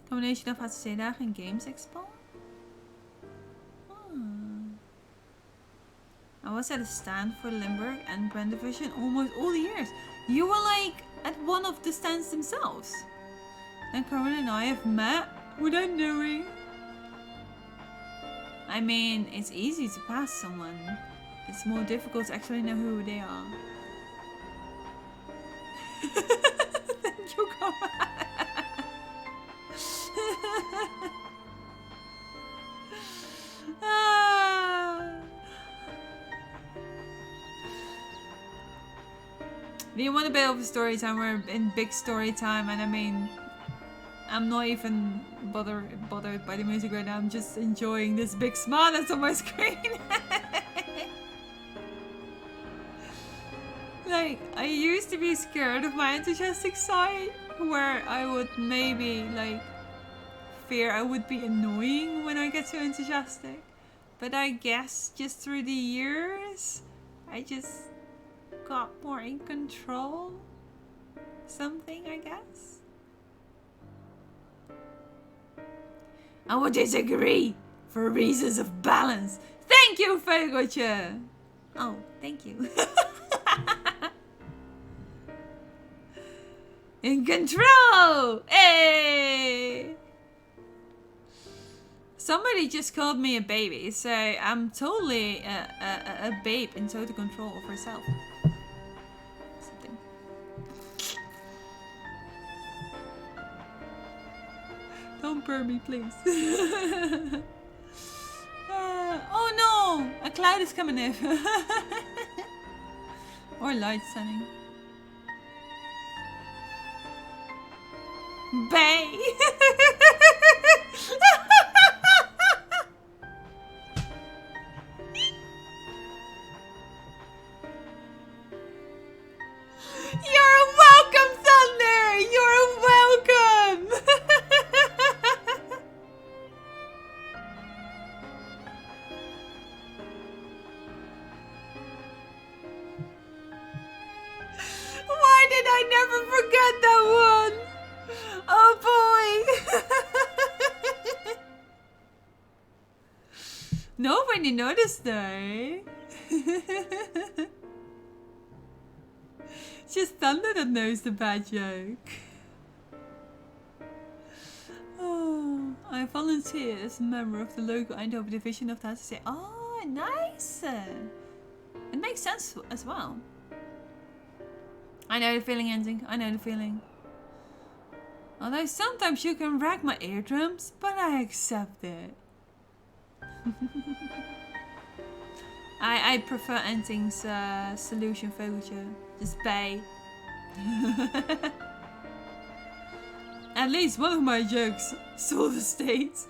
Combination of HCC dagen and Games Expo? I was at a stand for Limburg and Brand Division almost all the years. You were like at one of the stands themselves. And Carmen and I have met without knowing. I mean, it's easy to pass someone. It's more difficult to actually know who they are. Thank you, Carmen. Do you want a bit of a story time? We're in big story time, and I mean, I'm not even bothered by the music right now. I'm just enjoying this big smile that's on my screen. Like, I used to be scared of my enthusiastic side, where I would maybe like fear I would be annoying when I get too enthusiastic. But I guess just through the years, I just got more in control. Something, I guess. I would disagree for reasons of balance. Thank you, Vogeltje. Oh, thank you. In control! Hey! Somebody just called me a baby, so I'm totally a babe in total control of herself. Something. Don't burn me, please. Oh no! A cloud is coming in. Or light sunning. Bay! You're welcome, Thunder! You're welcome! Why did I never forget that one? Oh boy! Nobody noticed though. It's just Thunder that knows the bad joke. Oh, I volunteer as a member of the local Eindhoven division of the HCC. Oh, nice! It makes sense as well. I know the feeling, Ending. I know the feeling. Although sometimes you can wreck my eardrums, but I accept it. I prefer Enting's solution vogeltje. Just bij. At least one of my jokes saw the stage.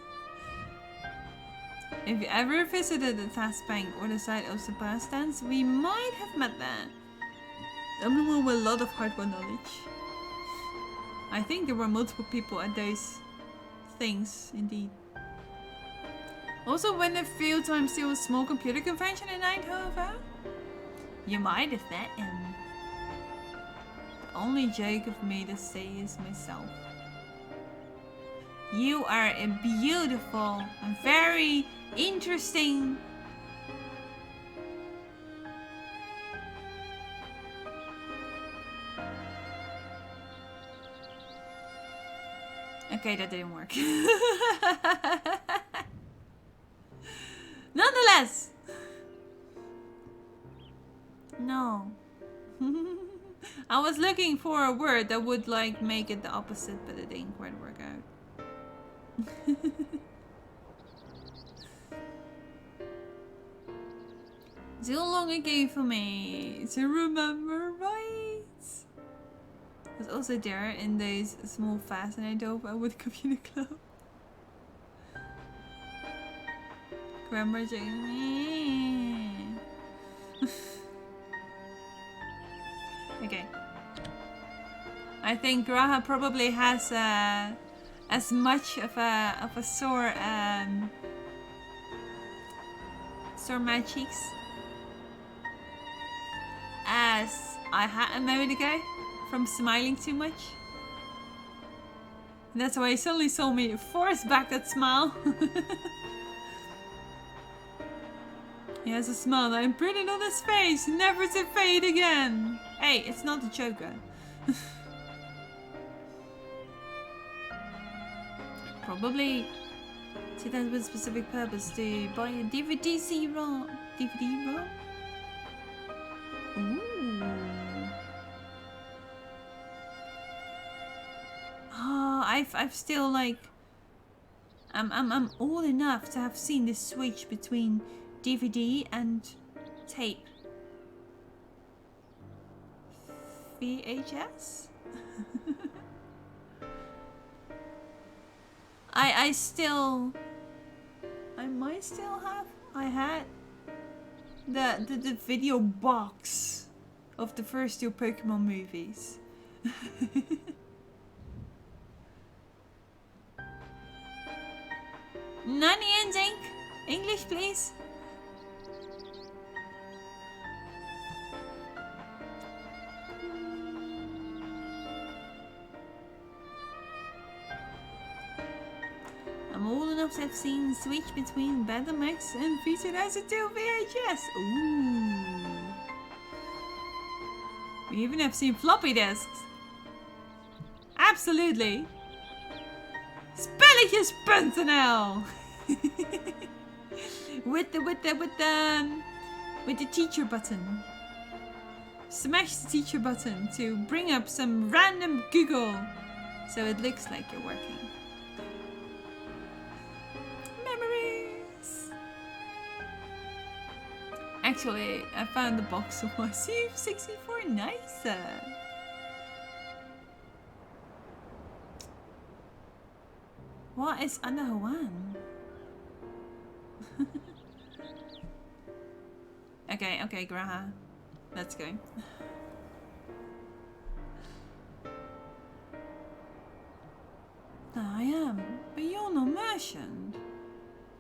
If you ever visited the Task Bank or the site of Sebastian's, we might have met there. Someone with a lot of hardware knowledge. I think there were multiple people at those things, indeed. Also, when the field time still a small computer convention in Eindhoven, you might have met him. The only joke of me to say is myself. You are a beautiful and very interesting. Okay, that didn't work. Nonetheless. No. I was looking for a word that would like make it the opposite, but it didn't quite work out. Too long ago for me to remember, right? I was also there in those small fast in Eindhoven with Computer Club. Grammar Okay. I think Graha probably has as much of a sore my cheeks as I had a moment ago from smiling too much. And that's why he suddenly saw me force back that smile. He has a smile that imprinted on his face, never to fade again. Hey, it's not the Joker. Probably did that with a specific purpose to buy a DVD CD-ROM. Ooh. Oh, I've still like I'm old enough to have seen this switch between DVD and tape. VHS? I had the video box of the first two Pokemon movies. Nani and Zink? English please. I'm old enough to have seen the switch between Betamax and V2002 VHS. Ooh. We even have seen floppy disks. Absolutely. Spelletjes.nl with the teacher button. Smash the teacher button to bring up some random Google so it looks like you're working. Actually, I found the box of my CF64 nicer. What is Anahuan? Okay, Graha. Let's go. I am, but you're not merchant.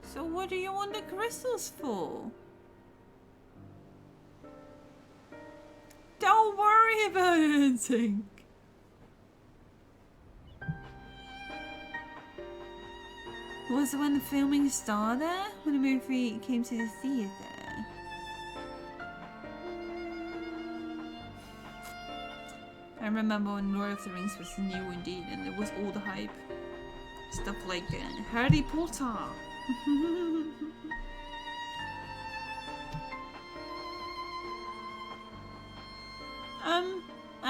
So what do you want the crystals for? Don't worry about anything. Was it when the filming started? When the movie came to the theater? I remember when Lord of the Rings was new indeed, and it was all the hype. Stuff like Harry Potter.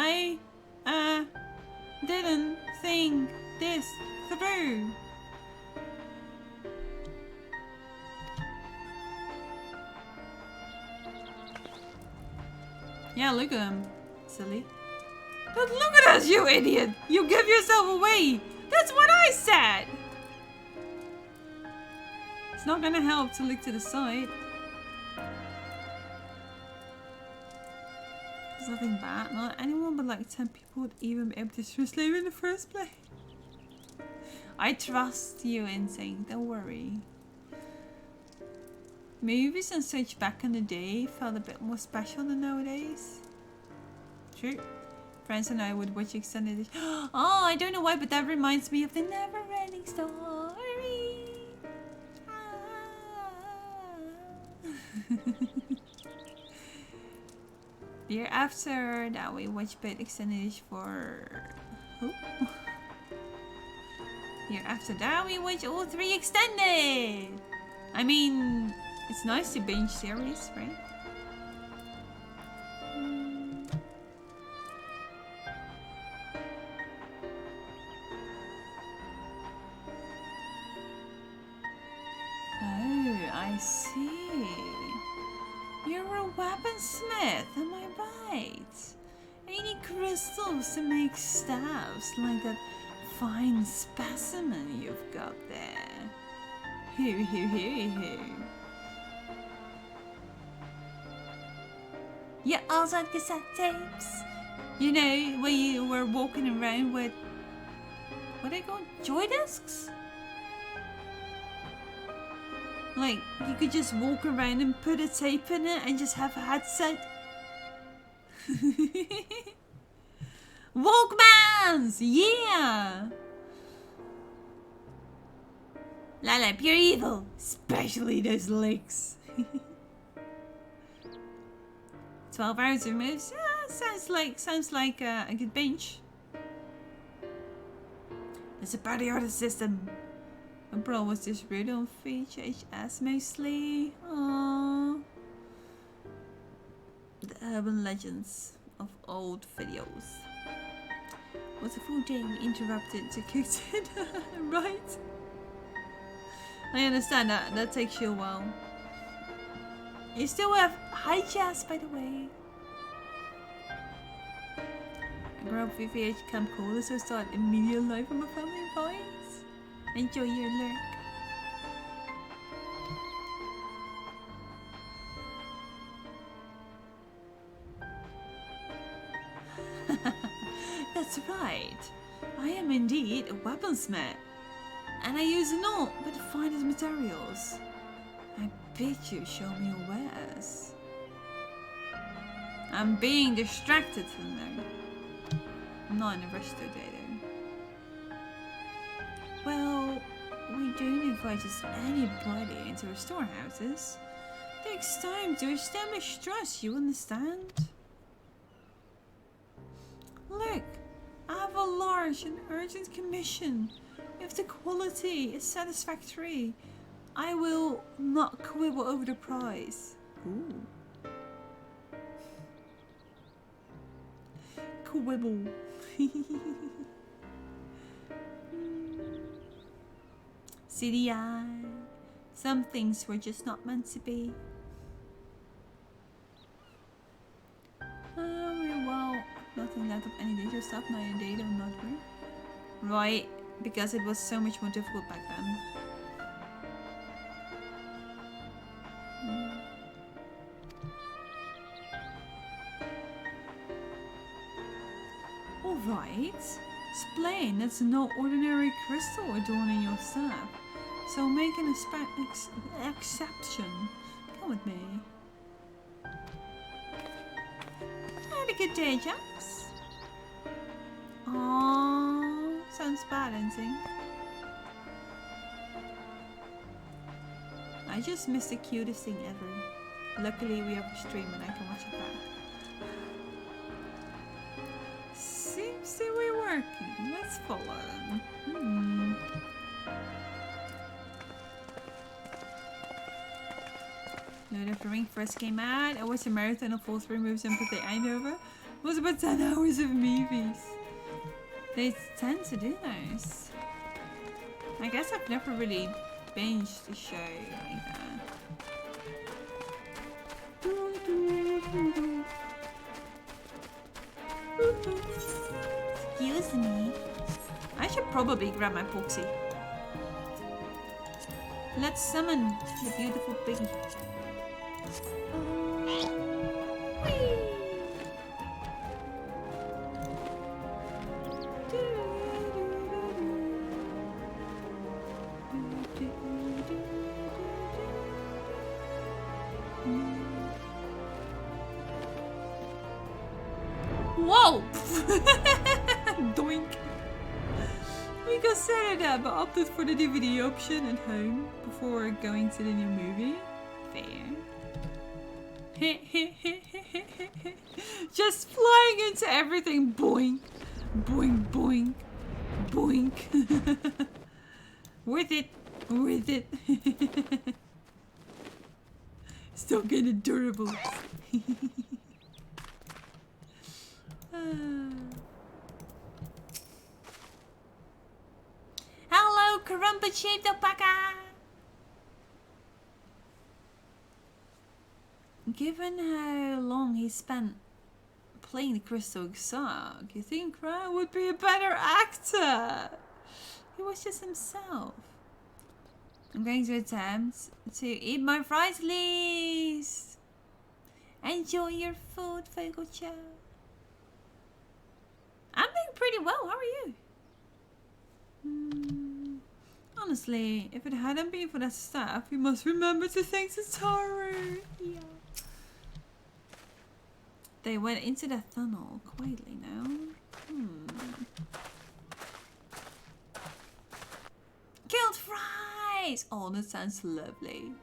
I didn't think this through. Yeah, look at him. Silly. But look at us, you idiot! You give yourself away! That's what I said! It's not gonna help to look to the side. There's nothing bad. Not anyone but like 10 people would even be able to translate in the first place. I trust you, Insane. Don't worry. Movies and such back in the day felt a bit more special than nowadays. True. Friends and I would watch extended. Oh, I don't know why, but that reminds me of the never-ending story. The year after that, we watched both extended for. Oh. The year after that, we watched all 3 extended. I mean, it's nice to binge series, right? Oh, I see. You're a weaponsmith, am I right? Any crystals to make staves like that fine specimen you've got there? Hoo hoo hoo hoo. Yeah, also cassette tapes. You know, where you were walking around with, what are they called? Joy discs? Like, you could just walk around and put a tape in it and just have a headset. Walkmans! Yeah! Lala, pure evil. Especially those legs. 12 hours of moves. Yeah, sounds like a good bench. It's a party order system. My bro was just rude on VHS mostly. Aww. The urban legends of old videos. Was a full day interrupted to cook dinner, right? I understand that. That takes you a while. You still have high jazz, by the way. I grew up with VH camcorder, so start immediate life on my family and boys. Enjoy your lurk. That's right. I am indeed a weaponsmith. And I use not but the finest materials. I bid you show me your wares. I'm being distracted from them. I'm not in a rush today though. Well, we don't invite just anybody into our storehouses. It takes time to establish trust, you understand? Look, I have a large and urgent commission. If the quality is satisfactory, I will not quibble over the price. Ooh. Quibble. CDI. Some things were just not meant to be. Well, nothing left of any data stuff, not your data, not right. Right, because it was so much more difficult back then. Alright. It's plain, that's no ordinary crystal adorning your staff. So make an exception. Come with me. Had a good day, Jax. Aww, sounds bad, Insane. I just missed the cutest thing ever. Luckily, we have a stream and I can watch it back. Seems to be working. Let's follow them. Lord of the Ring first came out. I watched a marathon of full 3 moves and put the end over. It was about 10 hours of movies. They tend to do those. I guess I've never really binged the show like that. Excuse me. I should probably grab my proxy. Let's summon the beautiful piggy. Whoa! Doink! We got set it up, but opted for the DVD option at home before going to the new movie. Fair. Just flying into everything. Boink! Boink, boink, boink. Worth it. Worth it. Still getting adorable. Hello, Karumpa-shaped alpaca! Given how long he spent playing the Crystal Exarch, you think Ryan would be a better actor? He was just himself. I'm going to attempt to eat my fries least. Enjoy your food, Fogelcha. I'm doing pretty well, how are you? Honestly, if it hadn't been for that staff, we must remember to thank Satoru. Yeah. They went into the tunnel quietly now. Killed fries! Oh, that sounds lovely.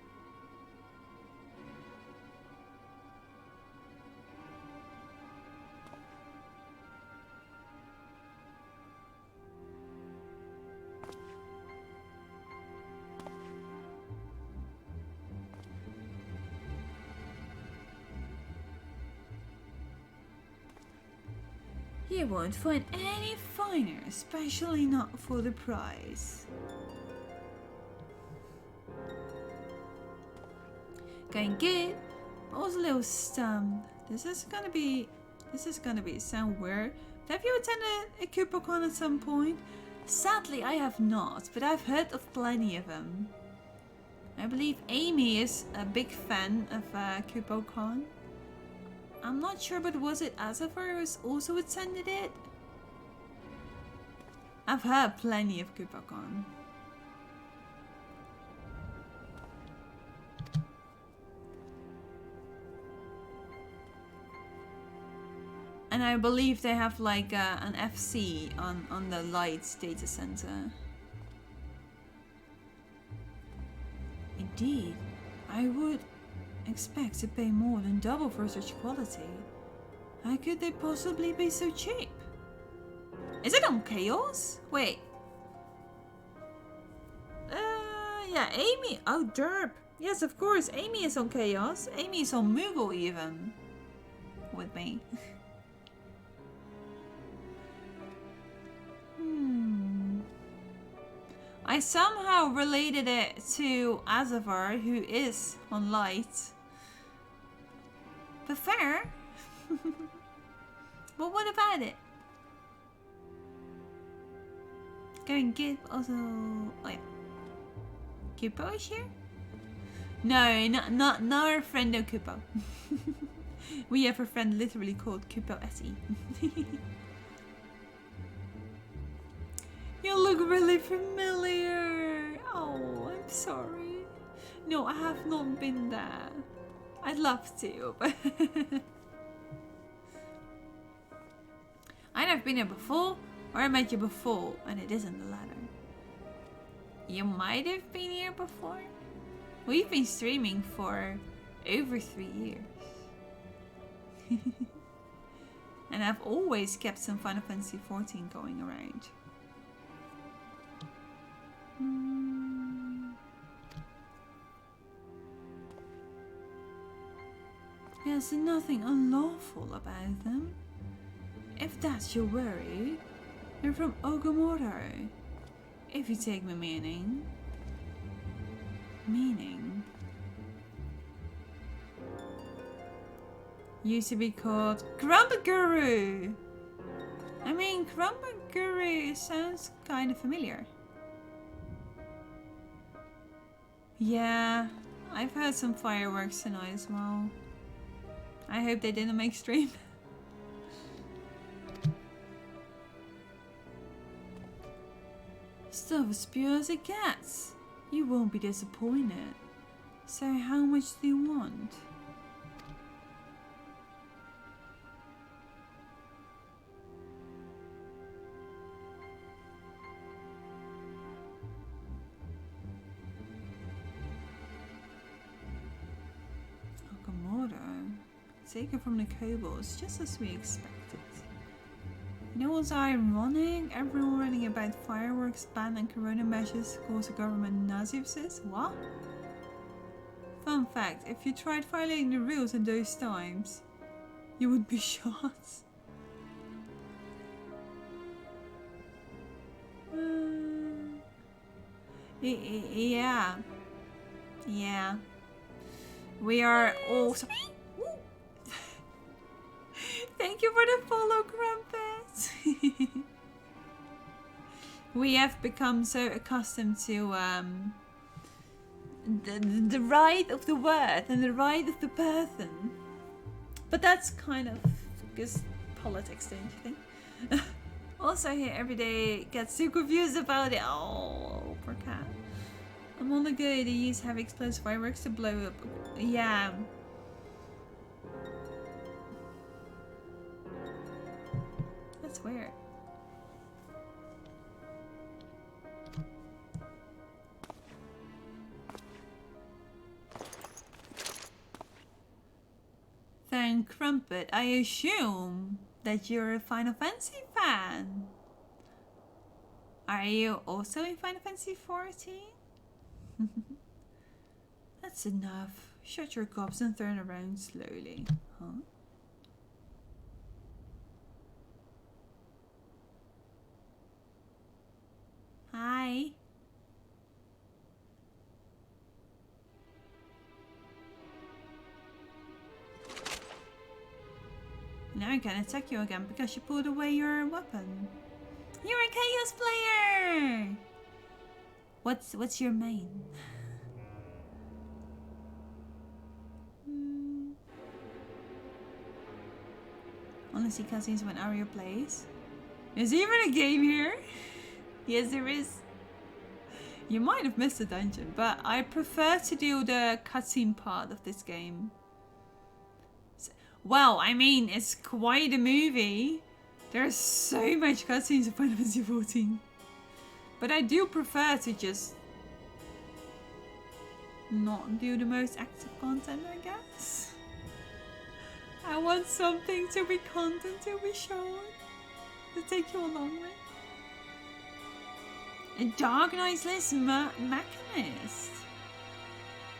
You won't find any finer, especially not for the price. Going good. I was a little stumped. This is gonna be sound weird. Have you attended a CupoCon at some point? Sadly, I have not, but I've heard of plenty of them. I believe Amy is a big fan of CupoCon. I'm not sure, but was it Azafar who also attended it? I've heard plenty of CupoCon. And I believe they have like an FC on the Lights data center. Indeed, I would expect to pay more than double for such quality. How could they possibly be so cheap? Is it on Chaos? Wait. Yeah, Amy. Oh, derp. Yes, of course. Amy is on Chaos. Amy is on Moogle even. With me. I somehow related it to Azafar, who is on Light. But fair. But what about it? Going good also. Oh yeah. Kupo is here? No, not our friend of Kupo. We have a friend literally called Kupo SE. You look really familiar. Oh, I'm sorry. No, I have not been there. I'd love to, but I'd have been here before, or I met you before, and it isn't the latter. You might have been here before. We've been streaming for over 3 years. And I've always kept some Final Fantasy XIV going around. There's nothing unlawful about them. If that's your worry, They're from Ogamoro. If you take my meaning. Used to be called Grumbaguru. I mean, Grumbaguru sounds kind of familiar. Yeah, I've heard some fireworks tonight as well. I hope they didn't make stream. Stuff as pure as it gets. You won't be disappointed. So how much do you want? Okamoto. Taken from the kobolds, just as we expected. You know what's ironic? Everyone running about fireworks ban and corona measures cause the government nauseous. What? Fun fact, if you tried violating the rules in those times, you would be shot. Yeah. Yeah. We are also... Thank you for the follow, Crumpet. We have become so accustomed to the right of the word and the right of the person. But that's kind of just politics, don't you think? Also, I hear every day get so confused about it. Oh, poor cat. I'm on the go. They use heavy explosive fireworks to blow up. Yeah. That's weird. Then Crumpet, I assume that you're a Final Fantasy fan. Are you also in Final Fantasy 14? That's enough. Shut your gobs and turn around slowly. Huh? Hi. Now I can attack you again because you pulled away your weapon. You're a chaos player! What's your main? Only see cutscenes when Aria plays. Is there even a game here? Yes, there is. You might have missed a dungeon, but I prefer to do the cutscene part of this game. Well, I mean, it's quite a movie. There's so much cutscenes in Final Fantasy 14. But I do prefer to just not do the most active content, I guess. I want something to be content to be shown. To take you along with. A Dark Noiseless Machinist.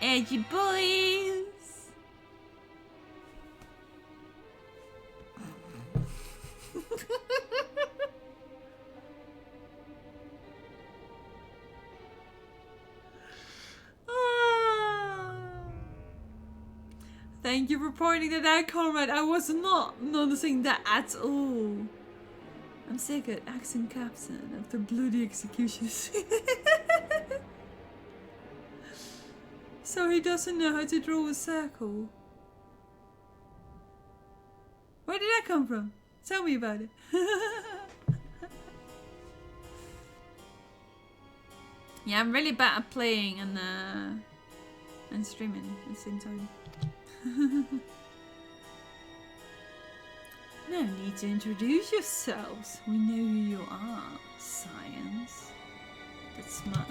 Edgy boys. Thank you for pointing that out, Conrad. I was not noticing that at all. I'm so good, accent captain of the bloody executions. So he doesn't know how to draw a circle. Where did that come from? Tell me about it. Yeah, I'm really bad at playing and streaming at the same time. No need to introduce yourselves. We know who you are, science. That's smug.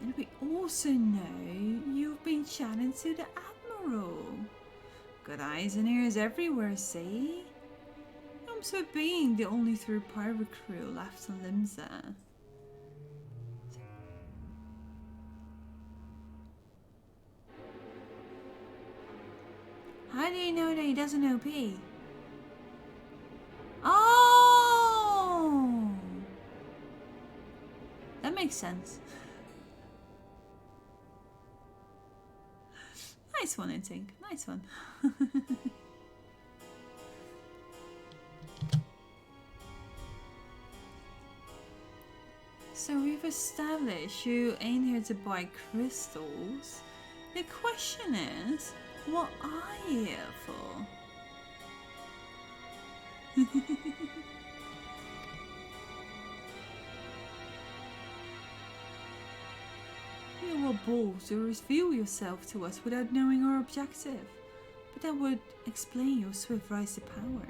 And we also know you've been chatting to the Admiral. Got eyes and ears everywhere, see? I'm so being the only third pirate crew left on Limsa. How do you he doesn't OP. Oh! That makes sense. Nice one, Intink. Nice one. So we've established you ain't here to buy crystals. The question is, what are you here for? You were bold to reveal yourself to us without knowing our objective, but that would explain your swift rise to power.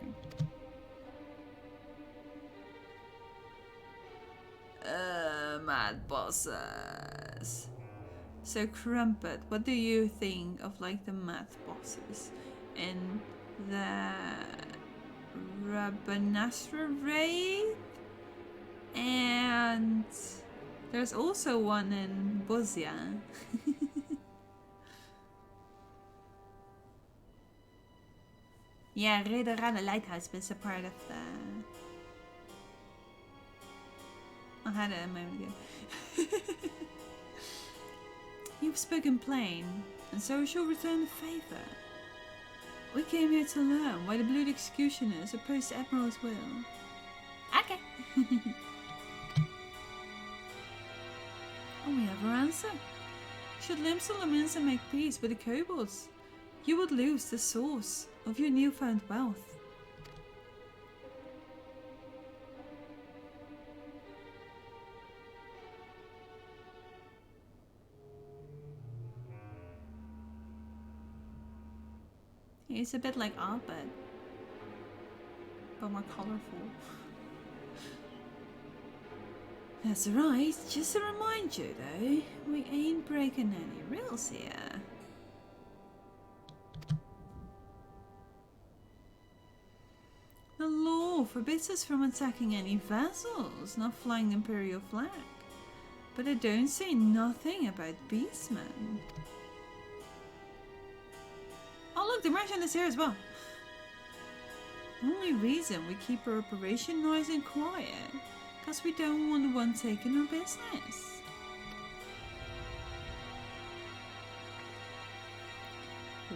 Mad bosses. So Crumpet, what do you think of like the mad bosses in the Rabanastra raid? And there's also one in Bosnia. Yeah, Raiderana Lighthouse is a part of the... I had it a moment ago. You've spoken plain, and so we shall return the favor. We came here to learn why the Blood Executioners opposed the Admiral's will. Okay. And we have our answer. Should Limsa Lominsa make peace with the kobolds, you would lose the source of your newfound wealth. He's a bit like Abed, but more colorful. That's right, just to remind you though, we ain't breaking any rules here. The law forbids us from attacking any vessels not flying the Imperial flag, but I don't say nothing about beastmen. Oh look, the merchant is here as well. Only reason we keep our operation nice and quiet, because we don't want the one taking our business.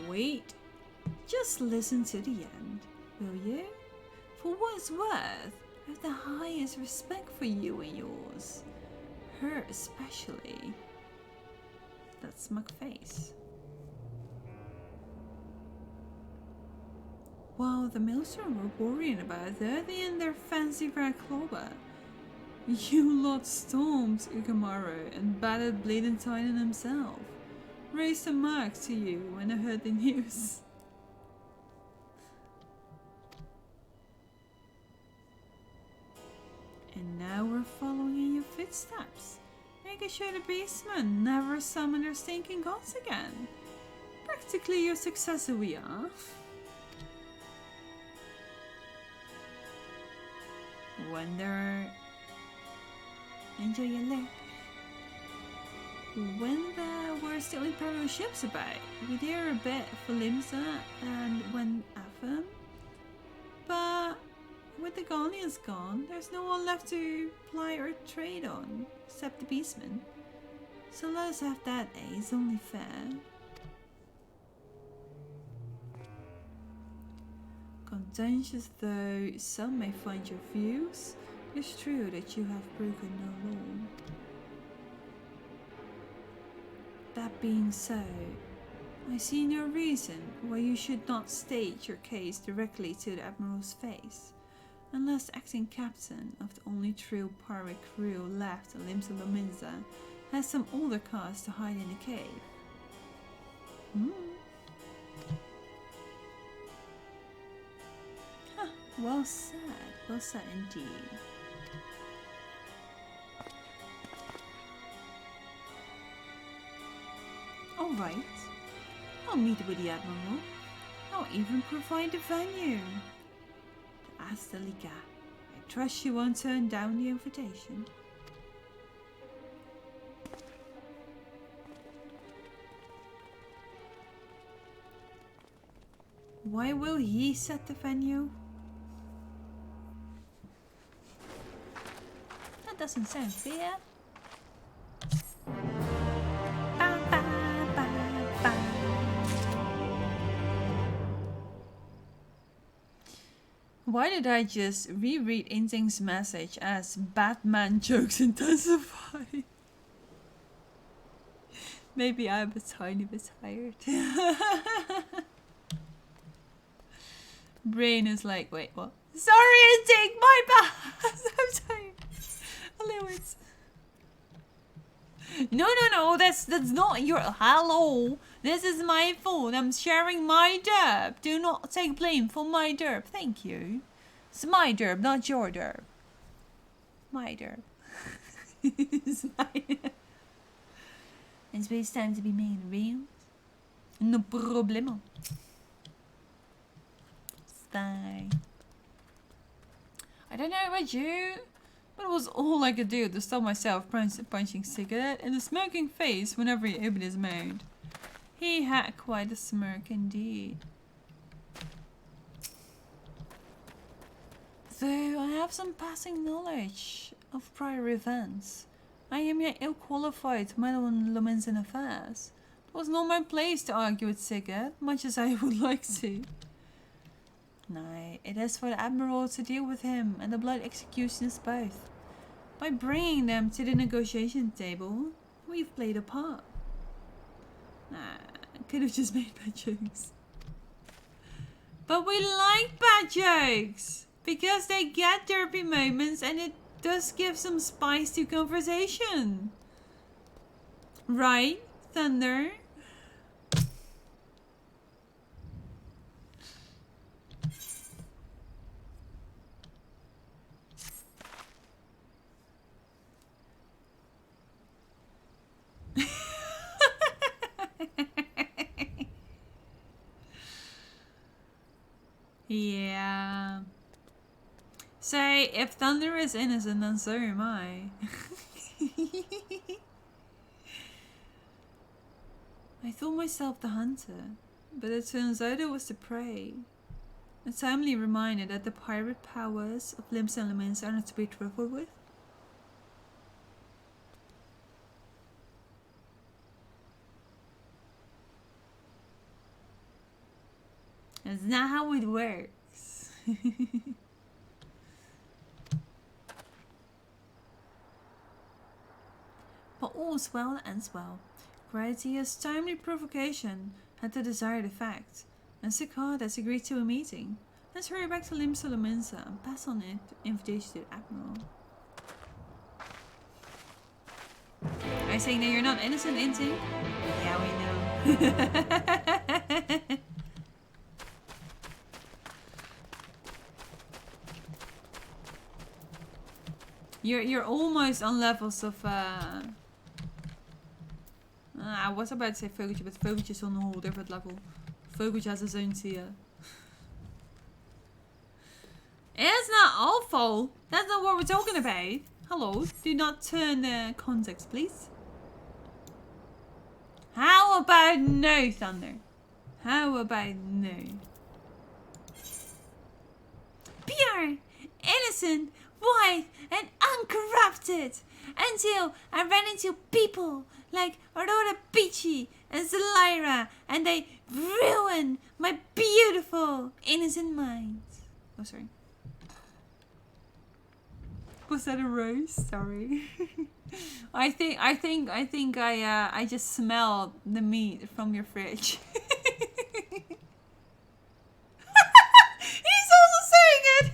Wait, just listen to the end, will you? For what it's worth, I have the highest respect for you and yours. Her especially. That smug face. While the Maelstrom were worrying about that and their fancy Verkloba, you lot stormed Ukamaru and battered Bleeding Titan himself. Raised a mark to you when I heard the news. And now we're following in your footsteps, making sure the beastmen never summon their stinking gods again. Practically your successor we are. Wonder... Enjoy your lurk. When there were still Imperial ships about, we did a bit for Limsa and when Atham. But with the Galleons gone, there's no one left to ply or trade on, except the beastmen. So let us have that, eh? It's only fair. Contentious though some may find your views, it's true that you have broken no law. That being so, I see no reason why you should not state your case directly to the Admiral's face, unless acting captain of the only true pirate crew left on Limsa Lominsa has some older cause to hide in the cave. Huh, well said indeed. Alright, I'll meet with the Admiral. I'll even provide a venue. Astalika, I trust you won't turn down the invitation. Why will he set the venue? That doesn't sound fair. Ba, ba, ba, ba. Why did I just reread Inting's message as Batman jokes intensify? Maybe I'm a tiny bit tired. Brain is like, wait, what? Sorry, Inting, my bad. I'm tired. A little bit. No, that's not your. Hello, this is my phone. I'm sharing my derp. Do not take blame for my derp. Thank you. It's my derp, not your derp. My derp. It's mine. It's waste time to be made real. No problemo. Stay. I don't know about you, but it was all I could do to stop myself punching cigarette in the smirking face whenever he opened his mouth. He had quite a smirk indeed. Though I have some passing knowledge of prior events, I am yet ill-qualified to meddle in Lumensian affairs. It was not my place to argue with Sigurd, much as I would like to. No, it is for the Admiral to deal with him and the blood executioners both. By bringing them to the negotiation table, we've played a part. Nah, I could have just made bad jokes. But we like bad jokes! Because they get derpy moments and it does give some spice to conversation. Right, Thunder? Yeah. Say, if Thunder is innocent, then so am I. I thought myself the hunter, but it turns out I was the prey. A timely reminder that the pirate powers of limbs and elements are not to be trifled with. That's not how it works. But all's well that ends well. Gratia's timely provocation had the desired effect, and Sicard has agreed to a meeting. Let's hurry back to Limsa Lominsa and pass on it invitation to the Admiral. Are you saying that you're not innocent, Inting? Yeah, we know. You're almost on levels of I was about to say Vogeltje, but Vogeltje is on a whole different level. Vogeltje has his own tier. It's not awful. That's not what we're talking about. Hello, do not turn the context, please. How about no, Thunder? How about no? Pure, innocent, white, and uncorrupted. Until I ran into people like Aurora Peachy and Zelira, and they ruined my beautiful, innocent mind. Oh, sorry. Was that a rose? Sorry. I think I just smelled the meat from your fridge. He's also saying it.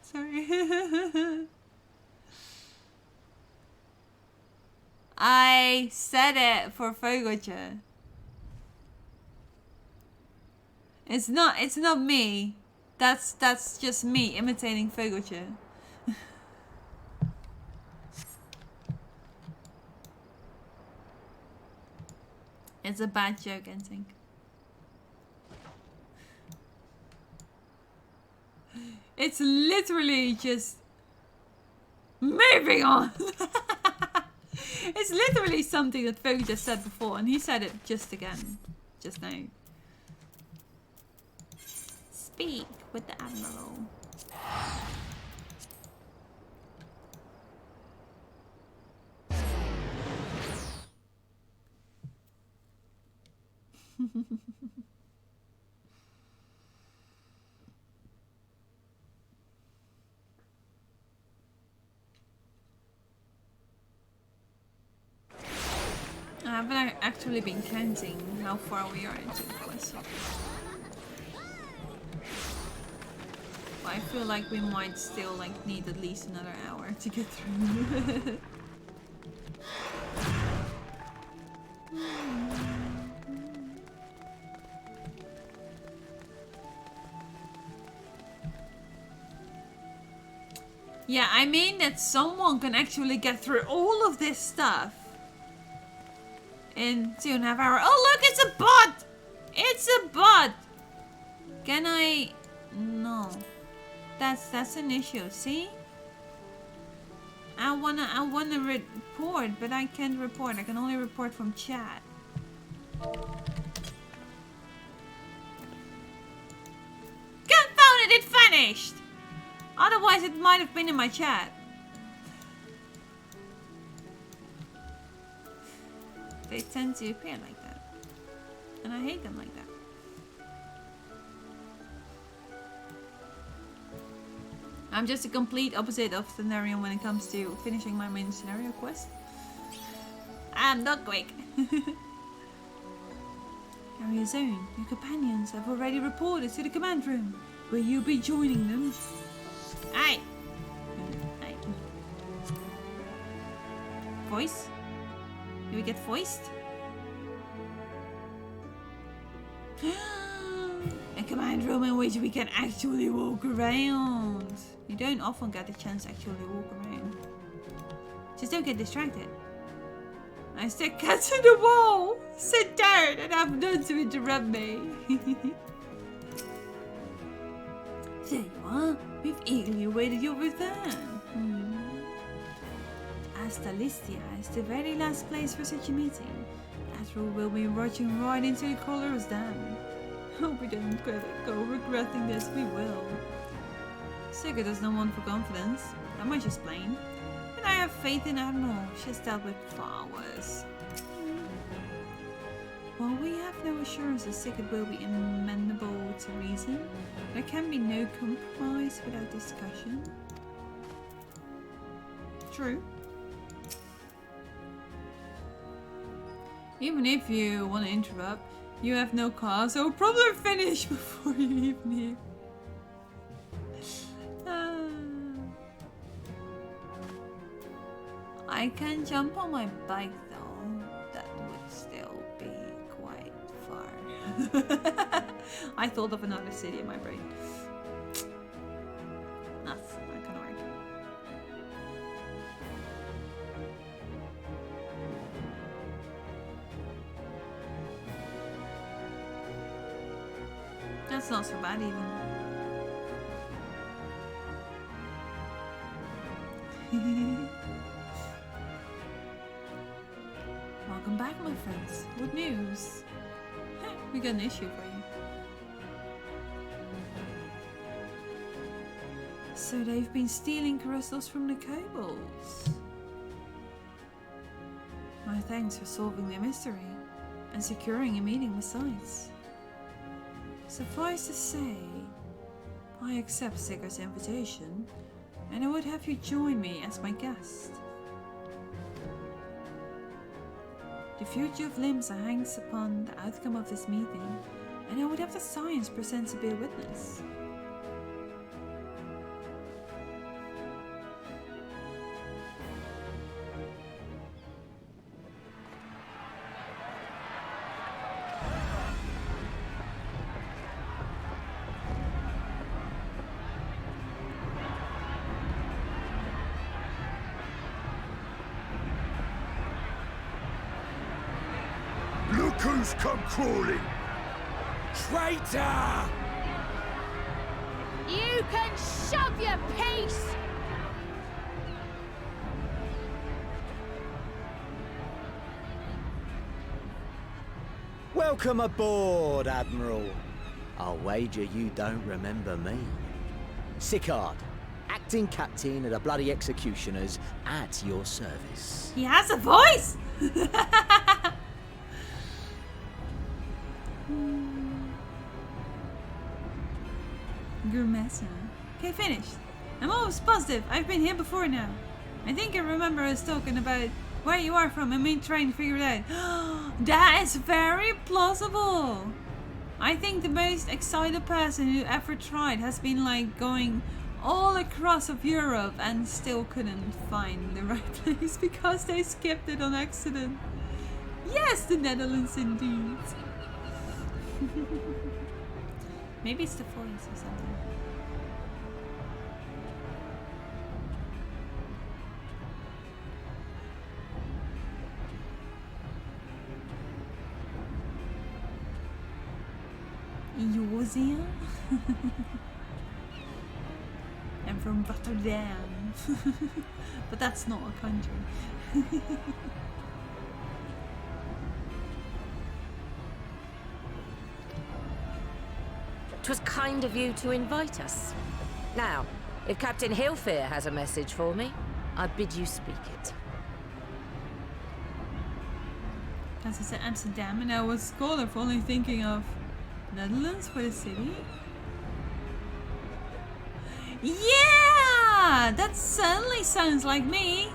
Sorry. I said it for Vogeltje. It's not me. That's just me imitating Vogeltje. It's a bad joke, I think. It's literally just Moving on. It's literally something that Fogg just said before, and he said it just again, just now. Speak with the Admiral. I haven't actually been counting how far we are into the quest. But I feel like we might still like need at least another hour to get through. Yeah, I mean that someone can actually get through all of this stuff in 2.5 hours. Oh look, it's a bot! It's a bot! Can I... No. That's an issue, see? I wanna report, but I can't report. I can only report from chat. Confounded, it vanished! Otherwise it might have been in my chat. They tend to appear like that. And I hate them like that. I'm just a complete opposite of Thenarian when it comes to finishing my main scenario quest. I'm not quick. Area Zone, your companions have already reported to the command room. Will you be joining them? Aye. Aye. Voice? Do we get voiced? A command room in which we can actually walk around. You don't often get the chance to actually walk around. Just don't get distracted. I stick cats in the wall. Sit down and have none to interrupt me. There you are. We've eagerly awaited your return. Astalistia is the very last place for such a meeting. After all, we'll be rushing right into the Color's Den. Hope we don't go regretting this. We will. Sigurd does not want for confidence. That much is plain. But I have faith in Admiral. She's dealt with far worse. While we have no assurance that Sigurd will be amenable to reason, there can be no compromise without discussion. True. Even if you want to interrupt, you have no car, so we'll probably finish before you even here. I can jump on my bike though. That would still be quite far. I thought of another city in my brain. That's not gonna work. That's not so bad even. Welcome back, my friends. What news? We got an issue for you. So they've been stealing crystals from the kobolds. My thanks for solving the mystery and securing a meeting besides. Suffice to say, I accept Sigurd's invitation, and I would have you join me as my guest. The future of Limsa hangs upon the outcome of this meeting, and I would have the science present to be a witness. Who's come crawling? Traitor! You can shove your piece! Welcome aboard, Admiral. I'll wager you don't remember me. Sicard, acting captain of the bloody executioners, at your service. He has a voice! Gurmesa. Okay, finished. I'm almost positive. I've been here before now. I think I remember us talking about where you are from and me trying to figure it out. That is very plausible. I think the most excited person who ever tried has been like going all across of Europe and still couldn't find the right place because they skipped it on accident. Yes, the Netherlands indeed. Maybe it's the voice or something. Eosia? I'm from Rotterdam. But that's not a country. 'Twas kind of you to invite us. Now, if Captain Hillfear has a message for me, I bid you speak it. As I said, Amsterdam, and I was only thinking of Netherlands for the city. Yeah! That certainly sounds like me.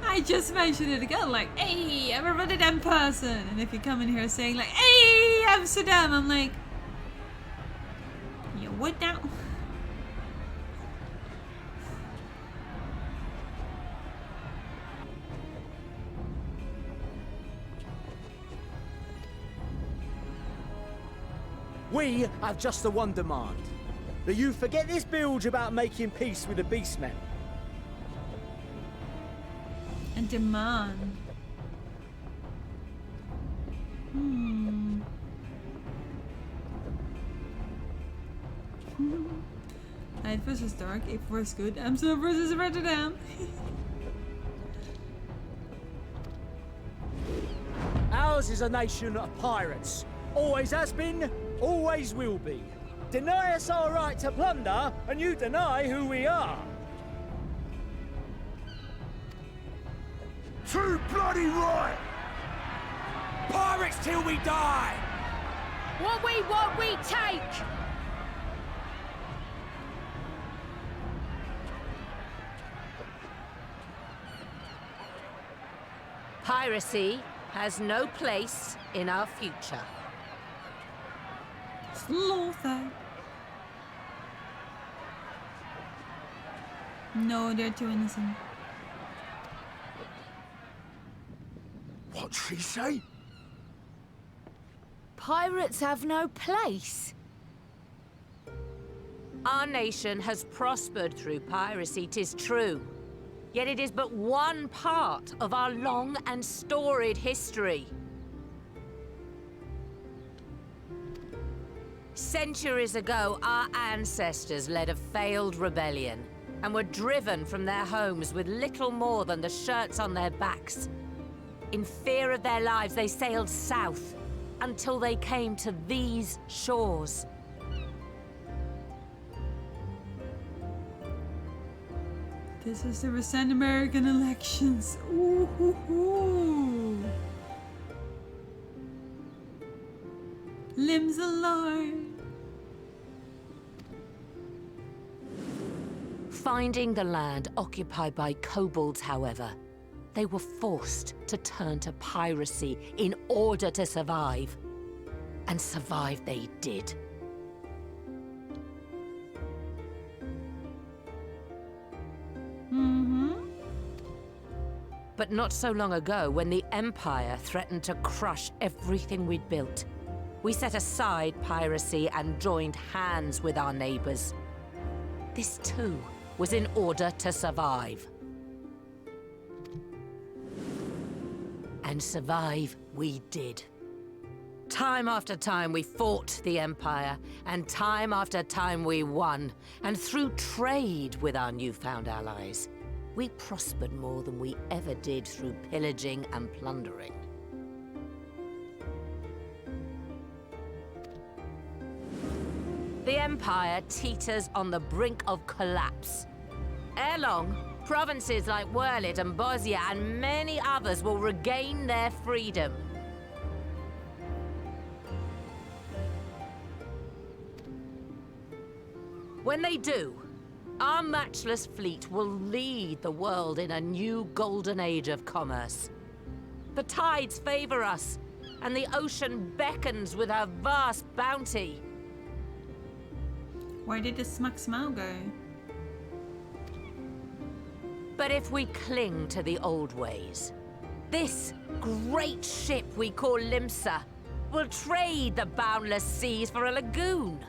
I just mentioned it again, like, hey, I'm a Rotterdam person. And if you come in here saying like, hey, Amsterdam, I'm like, you what now? We have just the one demand. That you forget this bilge about making peace with the Beastmen. And demand. Night versus dark, April versus good, Amsterdam versus Rotterdam. Ours is a nation of pirates. Always has been, always will be. Deny us our right to plunder, and you deny who we are. Too bloody right! Pirates till we die! What we want, we take! Piracy has no place in our future. Slaughter. No, they're too innocent. What'd she say? Pirates have no place. Our nation has prospered through piracy, 'tis true. Yet it is but one part of our long and storied history. Centuries ago, our ancestors led a failed rebellion and were driven from their homes with little more than the shirts on their backs. In fear of their lives, they sailed south until they came to these shores. This is the recent American elections. Ooh, hoo, hoo. Limbs alone. Finding the land occupied by kobolds, however, they were forced to turn to piracy in order to survive. And survive they did. But not so long ago, when the Empire threatened to crush everything we'd built, we set aside piracy and joined hands with our neighbors. This too was in order to survive. And survive we did. Time after time we fought the Empire, and time after time we won. And through trade with our newfound allies, we prospered more than we ever did through pillaging and plundering. The Empire teeters on the brink of collapse. Ere long, provinces like Wurlid and Bosnia and many others will regain their freedom. When they do, our matchless fleet will lead the world in a new golden age of commerce. The tides favor us, and the ocean beckons with her vast bounty. Where did the smug smile go? But if we cling to the old ways, this great ship we call Limsa will trade the boundless seas for a lagoon.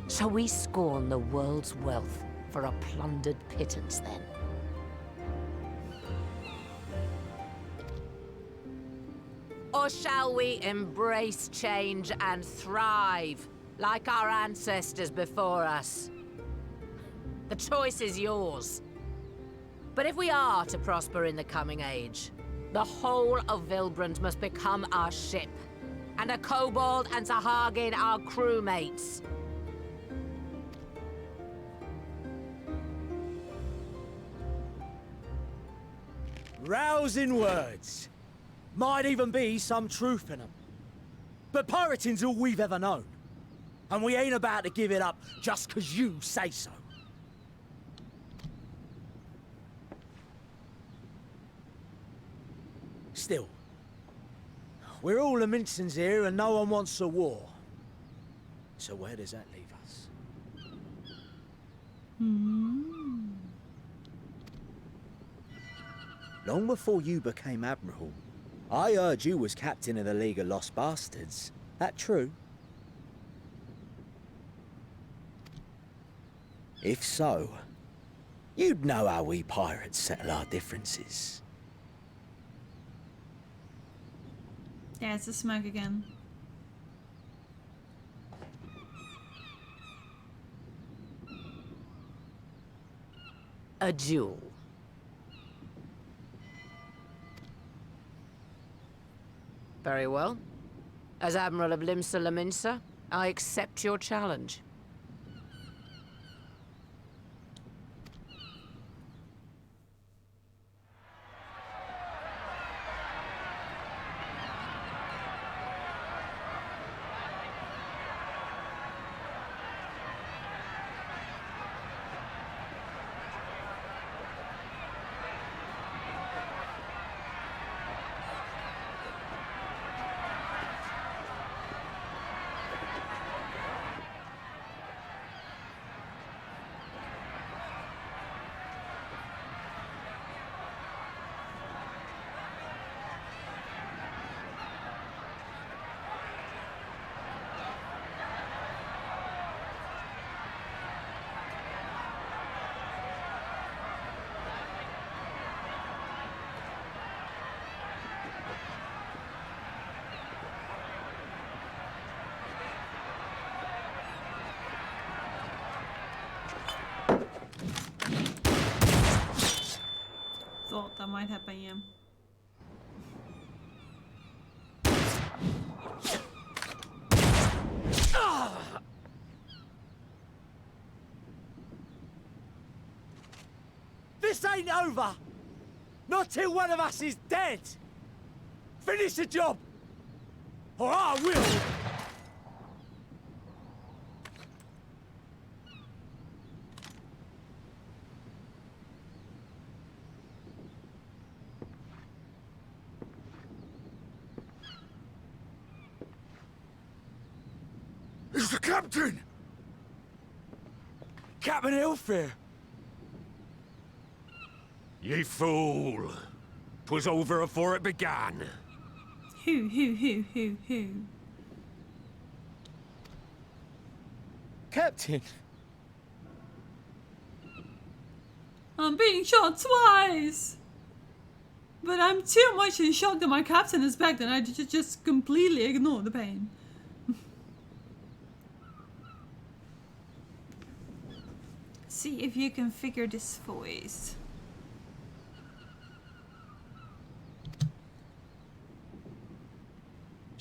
So we scorn the world's wealth for a plundered pittance then. Or shall we embrace change and thrive, like our ancestors before us? The choice is yours. But if we are to prosper in the coming age, the whole of Vilbrand must become our ship, and a kobold and Sahagin our crewmates. Rousing words. Might even be some truth in them. But pirating's all we've ever known. And we ain't about to give it up just 'cause you say so. Still, we're all the Mincins here and no one wants a war. So where does that leave us? Long before you became Admiral, I heard you was captain of the League of Lost Bastards. That true? If so, you'd know how we pirates settle our differences. Yeah, it's the smoke again. A duel. Very well. As Admiral of Limsa Laminsa, I accept your challenge. Thought that might happen, yeah. This ain't over! Not till one of us is dead! Finish the job! Or I will! It's the captain! Captain Ilfir! Ye fool! 'Twas over afore it began. Who? Captain! I'm being shot twice! But I'm too much in shock that my captain is back that I just completely ignore the pain. See if you can figure this voice.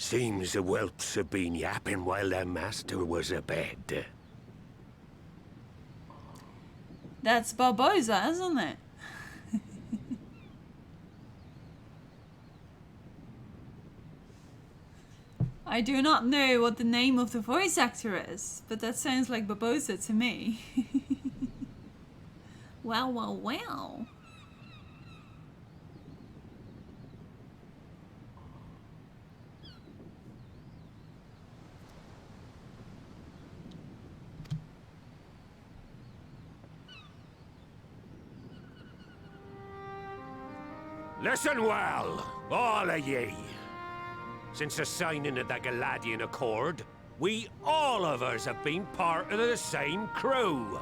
Seems the whelps have been yapping while their master was abed. That's Barbosa, isn't it? I do not know what the name of the voice actor is, but that sounds like Barbosa to me. Well, well, well. Listen well, all of ye. Since the signing of the Galadian Accord, we all of us have been part of the same crew.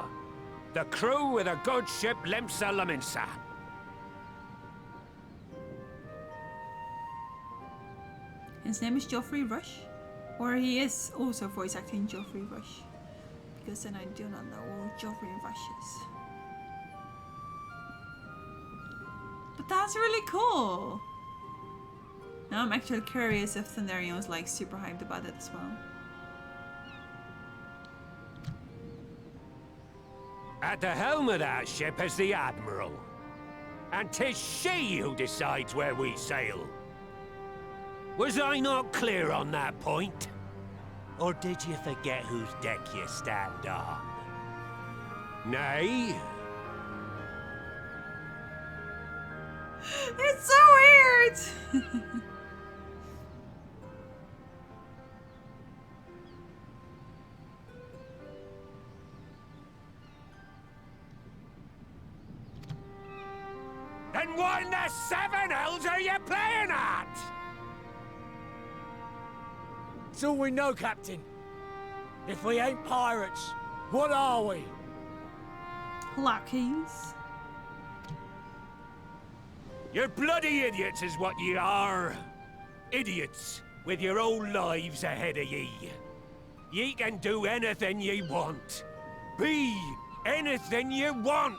The crew of the good ship Limsa Laminsa. His name is Geoffrey Rush? Or he is also voice acting Geoffrey Rush. Because then I do not know who Geoffrey Rush is. But that's really cool! Now I'm actually curious if Thunderian was like super hyped about it as well. At the helm of that ship is the Admiral. And 'tis she who decides where we sail. Was I not clear on that point? Or did you forget whose deck you stand on? Nay? It's so weird! Then what in the seven hells are you playing at? It's all we know, Captain. If we ain't pirates, what are we? Lackeys. You're bloody idiots is what ye are. Idiots with your own lives ahead of ye. Ye can do anything ye want. Be anything ye want.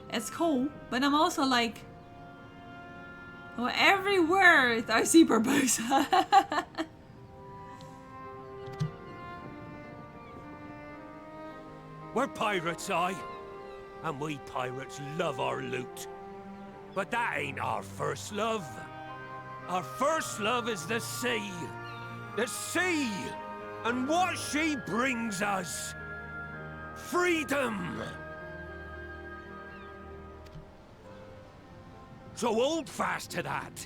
It's cool, but I'm also like, well, every word I see Barbosa. We're pirates, aye. And we pirates love our loot. But that ain't our first love. Our first love is the sea. The sea! And what she brings us. Freedom! So hold fast to that.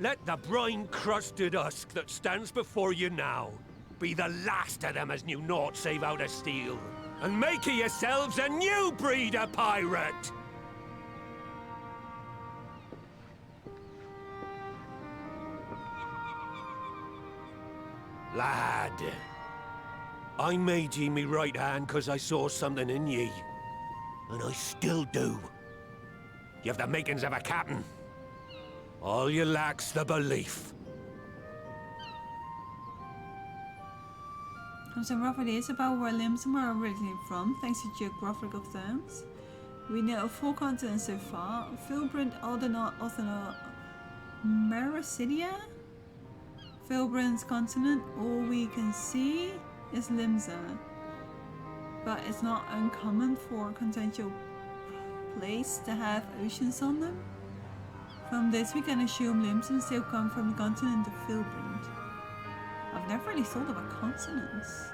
Let the brine-crusted husk that stands before you now be the last of them as knew naught save out of steel. And make of yourselves a new breed of pirate! Lad, I made ye me right hand 'cause I saw something in ye. And I still do. You have the makings of a captain. All you lack's the belief. Some rough ideas about where Limsa are originally from, thanks to geographical terms. We know 4 continents so far. Filbrand, Aldenor, Othenor, Mericidia? Filbrand's continent, all we can see is Limsa. But it's not uncommon for a continental place to have oceans on them. From this we can assume Limsa still come from the continent of Filbrand. I've never really thought about consonants.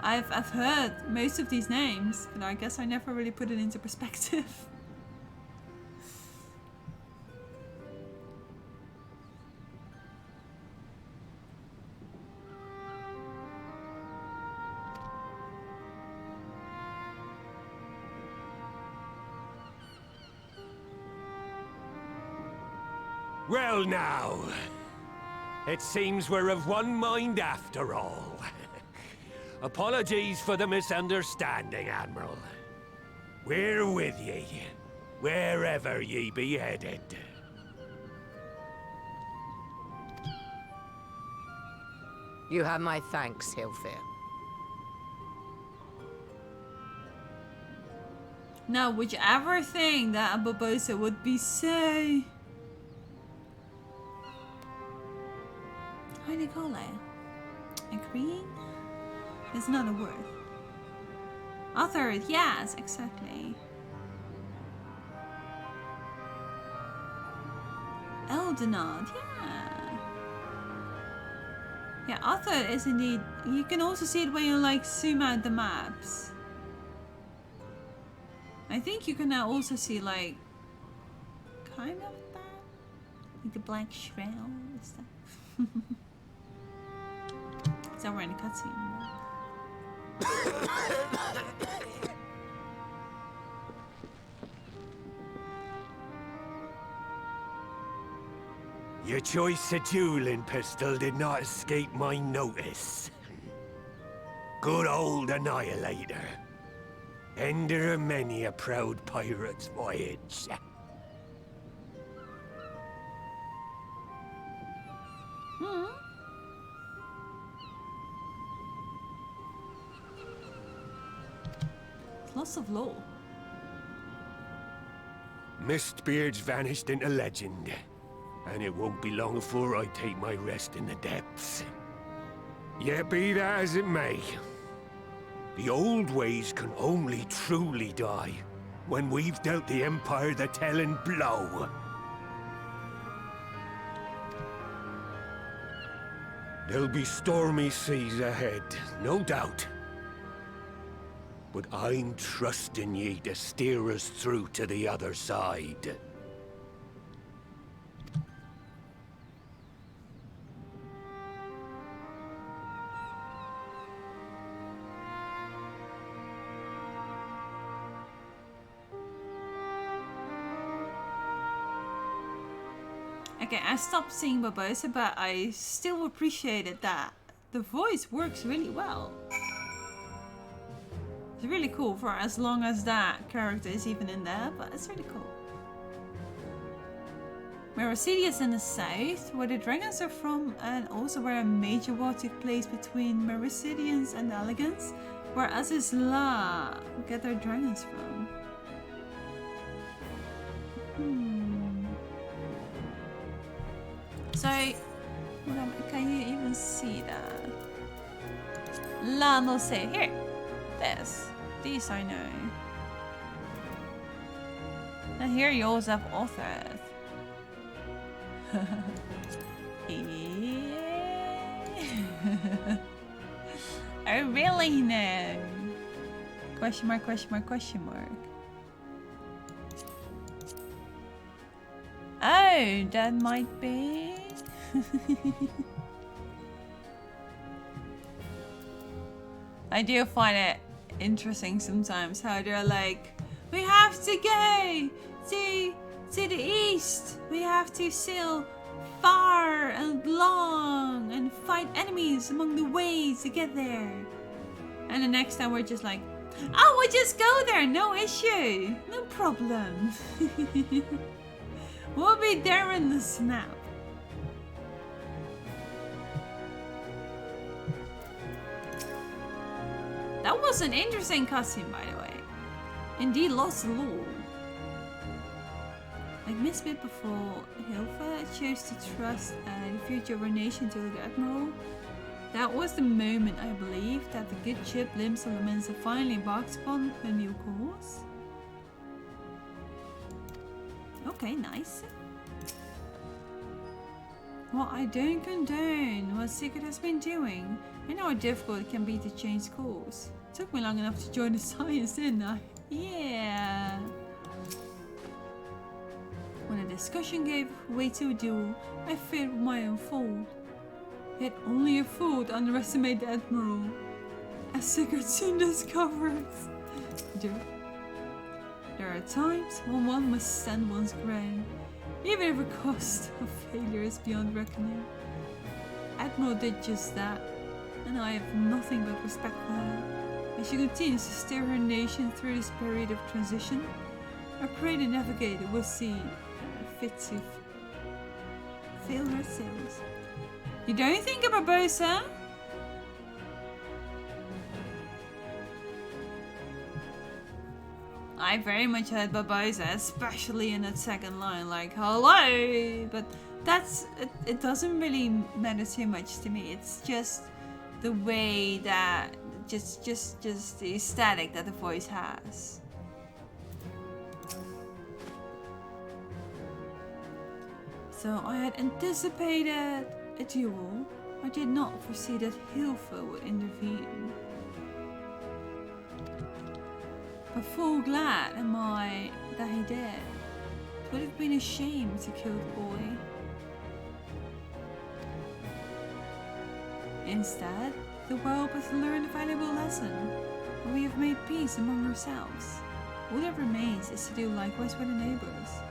I've heard most of these names, but I guess I never really put it into perspective. Well now, it seems we're of one mind after all. Apologies for the misunderstanding, Admiral. We're with ye, wherever ye be headed. You have my thanks, Hilfir. Now, whichever thing that Barbossa would be so... How do you call it? Agreeing? It's not a word. Authored, yes, exactly. Eldenod, yeah. Yeah, authored is indeed... You can also see it when you like zoom out the maps. I think you can now also see like... kind of that? Like the black shroud and stuff. It's over in the cutscene. Your choice of dueling pistol did not escape my notice. Good old Annihilator. Ender of many a proud pirate's voyage. Lots of lore. Mistbeard's vanished into legend, and it won't be long before I take my rest in the depths. Yet be that as it may, the old ways can only truly die when we've dealt the Empire the telling blow. There'll be stormy seas ahead, no doubt. But I'm trusting ye to steer us through to the other side. Okay, I stopped seeing Barbossa, but I still appreciated that the voice works really well. It's really cool for as long as that character is even in there, but it's really cool. Mercedes in the south, where the dragons are from, and also where a major war took place between Mercedes and Elegance, where Azizla get their dragons from. So, can you even see that? La no sé. Here. This. These I know. And here you also have authors. I really know. Question mark, question mark, question mark. Oh, that might be. I do find it interesting sometimes how they're like, we have to go to the east. We have to sail far and long and fight enemies among the ways to get there. And the next time we're just like, oh, we'll just go there, no issue, no problem. We'll be there in the snap. That was an interesting cutscene, by the way. Indeed, lost the lore. Like Miss Bit before, Hilfa chose to trust the future of our nation to the Admiral. That was the moment, I believe, that the good ship Limsa Lamensa finally embarked upon her new course. Okay, nice. What I don't condone what Sigurd has been doing. I know how difficult it can be to change course. It took me long enough to join the science, didn't I? Yeah. When the discussion gave way to a duel, I feared my own fault. Yet only a fool to underestimate the Admiral, as Sigurd soon discovered. There are times when one must stand one's ground, even if the cost of failure is beyond reckoning. Admiral did just that, and I have nothing but respect for her. As she continues to steer her nation through this period of transition, I pray the navigator will see fit to fill her sails. You don't think of Barbossa? I very much heard Barbosa, especially in that second line, like, hello! But it doesn't really matter too much to me. It's just the way that, just the aesthetic that the voice has. So I had anticipated a duel. I did not foresee that Hilfer would intervene. But full glad am I that he did. It would have been a shame to kill the boy. Instead, the world has learned a valuable lesson, and we have made peace among ourselves. All that remains is to do likewise with our neighbors.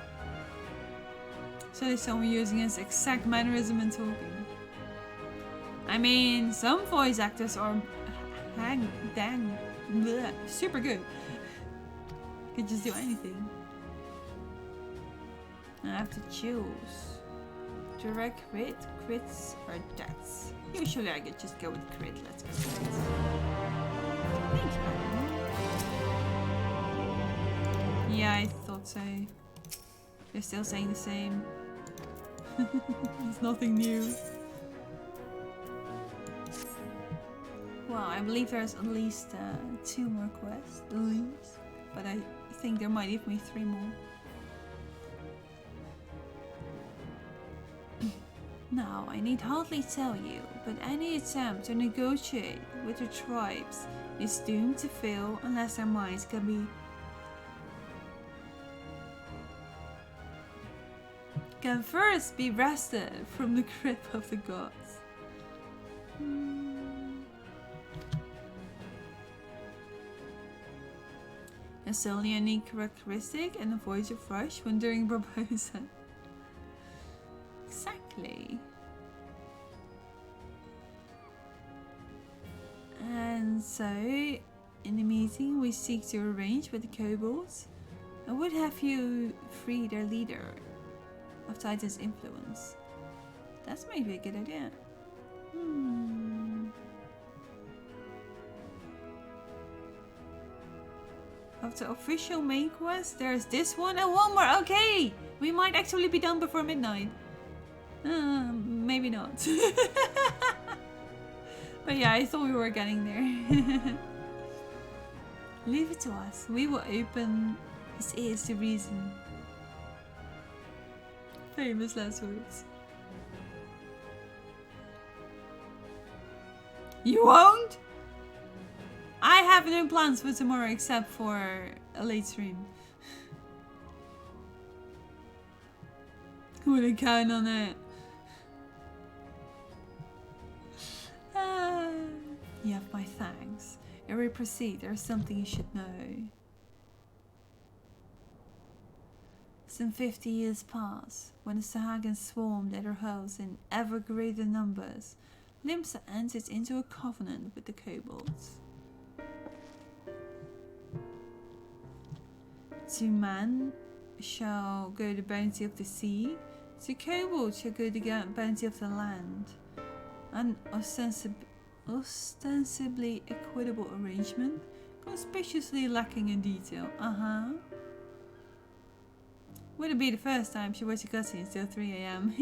So there's someone using his exact mannerism and talking. I mean, some voice actors are super good. Could just do anything. I have to choose. Direct crit, crits, or deaths. Usually I could just go with crit. Let's go with crit. Thank you. Yeah, I thought so. They're still saying the same. It's nothing new. Well, I believe there's at least 2 more quests, at least. But I think there might even be 3 more. Now, I need hardly tell you, but any attempt to negotiate with the tribes is doomed to fail unless their minds can first be wrested from the grip of the gods. Is there only a unique characteristic and a voice of rush when during Barbosa? Exactly. And so, in the meeting we seek to arrange with the kobolds, I would have you free their leader of Titan's influence. That's maybe a good idea. Of the official main quest, there's this one and one more. Okay, we might actually be done before midnight. Maybe not. But yeah, I thought we were getting there. Leave it to us. We will open his ears to reason. Famous last words. You won't? I have no plans for tomorrow except for a late stream. Wouldn't count on it. You have my thanks. Ere we proceed, there is something you should know. Some 50 years pass, when the Sahagins swarmed at her house in ever greater numbers. Limsa entered into a covenant with the kobolds. 2 men shall go the bounty of the sea, 2 kobolds shall go the bounty of the land. An ostensibly equitable arrangement, conspicuously lacking in detail. Wouldn't be the first time she watched a cutscene until 3 AM.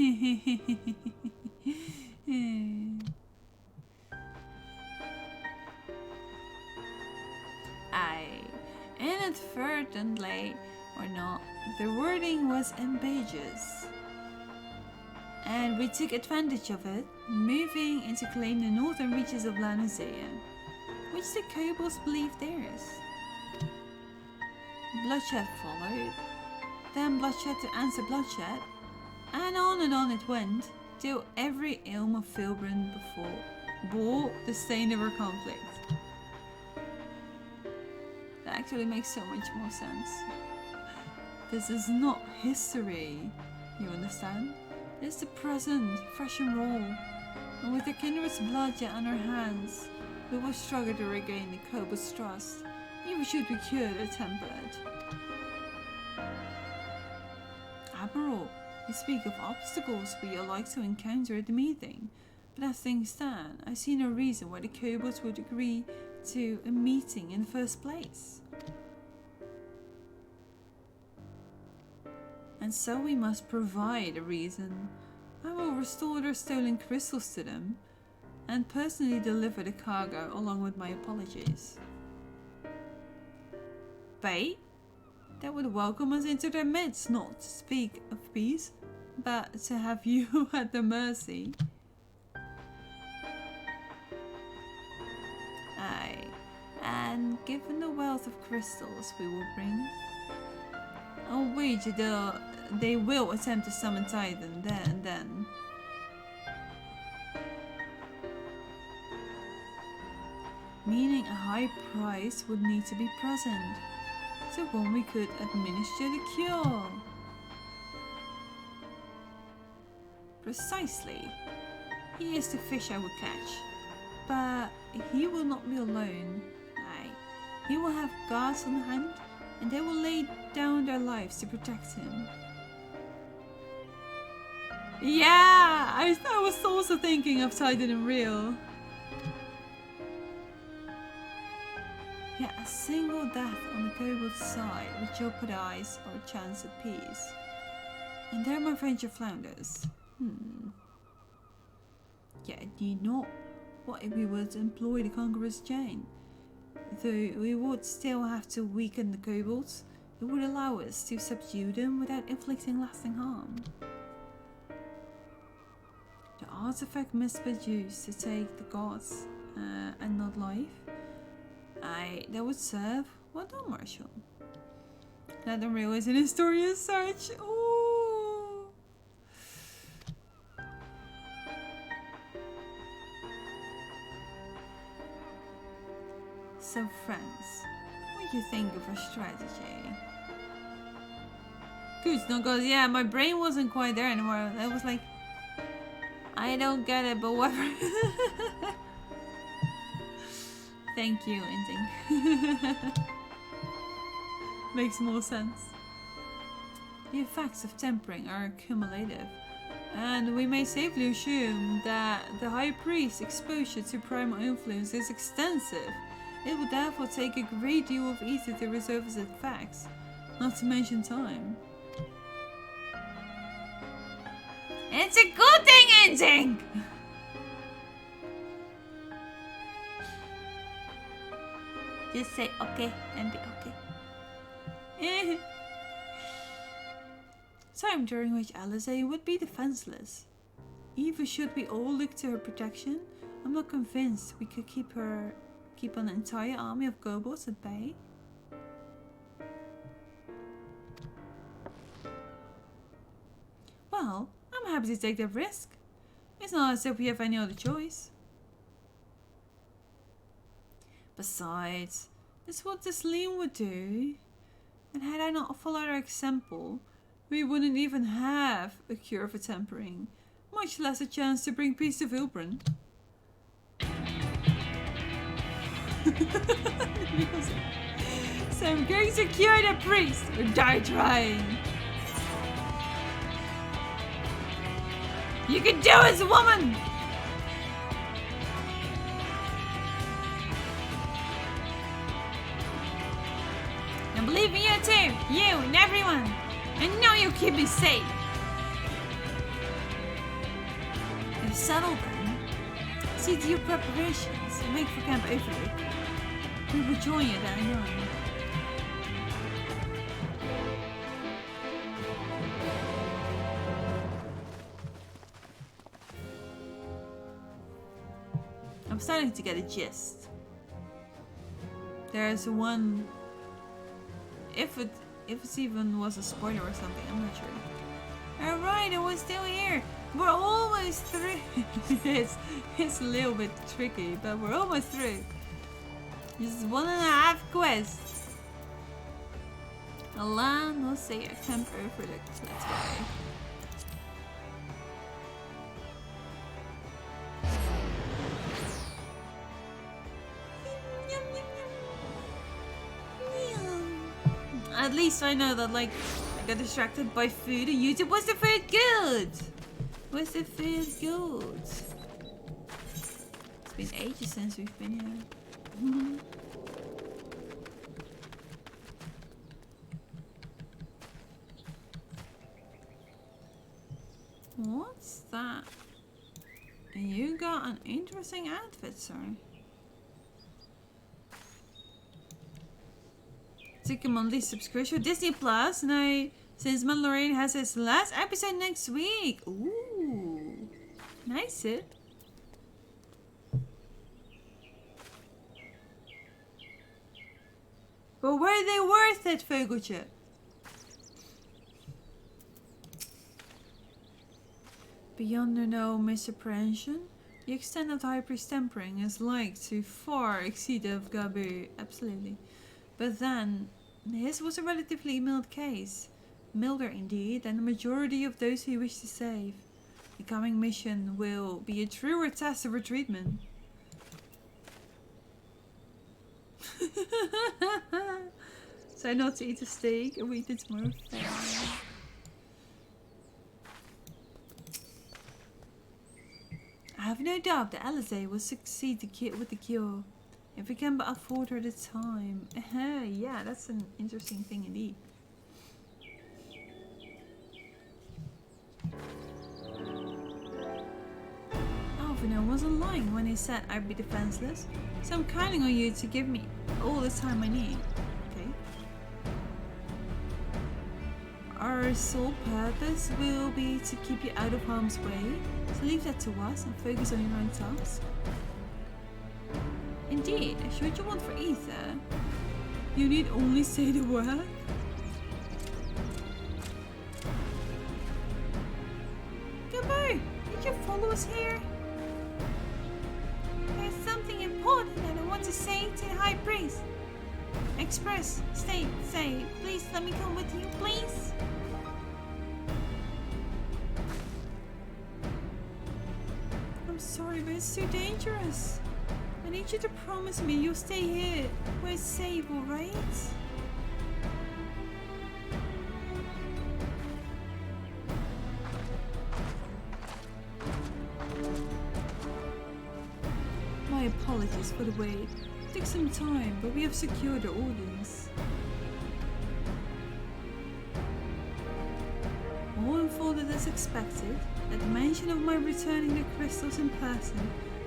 Inadvertently or not, the wording was ambiguous, and we took advantage of it, moving in to claim the northern reaches of Lanuzea, which the kobolds believe theirs. Bloodshed followed, then bloodshed to answer bloodshed, and on it went, till every elm of Filbrin bore the stain of her conflict. That actually makes so much more sense. This is not history, you understand? It's the present, fresh and raw, and with the kindred's blood yet on our hands, we will struggle to regain the kobold's trust, even should we cure their tempered. Admiral, you speak of obstacles we are like to encounter at the meeting, but as things stand, I see no reason why the kobolds would agree to a meeting in the first place. And so we must provide a reason. I will restore their stolen crystals to them and personally deliver the cargo along with my apologies. Bait? That would welcome us into their midst, not to speak of peace, but to have you at their mercy. Aye, and given the wealth of crystals we will bring, I'll wager they will attempt to summon Titan there and then. Meaning a high price would need to be present, so when we could administer the cure. Precisely. He is the fish I would catch, but he will not be alone. Aye, he will have guards on hand, and they will lay down their lives to protect him. Yeah, I was also thinking of Titan and Real. Yeah, a single death on the Kobold side would jeopardize our chance at peace. And there my venture flounders. Yeah, do you know what if we would employ the Conqueror's Chain? Though we would still have to weaken the Kobolds, it would allow us to subdue them without inflicting lasting harm. The artifact must be used to take the gods and not life. Aye, that would serve. Well done, Marshall. Let them realize in his story as such. Ooh. So, friends, what do you think of our strategy? Good, no, because yeah, my brain wasn't quite there anymore. I was like, I don't get it, but whatever. Thank you, Inting. Makes more sense. The effects of tempering are cumulative, and we may safely assume that the High Priest's exposure to primal influence is extensive. It would therefore take a great deal of ether to resolve its effects, not to mention time. It's a good thing, Inting! Just say okay and be okay. Time during which Alizé would be defenseless. Even should we all look to her protection, I'm not convinced we could keep an entire army of kobolds at bay. Well, I'm happy to take that risk. It's not as if we have any other choice. Besides, it's what this Lean would do. And had I not followed our example, we wouldn't even have a cure for tempering, much less a chance to bring peace to Vilbran. So I'm going to cure the priest or die trying. You can do it, woman! And believe me, you too, you and everyone. I know you'll keep me safe. You've settled then. See to your preparations and make for Camp Overlook. We will join you there anon. I'm starting to get a gist. There's one. If it even was a spoiler or something, I'm not sure. Alright, it was still here. We're almost through. it's a little bit tricky, but we're almost through. Just 1.5 quests. Alan, we'll say a Camp Overlook. Let's go. At least I know that, like, I got distracted by food and YouTube. Was the food good? Was the food good? It's been ages since we've been here. You got an interesting outfit, sir. Took a monthly subscription for Disney Plus, and since Mandalorian has its last episode next week. Ooh, nice it. But were they worth it, Vogeltje? Beyond no misapprehension, the extent of High Priest tempering is like to far exceed that of Gabu, absolutely. But then, his was a relatively mild case. Milder indeed than the majority of those he wished to save. The coming mission will be a truer test of her treatment. So not to eat a steak and we eat it more fair. I have no doubt that Alize will succeed with the cure, if we can but afford her the time. Yeah, that's an interesting thing indeed. Alvino wasn't lying when he said I'd be defenseless, so I'm counting on you to give me all the time I need. Okay. Our sole purpose will be to keep you out of harm's way, so leave that to us and focus on your own task. Indeed, should you want for Ether, you need only say the word. Gabu, did you follow us here? There's something important that I want to say to the High Priest. Express, say, please let me come with you, please. I'm sorry, but it's too dangerous. I need you to promise me you'll stay here where it's safe, alright? My apologies for the wait. It took some time, but we have secured the audience. All unfolded as expected. At the mention of my returning the crystals in person,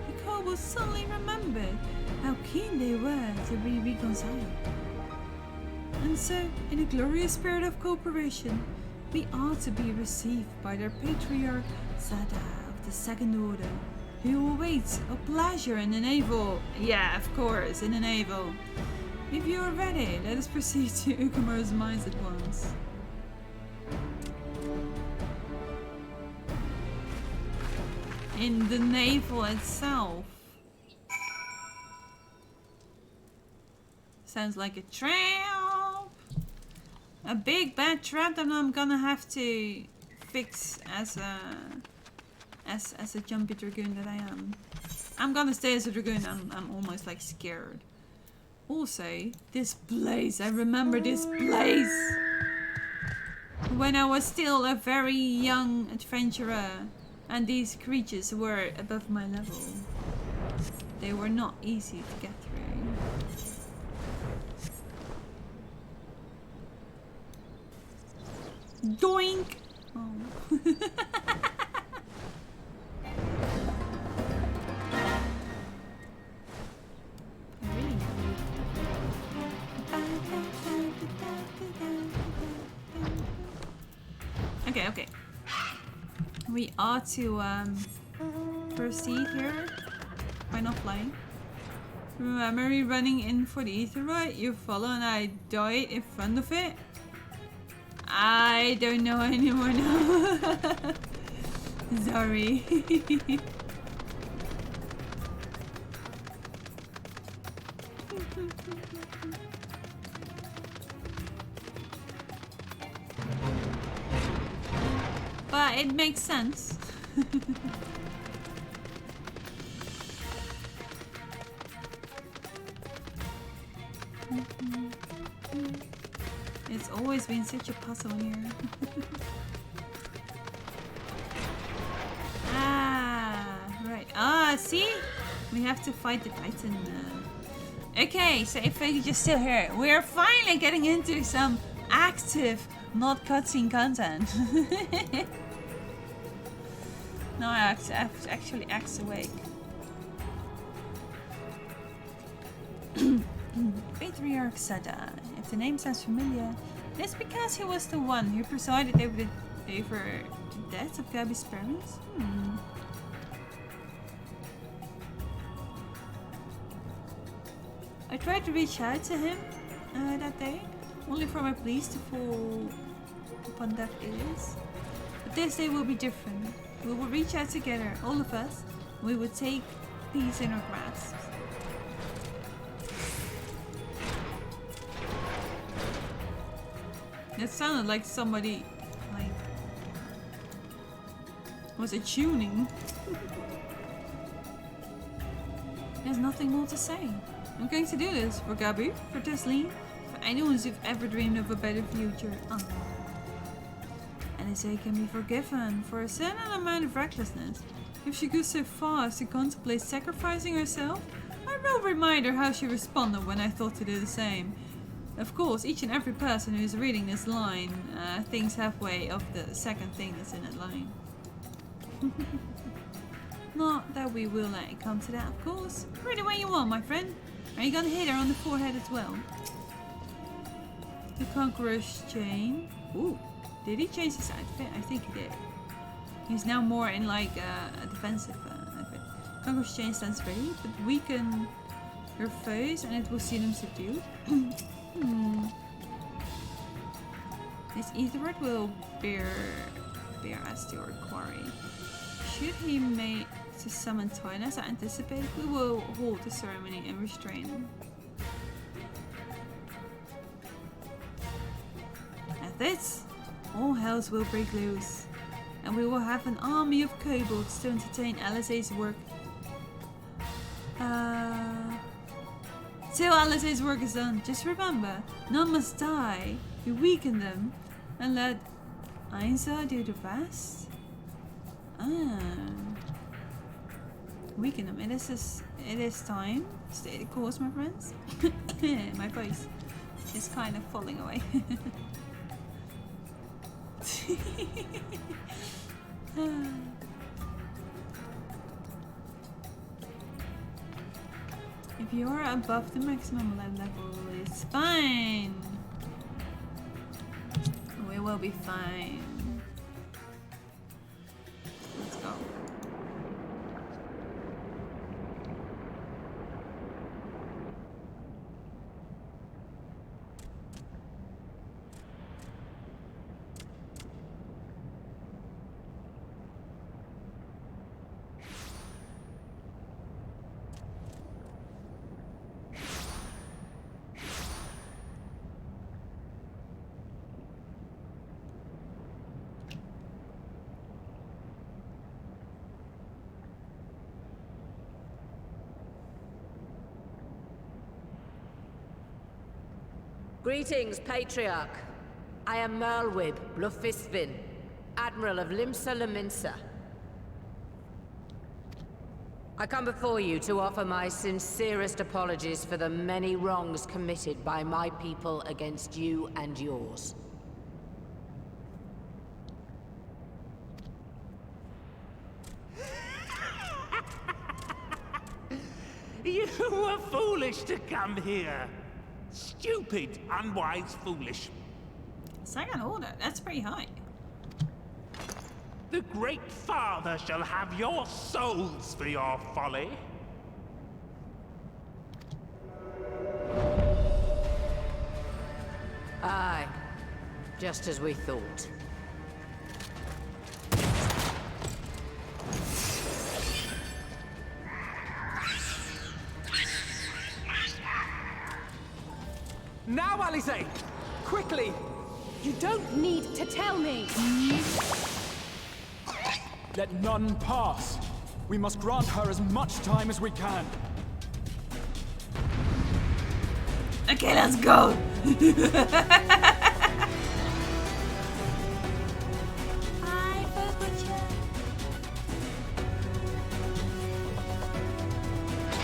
the kobolds suddenly remembered how keen they were to be reconciled. And so, in a glorious spirit of cooperation, we are to be received by their patriarch Zada of the Second Order, who awaits a pleasure in the navel. Yeah, of course, in the navel. If you are ready, let us proceed to Ukumar's mines at once. In the navel itself. Sounds like a trap. A big bad trap that I'm gonna have to fix as a jumpy dragoon that I am. I'm gonna stay as a dragoon. I'm almost like scared. Also, this place. I remember this place. When I was still a very young adventurer. And these creatures were above my level. They were not easy to get through. Doink! Oh. Okay. We are to proceed here by not flying. Remember me running in for the aetheroid? You follow and I died in front of it? I don't know anymore now. Sorry. But it makes sense. It's always been such a puzzle here. Right. See? We have to fight the Titan. Okay, so if I could just still here. We're finally getting into some active, not cutscene content. No, I actually acts awake. Patriarch Sada. If the name sounds familiar, it's because he was the one who presided over the death of Gabby's parents. I tried to reach out to him that day, only for my pleas to fall upon deaf ears. But this day will be different. We will reach out together, all of us, and we will take peace in our grasp. That sounded like somebody, was it tuning? There's nothing more to say. I'm going to do this for Gabi, for Tesleen, for anyone who's ever dreamed of a better future. Alisaie can be forgiven for a certain amount of recklessness. If she goes so far as to contemplate sacrificing herself, I will remind her how she responded when I thought to do the same. Of course, each and every person who is reading this line thinks halfway of the second thing that's in that line. Not that we will let it come to that, of course. Read it when you want, my friend. Are you gonna hit her on the forehead as well? The Conqueror's chain. Ooh, did he change his outfit? I think he did. He's now more in like a defensive outfit. Conqueror's chain stands ready, but weaken your foes and it will see them subdued. This Etherward will bear us to our quarry. Should he make to summon Tyne as I anticipate, we will hold the ceremony and restrain him. At this, all hells will break loose, and we will have an army of kobolds to entertain Alisaie's work. Till Alisaie's work is done, just remember, none must die. We weaken them and let Ainsa do the rest. Weaken them. It is time. Stay the course, my friends. My voice is kind of falling away. If you are above the maximum level, it's fine. We will be fine. Let's go. Greetings, Patriarch. I am Merlwib Blufisvin, Admiral of Limsa Laminsa. I come before you to offer my sincerest apologies for the many wrongs committed by my people against you and yours. You were foolish to come here. Stupid, unwise, foolish. Second order, that's pretty high. The Great Father shall have your souls for your folly. Aye, just as we thought. Now, Alisaie! Quickly! You don't need to tell me! Let none pass. We must grant her as much time as we can. Okay, let's go!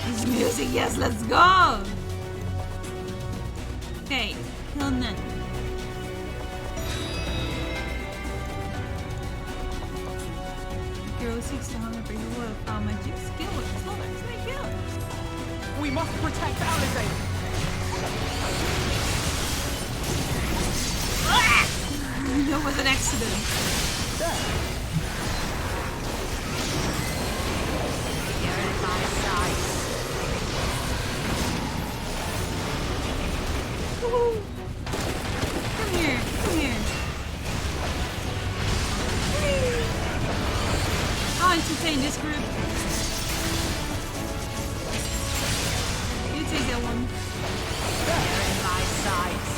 This music, yes, let's go! Okay, kill none. grow 6 to 100 per year of power magic skill with plotlines. Thank you. We must protect Alizé. That was an accident. You're in my sights. Woohoo. Come here, come here. I'll entertain this group. You take that one. You're in my sights.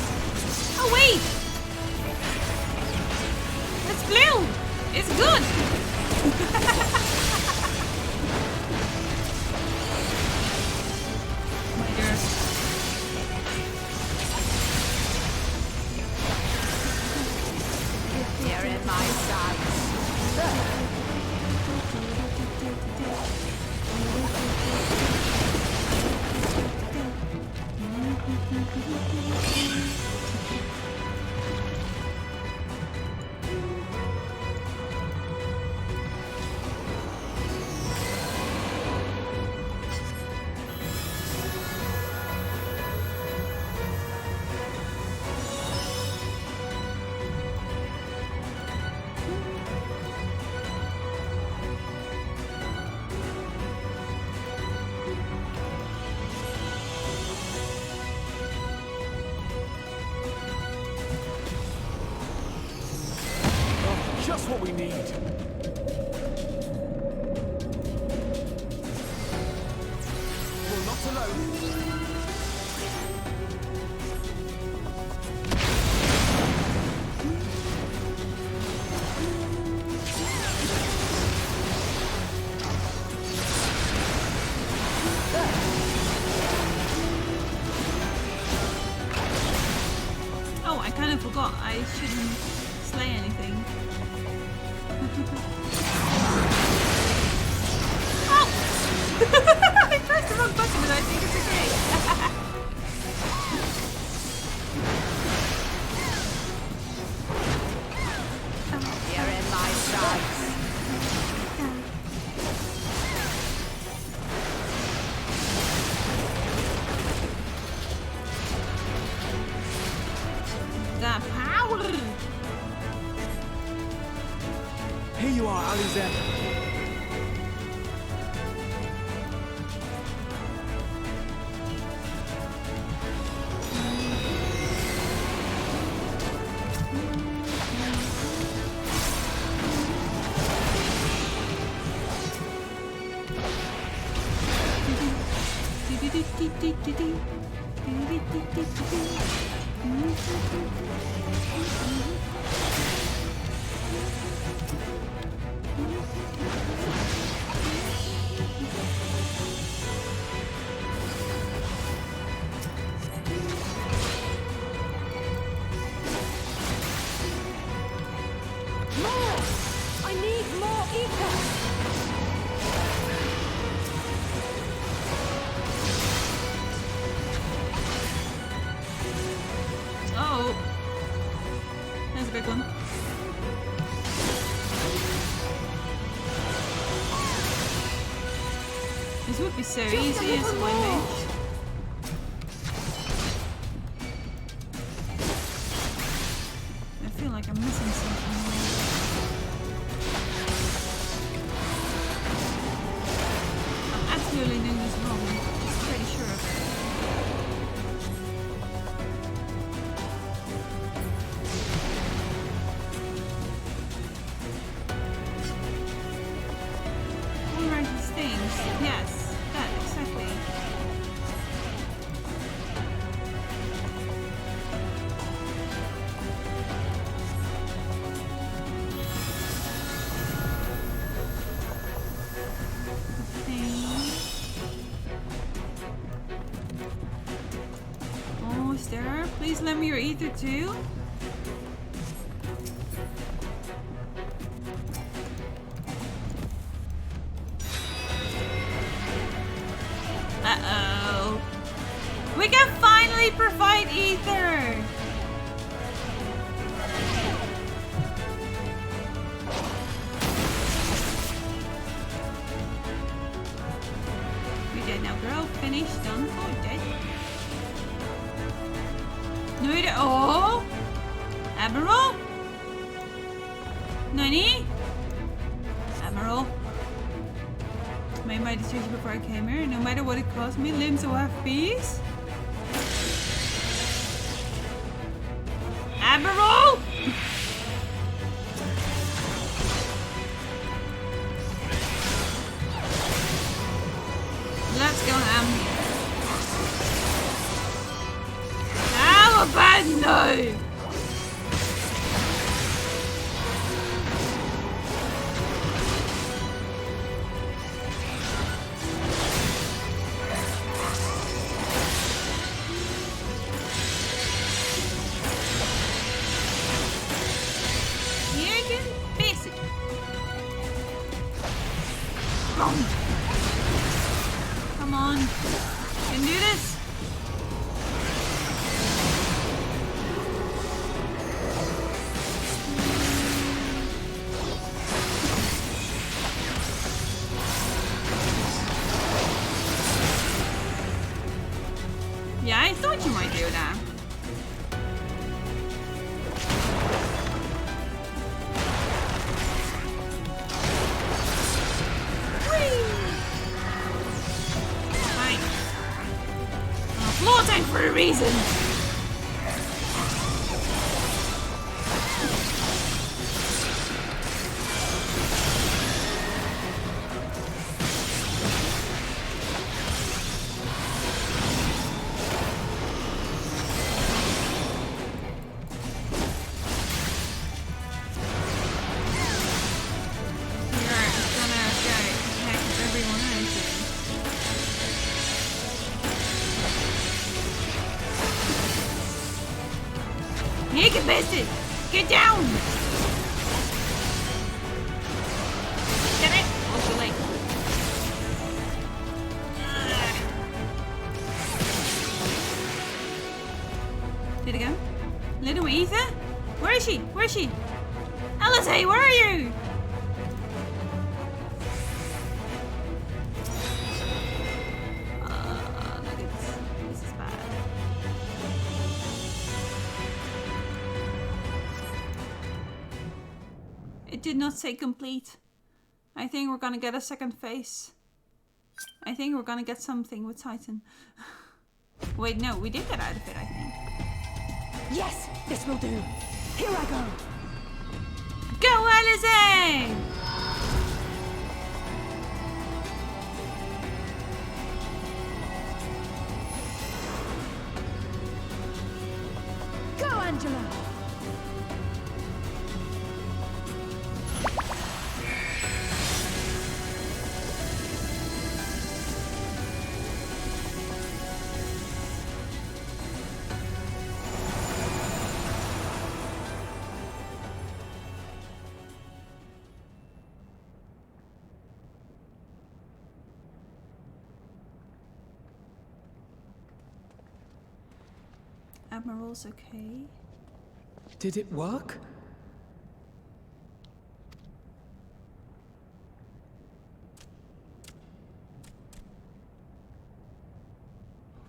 Oh wait! It's blue! It's good! My dear. You're in my sights. Just what we need. We're not alone. Oh, I kind of forgot. I shouldn't slay anything. Oh! I pressed the wrong button, but I think it's okay. You're in my sights. The power! Here you are, Alizé. I need more ether! Oh. That's a big one. This would be so easy as my mate. I feel like I'm missing something. I'm absolutely doing this wrong. I'm pretty sure of it. All right, these things. Yes, that exactly. Oh, is there? Please lend me your ether too. Uh-oh. We can finally provide ether! Finished, done, for, dead. Nu är det... Åh! Admiral? Nani? Admiral? Made my decision before I came here. No matter what it cost me, limbs will have peace. Admiral? Let's go, Alabando! Come on. You can do this. Yeah, I thought you might do that. For a reason. He can miss it! Get down! Get it? Oh, too late. Did it go? Little Ether? Where is she? Where is she? Alice, where are you? Look at this. This is bad. It did not say complete. I think we're gonna get a second phase. I think we're gonna get something with Titan. Wait, no, we did get out of it, I think. Yes, this will do. Here I go. Go, Alice! Go, Angela. Admiral's okay. Did it work?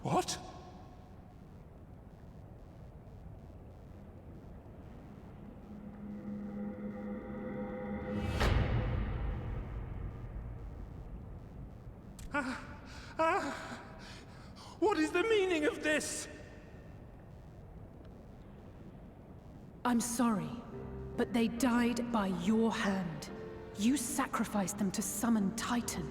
What? What is the meaning of this? I'm sorry, but they died by your hand. You sacrificed them to summon Titan.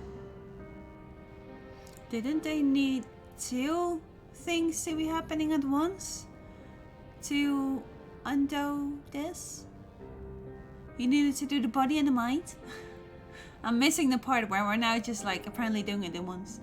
Didn't they need two things to be happening at once? To undo this? You needed to do the body and the mind? I'm missing the part where we're now just like apparently doing it at once.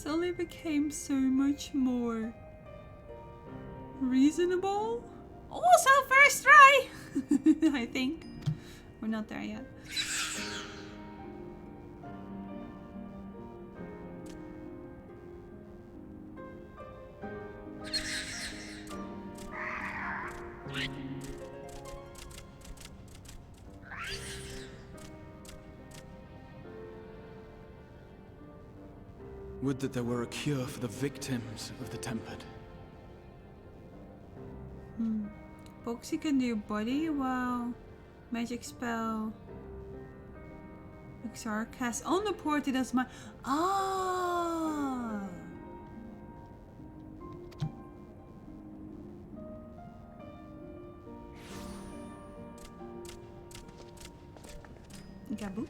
suddenly became so much more reasonable. Also, first try! I think. We're not there yet. Would that there were a cure for the victims of the Tempered. Boxy can do body, wow. Magic spell. XR cast on the port, it does my. Ah! Gaboo.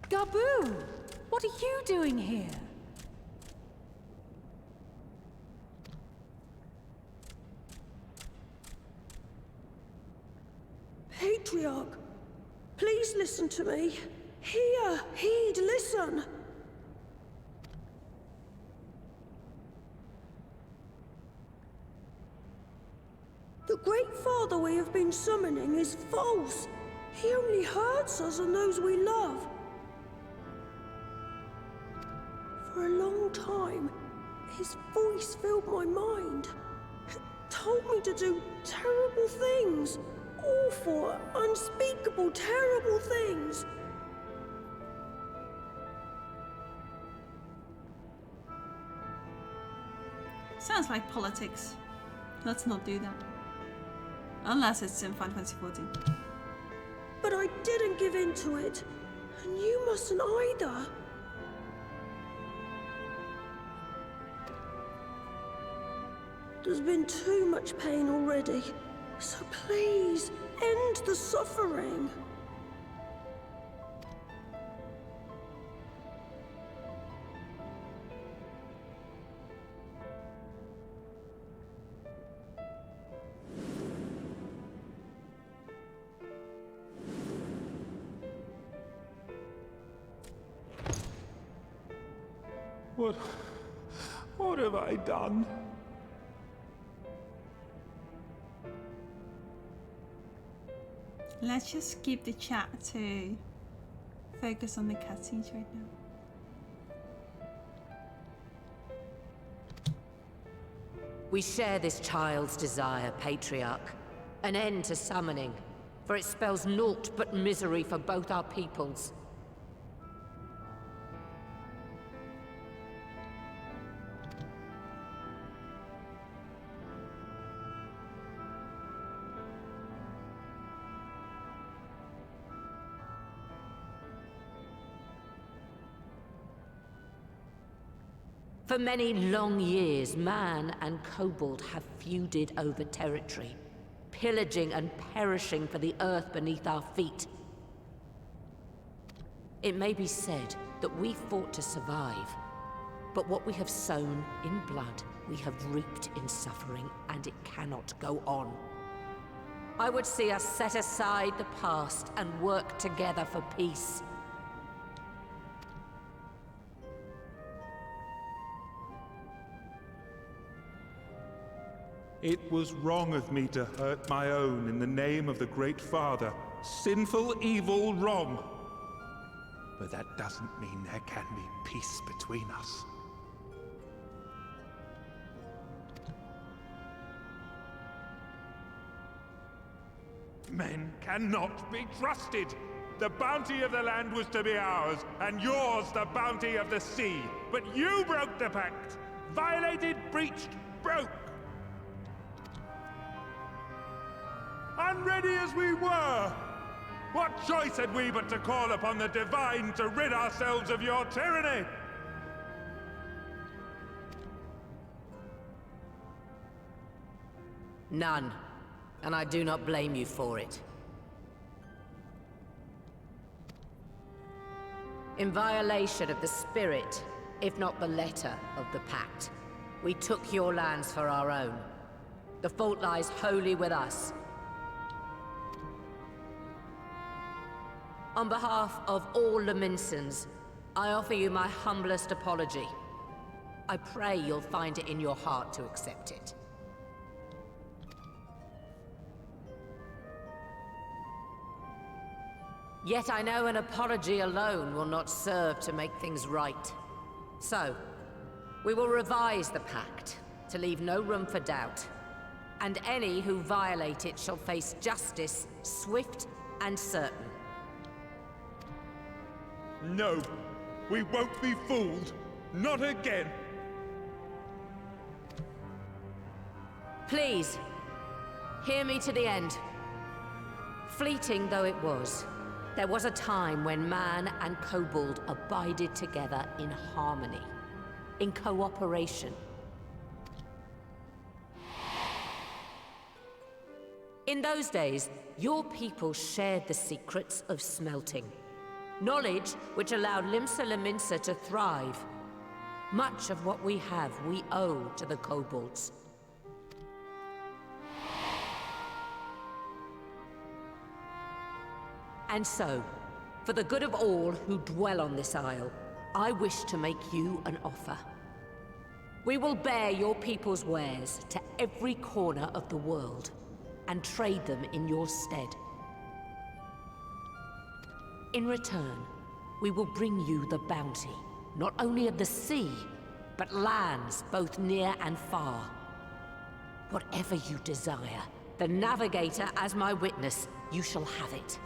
Gaboo! What are you doing here? Patriarch, please listen to me. Hear, heed, listen. The Great Father we have been summoning is false. He only hurts us and those we love. For a long time, his voice filled my mind. It told me to do terrible things. Awful, unspeakable, terrible things. Sounds like politics. Let's not do that. Unless it's in Final Fantasy XIV. But I didn't give in to it. And you mustn't either. There's been too much pain already. So please, end the suffering. What have I done? Let's just keep the chat to focus on the cutscenes right now. We share this child's desire, Patriarch. An end to summoning, for it spells naught but misery for both our peoples. For many long years, man and kobold have feuded over territory, pillaging and perishing for the earth beneath our feet. It may be said that we fought to survive, but what we have sown in blood, we have reaped in suffering, and it cannot go on. I would see us set aside the past and work together for peace. It was wrong of me to hurt my own in the name of the Great Father. Sinful, evil, wrong. But that doesn't mean there can be peace between us. Men cannot be trusted. The bounty of the land was to be ours, and yours the bounty of the sea. But you broke the pact. Violated, breached, broke. Unready as we were, what choice had we but to call upon the Divine to rid ourselves of your tyranny? None, and I do not blame you for it. In violation of the spirit, if not the letter of the pact, we took your lands for our own. The fault lies wholly with us. On behalf of all Laminsons, I offer you my humblest apology. I pray you'll find it in your heart to accept it. Yet I know an apology alone will not serve to make things right. So, we will revise the pact to leave no room for doubt. And any who violate it shall face justice, swift and certain. No, we won't be fooled. Not again. Please, hear me to the end. Fleeting though it was, there was a time when man and kobold abided together in harmony, in cooperation. In those days, your people shared the secrets of smelting. Knowledge which allowed Limsa Lominsa to thrive. Much of what we have, we owe to the kobolds. And so, for the good of all who dwell on this isle, I wish to make you an offer. We will bear your people's wares to every corner of the world, and trade them in your stead. In return, we will bring you the bounty, not only of the sea, but lands both near and far. Whatever you desire, the Navigator as my witness, you shall have it.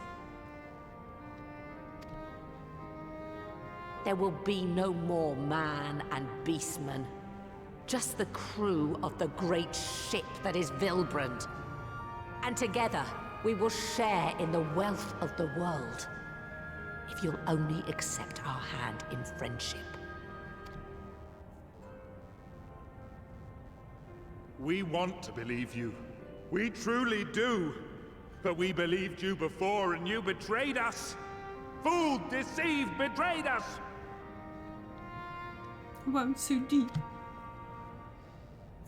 There will be no more man and beastman. Just the crew of the great ship that is Vilbrand. And together, we will share in the wealth of the world. If you'll only accept our hand in friendship. We want to believe you. We truly do. But we believed you before and you betrayed us. Fooled, deceived, betrayed us. Wow, so deep.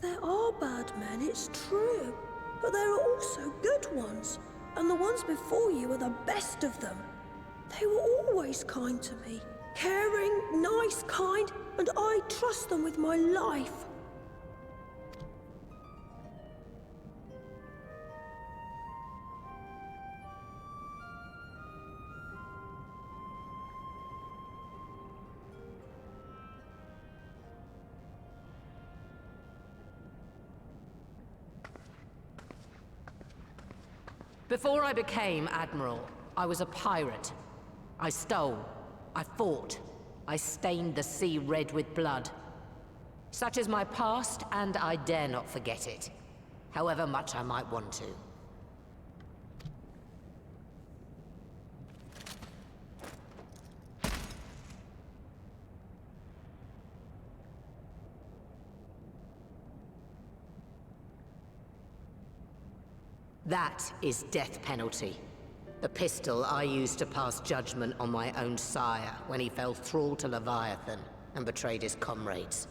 There are bad men, it's true. But there are also good ones. And the ones before you are the best of them. They were always kind to me. Caring, nice, kind, and I trust them with my life. Before I became Admiral, I was a pirate. I stole, I fought, I stained the sea red with blood. Such is my past, and I dare not forget it, however much I might want to. That is death penalty. The pistol I used to pass judgment on my own sire when he fell thrall to Leviathan and betrayed his comrades.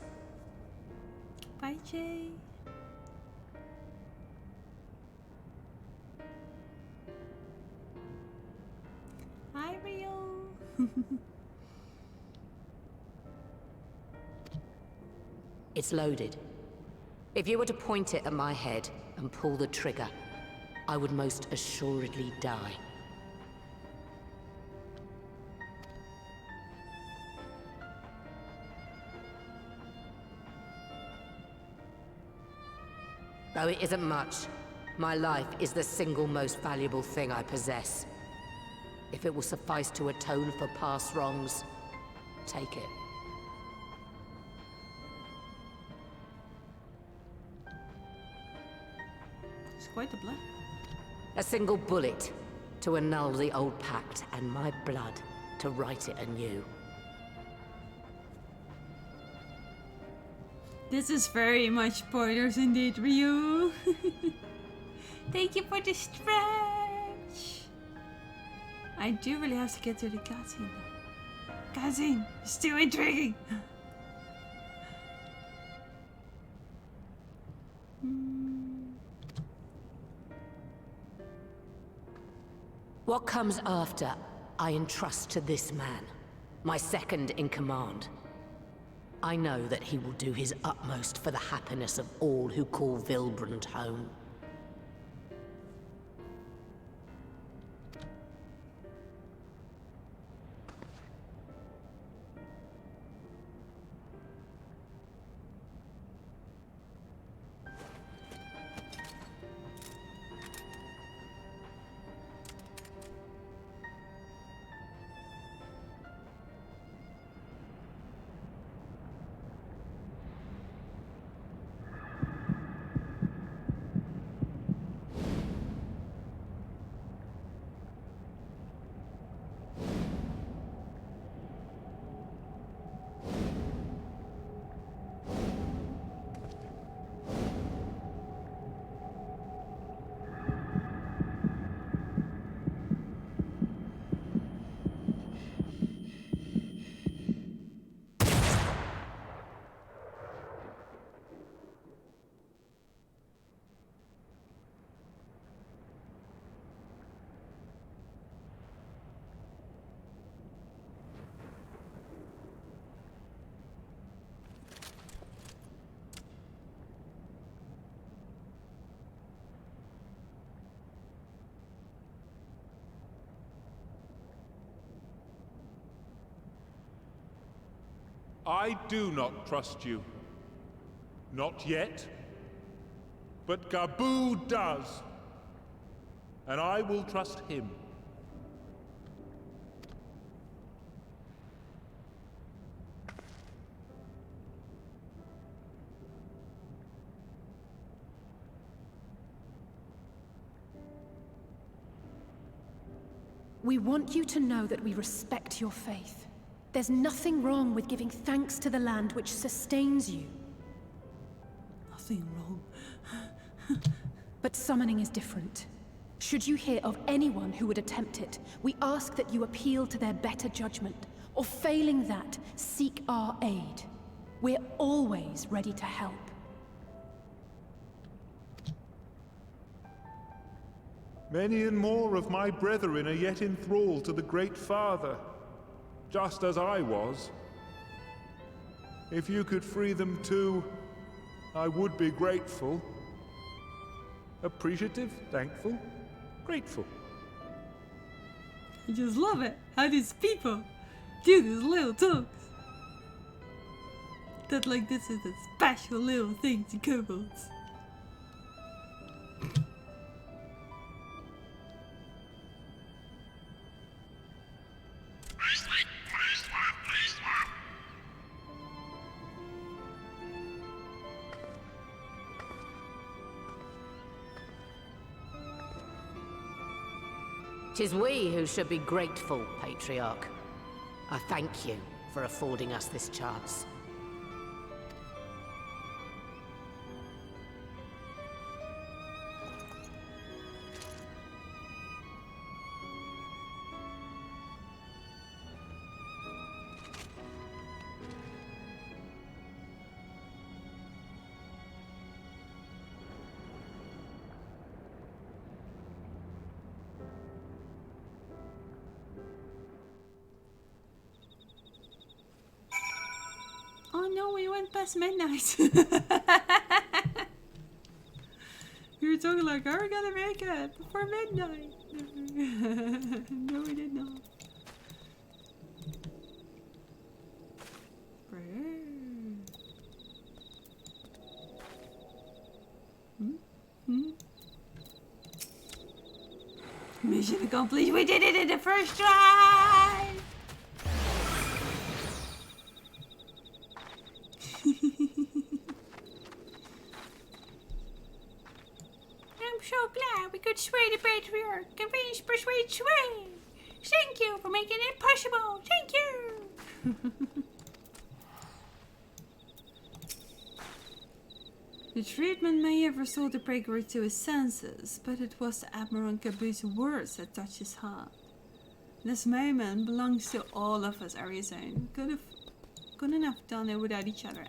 Bye, Jay. Hi, Rio. It's loaded. If you were to point it at my head and pull the trigger, I would most assuredly die. Though it isn't much, my life is the single most valuable thing I possess. If it will suffice to atone for past wrongs, take it. It's quite a blood. A single bullet to annul the old pact, and my blood to write it anew. This is very much spoilers indeed, Ryu. Thank you for the stretch. I do really have to get to the cutscene though. Cutscene, it's too intriguing. What comes after, I entrust to this man. My second in command. I know that he will do his utmost for the happiness of all who call Vilbrand home. I do not trust you. Not yet. But Gaboo does. And I will trust him. We want you to know that we respect your faith. There's nothing wrong with giving thanks to the land which sustains you. Nothing wrong. But summoning is different. Should you hear of anyone who would attempt it, we ask that you appeal to their better judgment, or failing that, seek our aid. We're always ready to help. Many and more of my brethren are yet enthralled to the Great Father, just as I was. If you could free them too, I would be grateful. Appreciative, thankful, grateful. I just love it how these people do these little talks. That like this is a special little thing to kobolds. Tis we who should be grateful, Patriarch. I thank you for affording us this chance. Oh no, we went past midnight. We were talking like, are we gonna make it before midnight? No, we did not. Mission accomplished. We did it in the first try. I'm so glad we could sway the Patriarch. Convince, persuade, sway. Thank you for making it possible. Thank you. The treatment may have restored the breaker to his senses, but it was Admiral Gaboo's words that touched his heart. This moment belongs to all of us, Arizona. Couldn't have done it without each other.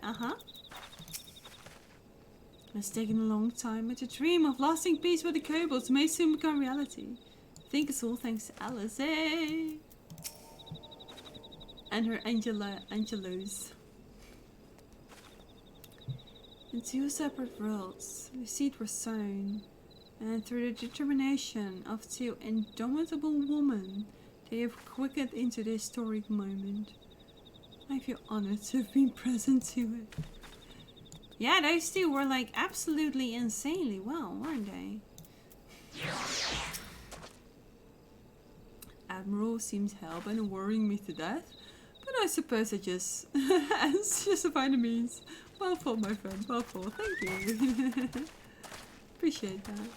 It's taken a long time, but the dream of lasting peace with the kobolds may soon become reality. I think it's all thanks to Alice, eh? and her Angelos. In two separate worlds, the seed was sown, and through the determination of two indomitable women, they have quickened into the historic moment. I feel honored to have been present to it. Yeah, those two were like absolutely insanely well, weren't they? Admiral seems hell-bent on worrying me to death, but I suppose it's justified the means. Well thought, my friend, well thought. Thank you. Appreciate that.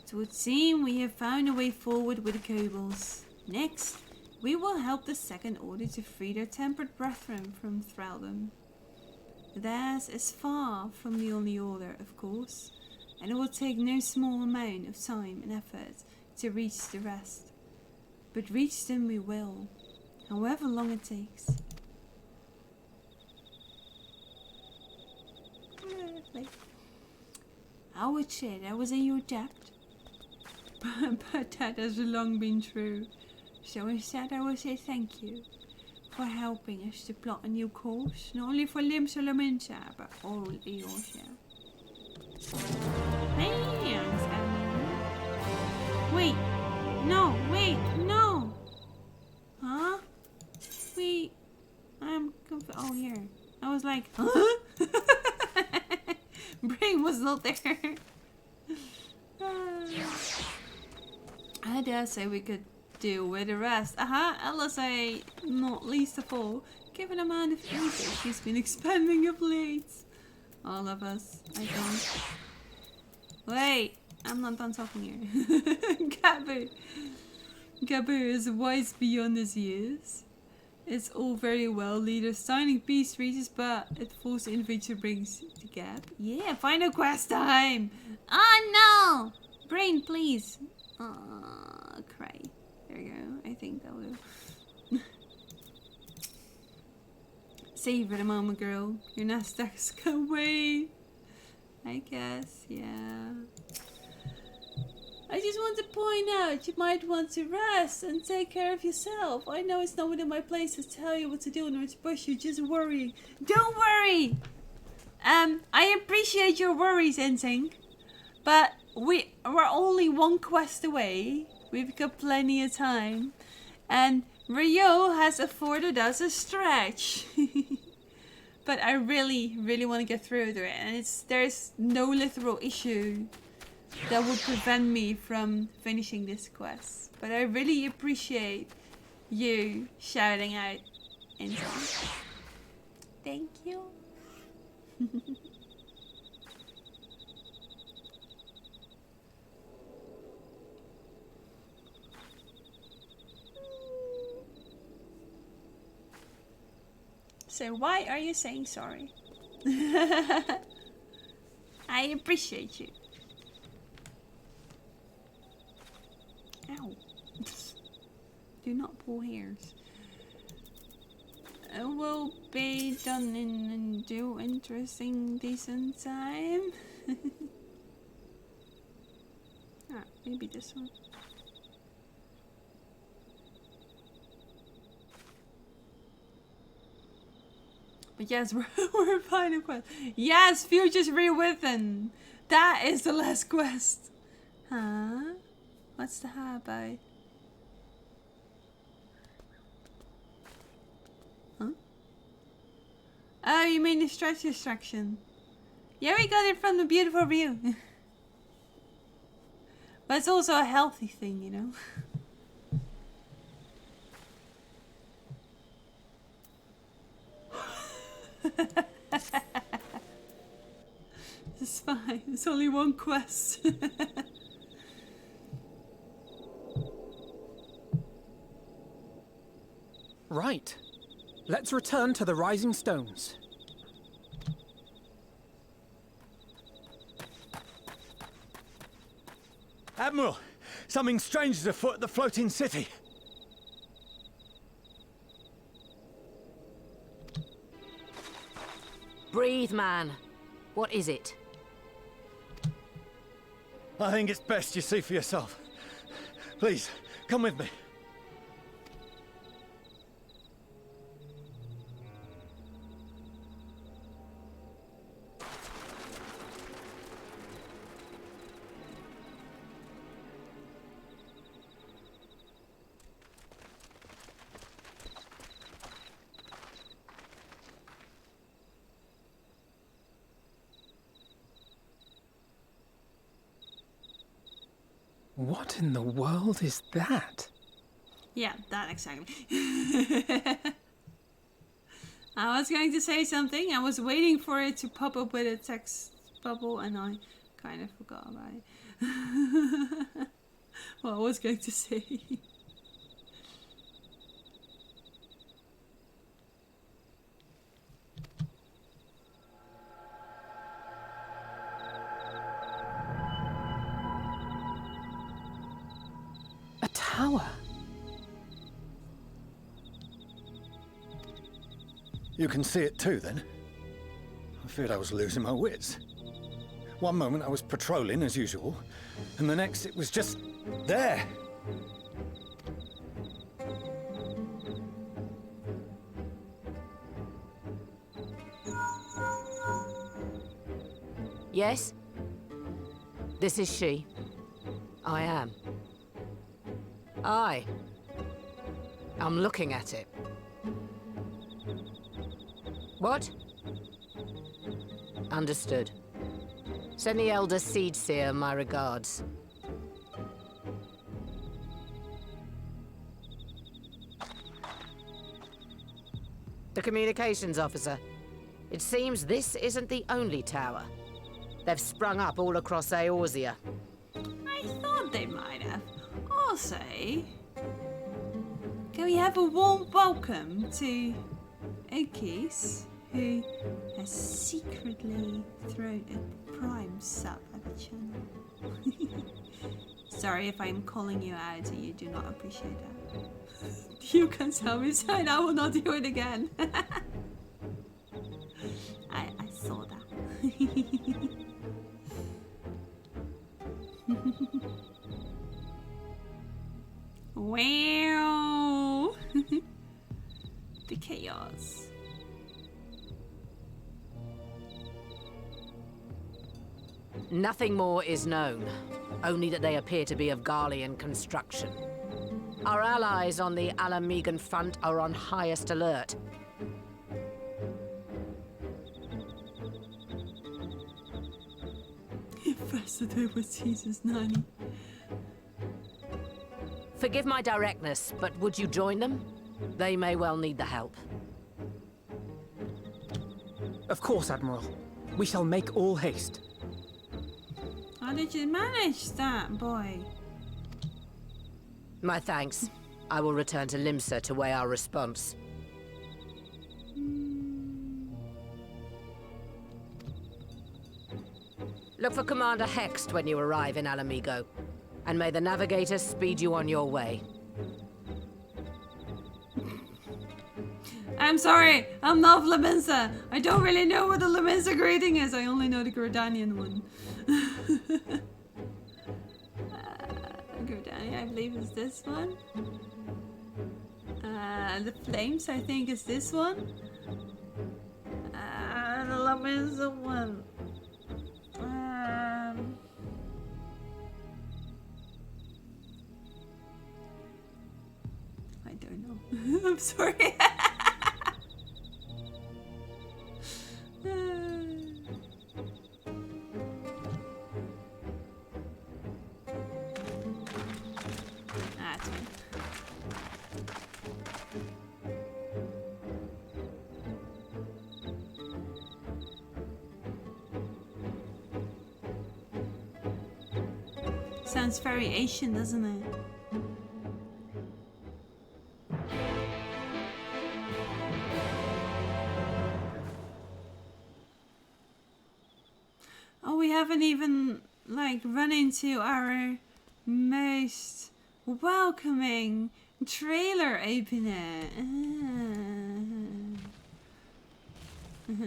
It would seem we have found a way forward with the Kobolds. Next, we will help the Second Order to free their tempered brethren from thraldom. Theirs is far from the only order, of course, and it will take no small amount of time and effort to reach the rest. But reach them we will, however long it takes. I would say that was in your debt, but that has long been true. So instead I will say thank you for helping us to plot a new course, not only for Limsa Laminsa, but all Eosia. Thanks, wait, no! Huh? Wait, I'm confused. Oh, here. I was like, huh? Brain was not there. I dare say we could deal with the rest. LSA, not least of all, given the amount of ego she's been expanding of late. All of us, I think. Wait, I'm not done talking here. Gabu is wise beyond his years. It's all very well leaders signing peace treaties, but it forces the individual brings the gap. Yeah, final quest time! Oh no! Brain, please. Cry. There you go. I think that will. Savor the moment, girl. Your Nasdaq's can wait. I guess, yeah. I just want to point out you might want to rest and take care of yourself. I know it's not within my place to tell you what to do or to push you, just worrying. Don't worry! I appreciate your worries, Insync, but we're only one quest away. We've got plenty of time, and Rio has afforded us a stretch. But I really want to get through to it, and there's no literal issue that would prevent me from finishing this quest. But I really appreciate you shouting out Insync. Thank you. So why are you saying sorry? I appreciate you. Ow. Do not pull hairs. It will be done in due interesting decent time. Maybe this one. But yes, we're final quest. Yes, Future's Rewritten. That is the last quest. Huh? What's the about? Huh? Oh, you mean the stretch distraction? Yeah, we got it from the beautiful view. But it's also a healthy thing, you know. It's fine. It's only one quest. Right. Let's return to the Rising Stones. Admiral, something strange is afoot at the floating city. Breathe, man. What is it? I think it's best you see for yourself. Please, come with me. What in the world is that? Yeah, that exactly. I was going to say something. I was waiting for it to pop up with a text bubble and I kind of forgot about it. What I was going to say. A tower. You can see it too, then? I feared I was losing my wits. One moment I was patrolling as usual, and the next it was just there. Yes? This is she. I am. I'm looking at it. What? Understood. Send the Elder Seedseer my regards. The communications officer. It seems this isn't the only tower. They've sprung up all across Eorzea. I thought they might have. Also, can we have a warm welcome to Okis, who has secretly thrown a prime sub at the channel. Sorry if I'm calling you out and you do not appreciate that. You can tell me so I will not do it again. I saw that. Wow. The chaos. Nothing more is known, only that they appear to be of Garlean construction. Our allies on the Alamegan front are on highest alert. Faster than with Jesus 90. Forgive my directness, but would you join them? They may well need the help. Of course, Admiral. We shall make all haste. How did you manage that, boy? My thanks. I will return to Limsa to weigh our response. Look for Commander Hext when you arrive in Alamigo, and may the Navigator speed you on your way. I'm sorry, I'm not Leminsa. I don't really know what the Leminsa greeting is. I only know the Grodanian one. Grodania, I believe, is this one. The Flames, I think, is this one. The Leminsa one. I don't know. I'm sorry. That's fine. Sounds very Asian, doesn't it? Oh, we haven't even, like, run into our most welcoming trailer opener. No.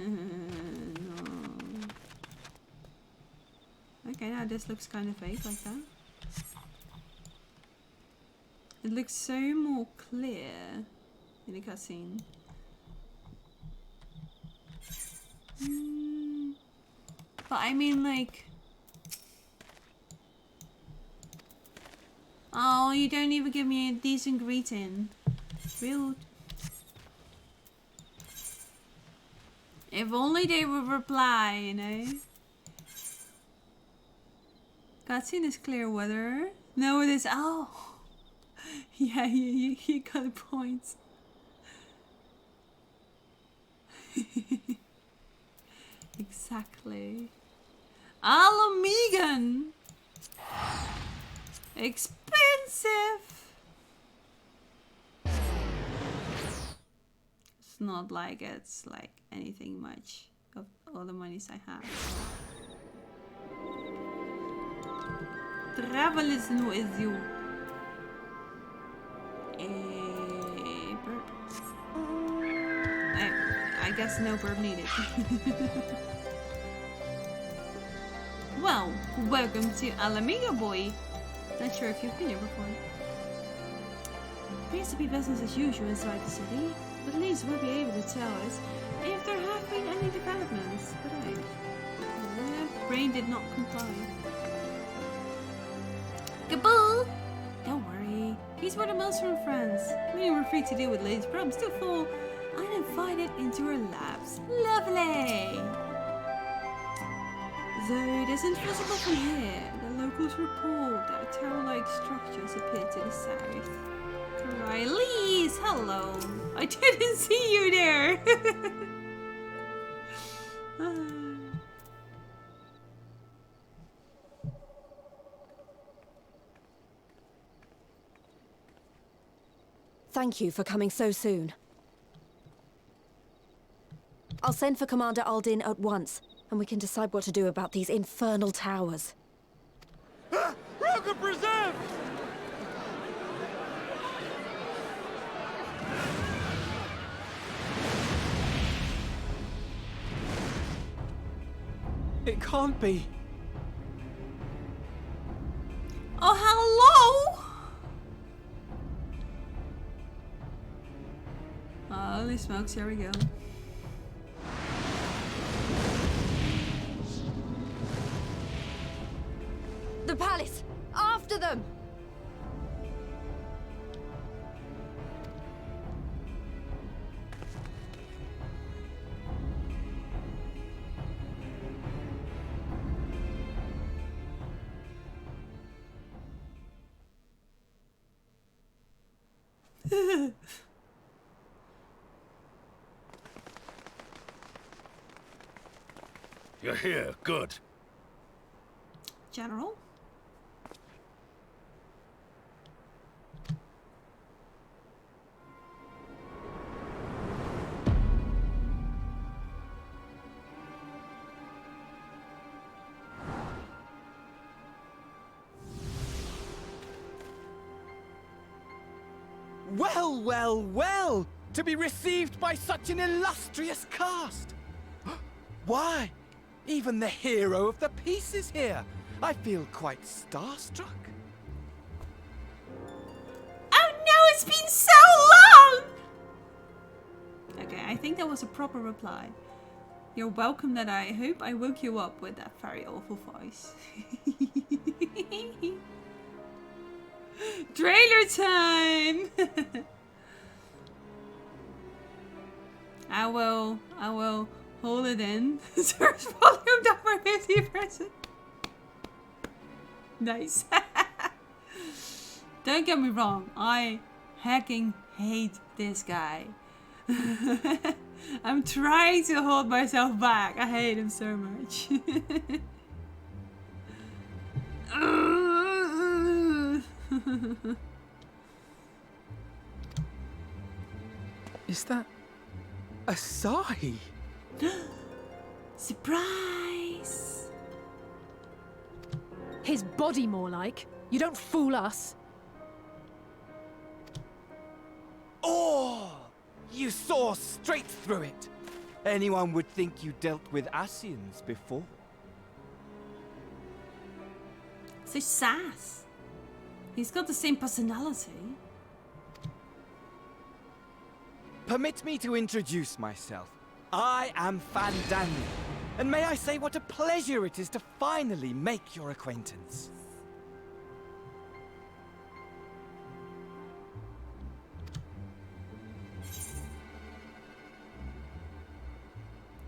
Okay, now this looks kind of fake like that. It looks so more clear in the cutscene. But I mean, like... Oh, you don't even give me a decent greeting. Rude. If only they would reply, you know? Cutscene is clear weather. No, it is. Oh, yeah, you got a point. Exactly. Alamegan. Expensive. It's not like it's like anything much of all the monies I have. Travel is no issue. Burp. I guess no burp needed. Well, welcome to Alameda, boy. Not sure if you've been here before. It appears to be business as usual inside the city, but at least we'll be able to tell us if there have been any developments. But brain did not comply. Kabul! Don't worry. These were the most from friends. We were free to deal with ladies' problems to fall uninvited into our labs. Lovely! Though it isn't visible from here, the locals report that tower-like structures appear to the south. Riley's, hello! I didn't see you there! Thank you for coming so soon. I'll send for Commander Aldin at once, and we can decide what to do about these infernal towers. Rocket preserve! It can't be. Oh, hello! Holy smokes, here we go. The palace! After them! You're here, good. General? Well, well, well! To be received by such an illustrious cast! Why? Even the hero of the piece is here! I feel quite starstruck. Oh no, it's been so long! Okay, I think that was a proper reply. You're welcome that I hope I woke you up with that very awful voice. Trailer time! I will hold it in. Search volume down for 50%. Nice. Don't get me wrong, I hecking hate this guy. I'm trying to hold myself back. I hate him so much. Is that a sigh? Surprise! His body, more like. You don't fool us. Oh! You saw straight through it! Anyone would think you dealt with Asians before. So sass. He's got the same personality. Permit me to introduce myself. I am Fandango, and may I say what a pleasure it is to finally make your acquaintance.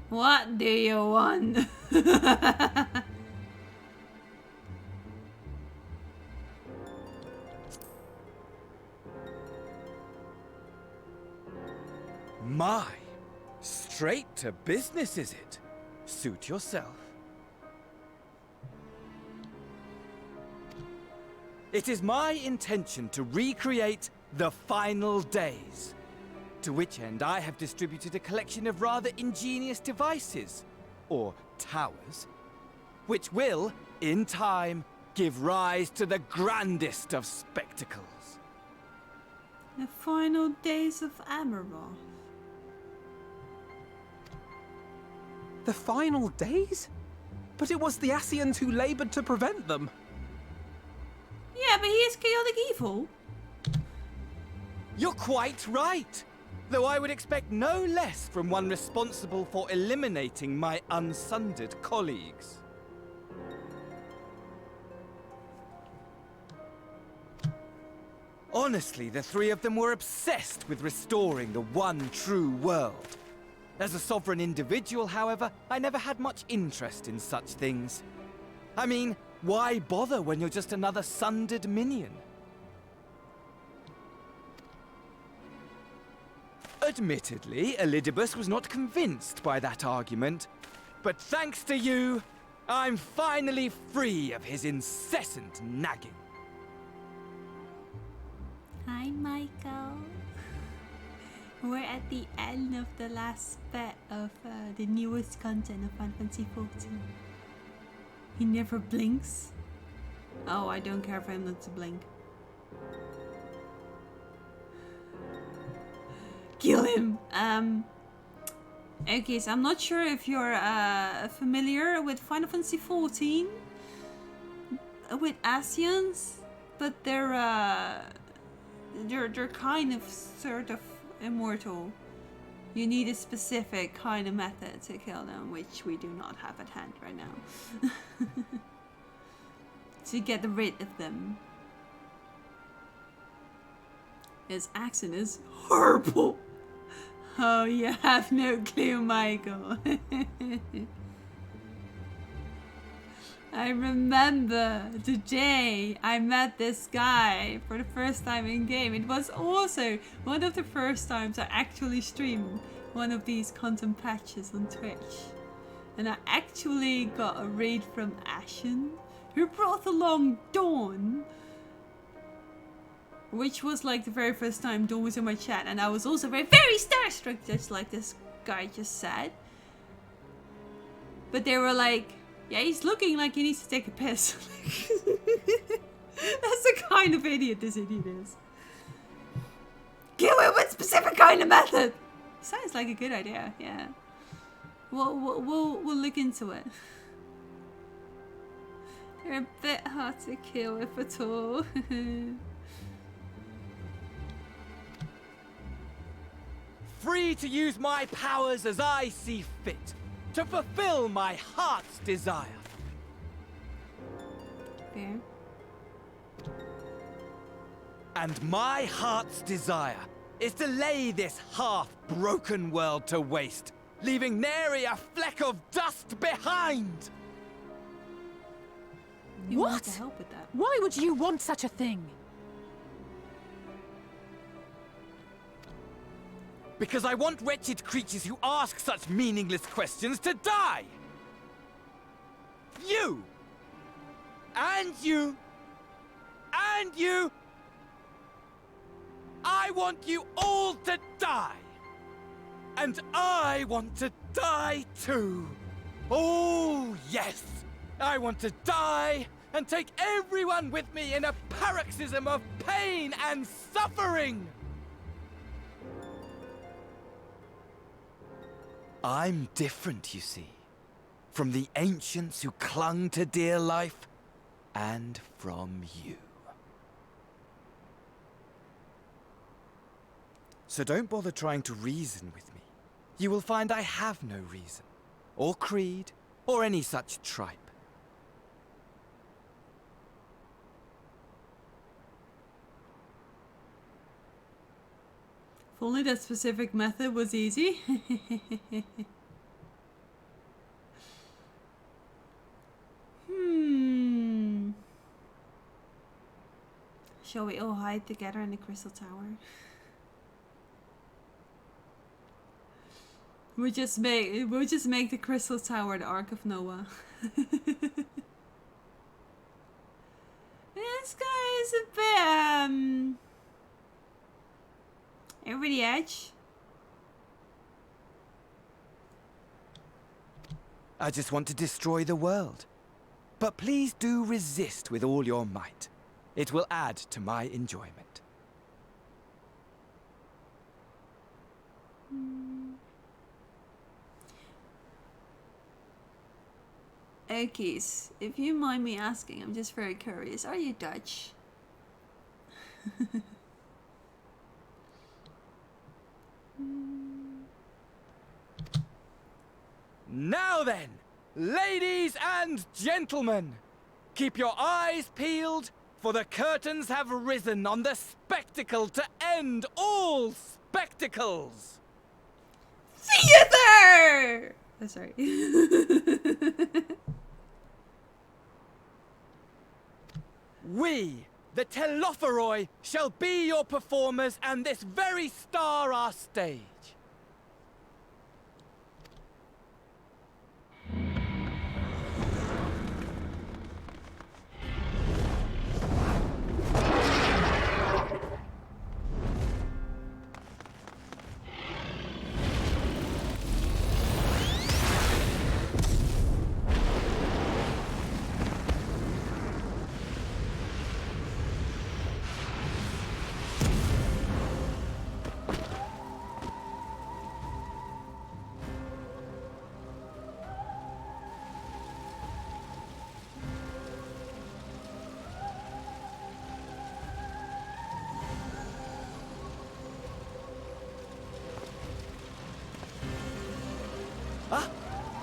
What do you want? Straight to business, is it? Suit yourself. It is my intention to recreate the final days. To which end I have distributed a collection of rather ingenious devices, or towers, which will, in time, give rise to the grandest of spectacles. The final days of Amaroth. The final days? But it was the Ascians who labored to prevent them. Yeah, but he is chaotic evil. You're quite right. Though I would expect no less from one responsible for eliminating my unsundered colleagues. Honestly, the three of them were obsessed with restoring the one true world. As a sovereign individual, however, I never had much interest in such things. I mean, why bother when you're just another sundered minion? Admittedly, Elidibus was not convinced by that argument, but thanks to you, I'm finally free of his incessant nagging. Hi, Michael. We're at the end of the last bit of the newest content of Final Fantasy XIV. He never blinks. Oh, I don't care for him not to blink. Kill him! Okay, so I'm not sure if you're familiar with Final Fantasy XIV with Ascians, but they're kind of sort of immortal. You need a specific kind of method to kill them, which we do not have at hand right now. To get rid of them. His accent is horrible. Oh, you have no clue, Michael. I remember the day I met this guy for the first time in game. It was also one of the first times I actually streamed one of these content patches on Twitch. And I actually got a raid from Ashen, who brought along Dawn. Which was like the very first time Dawn was in my chat. And I was also very starstruck, just like this guy just said. But they were like, yeah, he's looking like he needs to take a piss. That's the kind of idiot this idiot is. Kill him with specific kind of method. Sounds like a good idea, yeah. We'll look into it. They're a bit hard to kill if at all. Free to use my powers as I see fit, to fulfill my heart's desire. Fair. And my heart's desire is to lay this half-broken world to waste, leaving nary a fleck of dust behind! You want What? to help with that? Why would you want such a thing? Because I want wretched creatures who ask such meaningless questions to die! You! And you! And you! I want you all to die! And I want to die too! Oh, yes! I want to die and take everyone with me in a paroxysm of pain and suffering! I'm different, you see, from the ancients who clung to dear life, and from you. So don't bother trying to reason with me. You will find I have no reason, or creed, or any such tripe. If only that specific method was easy. Shall we all hide together in the crystal tower? We'll just make the Crystal Tower the Ark of Noah. This guy is a bit over the edge. I just want to destroy the world. But please do resist with all your might. It will add to my enjoyment. Okies, if you mind me asking, I'm just very curious. Are you Dutch? Now then, ladies and gentlemen, keep your eyes peeled, for the curtains have risen on the spectacle to end all spectacles. Theater! Oh, sorry. We, the Telophoroi, shall be your performers, and this very star our stage.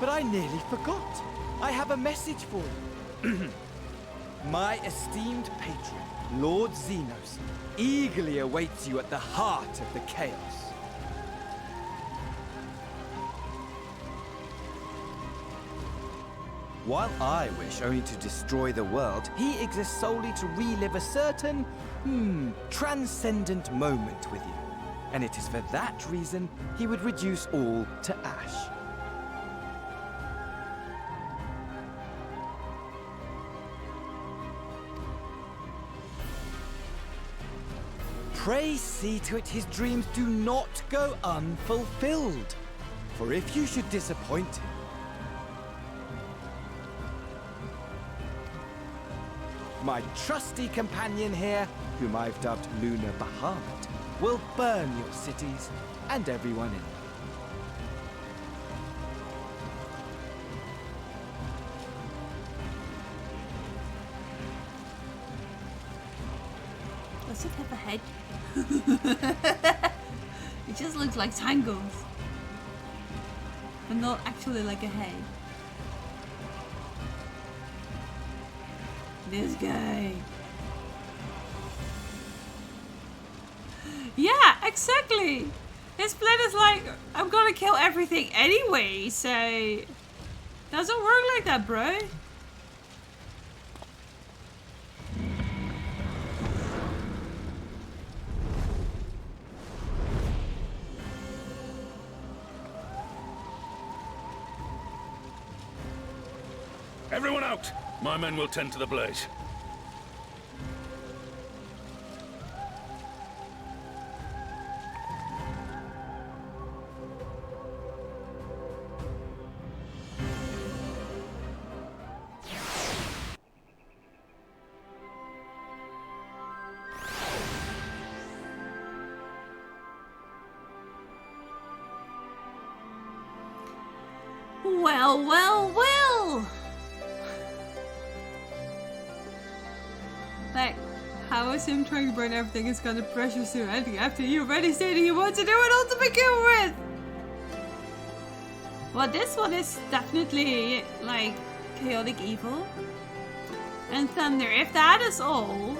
But I nearly forgot. I have a message for you. My esteemed patron, Lord Xenos, eagerly awaits you at the heart of the chaos. While I wish only to destroy the world, he exists solely to relive a certain, transcendent moment with you. And it is for that reason he would reduce all to ash. Pray see to it his dreams do not go unfulfilled. For if you should disappoint him, my trusty companion here, whom I've dubbed Lunar Bahamut, will burn your cities and everyone in them. Does it have a head? It just looks like tangles, but not actually like a head. This guy. Yeah, exactly. His plan is like, I'm gonna kill everything anyway, so doesn't work like that, bro. Everyone out! My men will tend to the blaze. Well, well, well! Like, how is him trying to burn everything is kind of precious to anything after you already stated he wants to do it all to begin with? Well, this one is definitely, like, chaotic evil. And thunder, if that is all,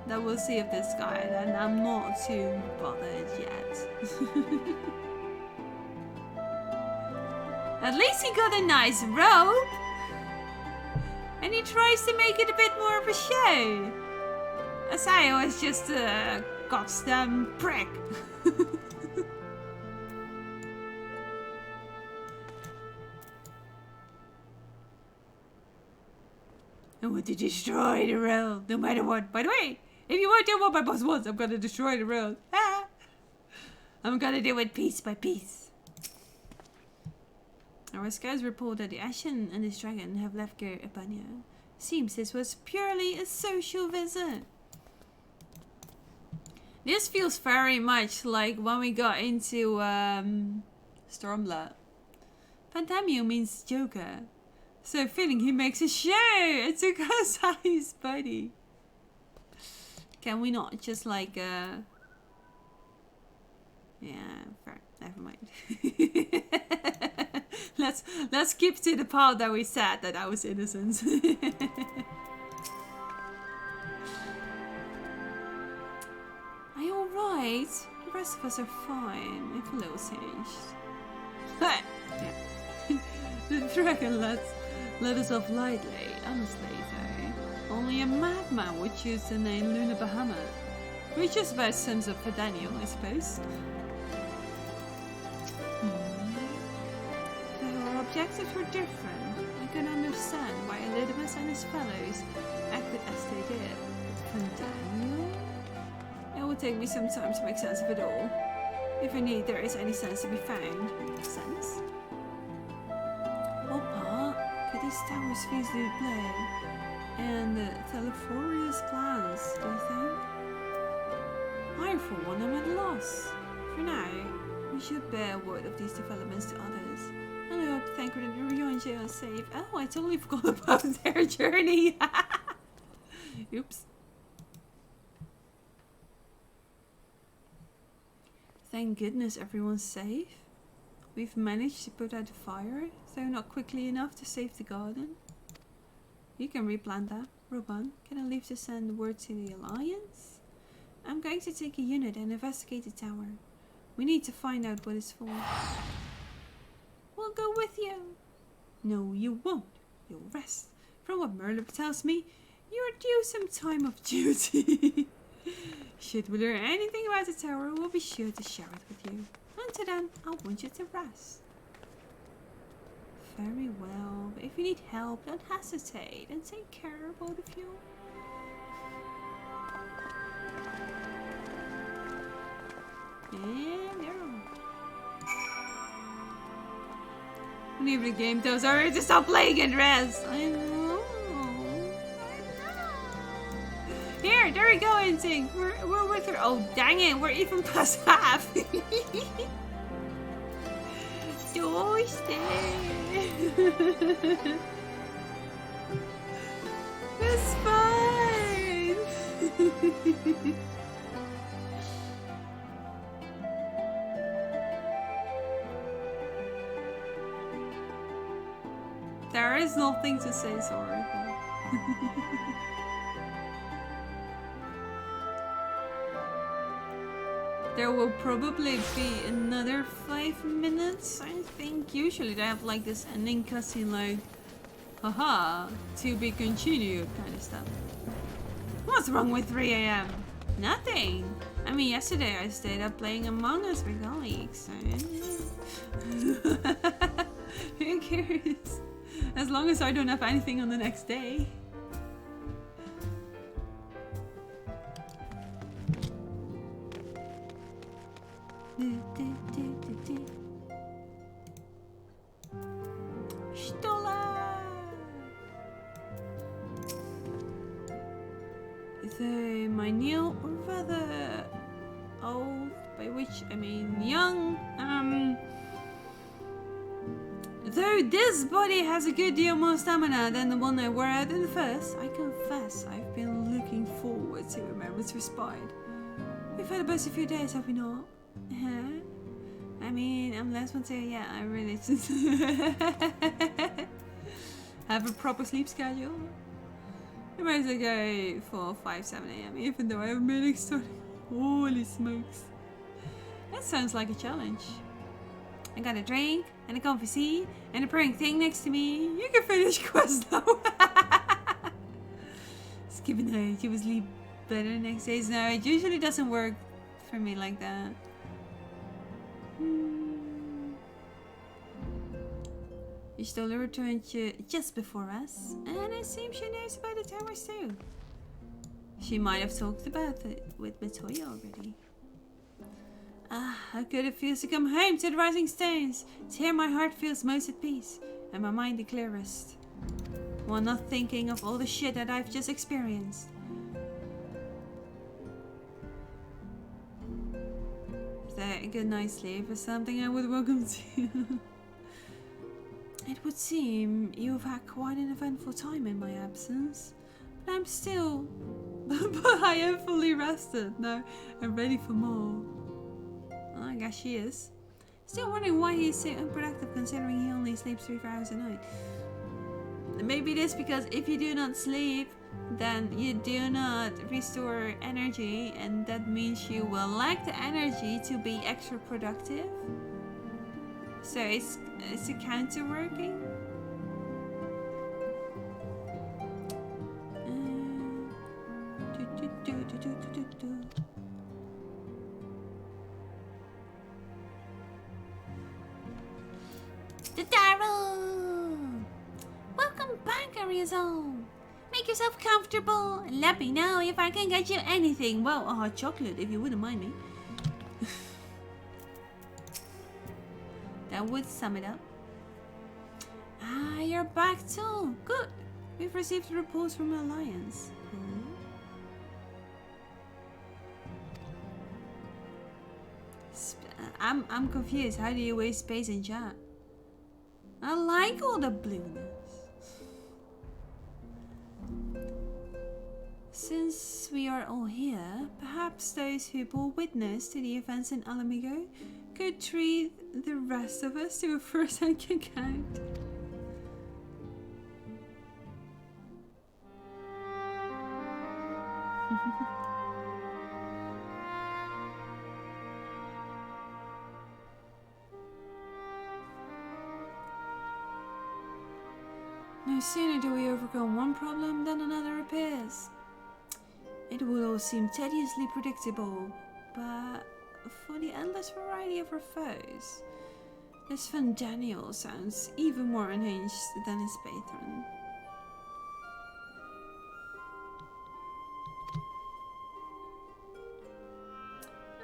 then we'll see if this guy, then I'm not too bothered yet. At least he got a nice robe. And he tries to make it a bit more of a show. Asayo is just a goddamn prick. I want to destroy the world, no matter what. By the way, if you want to do what my boss wants, I'm gonna destroy the world. I'm gonna do it piece by piece. Our scouts report that the Ashen and this dragon have left Gerbania. Seems this was purely a social visit. This feels very much like when we got into Stormblood. Phantamio means Joker. So feeling he makes a show and took us out his buddy. Can we not just like yeah, fair. Never mind. let's keep to the part that we said that I was innocent. Are you alright? The rest of us are fine, if a little singed. Yeah. The dragon let us off lightly, honestly though. Only a madman would choose the name Luna Bahamut. Which is about sums up for Daniel, I suppose. Our objectives were different. I can understand why Elidibus and his fellows acted as they did. For Daniel? It will take me some time to make sense of it all. If indeed there is any sense to be found. Sense? Opa, could these towers feasibly play? And the Telephorius plans, do you think? I, for one, am at a loss. For now, we should bear word of these developments to others. And I hope Thancred and Ryonji are safe. Oh, I totally forgot about their journey. Oops. Thank goodness everyone's safe. We've managed to put out the fire, though not quickly enough to save the garden. You can replant that. Ruban, can I leave to send word to the Alliance? I'm going to take a unit and investigate the tower. We need to find out what it's for. We'll go with you. No, you won't. You'll rest. From what Merlin tells me, you're due some time of duty. Should we learn anything about the tower, we'll be sure to share it with you. Until then, I want you to rest. Very well. But if you need help, don't hesitate and take care of both of you. And there. Whenever the game tells her to stop playing and rest. I know. Here, there we go, Instinct. We're with her. Oh, dang it. We're even past half. Don't stay. It's fine. There is nothing to say sorry for. There will probably be another 5 minutes, I think. Usually they have like this ending cutscene like, haha, to be continued kind of stuff. What's wrong with 3 AM? Nothing. I mean, yesterday I stayed up playing Among Us with colleagues. Who cares? As long as I don't have anything on the next day. Stola! They, my new, or rather old, by which I mean young, though this body has a good deal more stamina than the one I wore out in the first, I confess I've been looking forward to a moment's respite. We've had a bus a few days, have we not? I mean, I'm last one to, yeah, I really just have a proper sleep schedule. I might as well go for 5, 7 AM, even though I have a meeting starting. Holy smokes. That sounds like a challenge. I got a drink, and a comfy seat, and a purring thing next to me. You can finish quest now. Skip a night, you will sleep better next days. No, it usually doesn't work for me like that. You stole a return just before us, and it seems she knows about the towers too. She might have talked about it with Matoya already. Ah, how good it feels to come home to the rising stones. It's here my heart feels most at peace, and my mind the clearest. While not thinking of all the shit that I've just experienced. Is that a good night's sleep or something I would welcome to? It would seem you've had quite an eventful time in my absence, but I'm still... but I am fully rested. No, I'm ready for more. Well, I guess she is. Still wondering why he's so unproductive considering he only sleeps 3 hours a night. Maybe it is because if you do not sleep, then you do not restore energy, and that means you will lack the energy to be extra productive. So it's a counter working. Welcome back, Ariazol. Make yourself comfortable and let me know if I can get you anything. Well, a hot chocolate if you wouldn't mind me. That would sum it up. Ah, you're back too. Good. We've received reports from Alliance. I'm confused. How do you waste space in chat? I like all the blueness. Since we are all here, perhaps those who bore witness to the events in Alamigo could treat the rest of us to a first-hand account. No sooner do we overcome one problem than another appears. It would all seem tediously predictable, but for the endless variety of our foes, this Van Daniel sounds even more unhinged than his patron.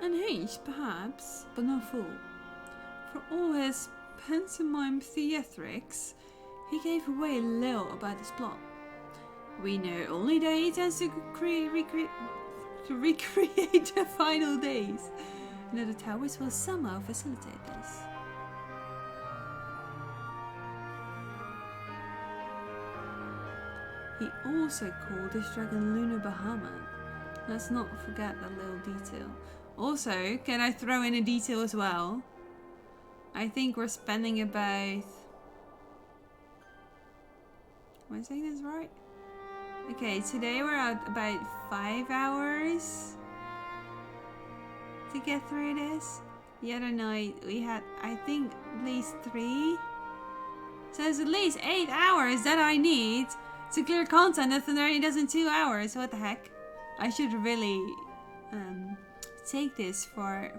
Unhinged, perhaps, but not full. For all his pantomime theatrics, he gave away little about his plot. We know only that he tends to recreate the final days, and that the towers will somehow facilitate this. He also called this dragon Lunar Bahamut. Let's not forget that little detail. Also, can I throw in a detail as well? I think we're spending about... Am I saying this right? Okay, today we're at about 5 hours to get through this. The other night we had, I think, at least 3. So it's at least 8 hours that I need to clear content that only does in 2 hours. What the heck? I should really take this for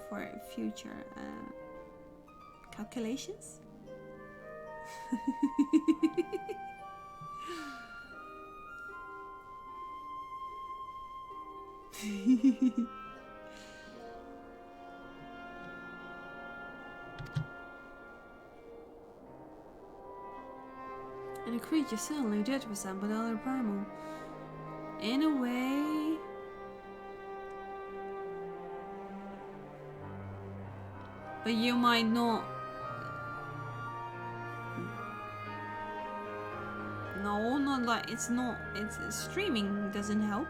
future calculations. And a creature suddenly did resemble other primal. In a way... But you might not... No, not like... It's not... It's streaming doesn't help.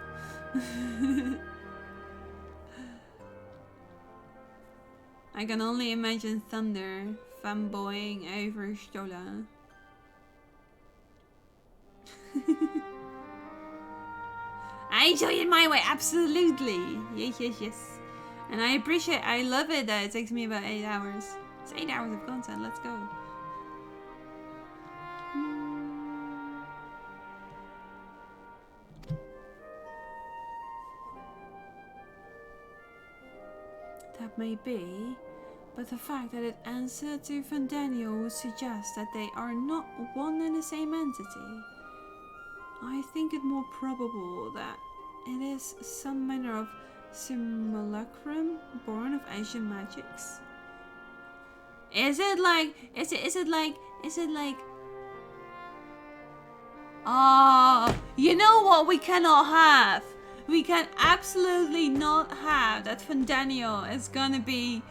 I can only imagine Thunder fanboying over Stola. I enjoy it my way, absolutely. Yes, yes, yes. And I love it that it takes me about 8 hours. It's 8 hours of content, let's go. that may be, but the fact that it answered to Fandaniel would suggest that they are not one and the same entity. I think it more probable that it is some manner of simulacrum born of Asian magics. Is it like you know what we cannot have? We can absolutely not have that Fandaniel is gonna be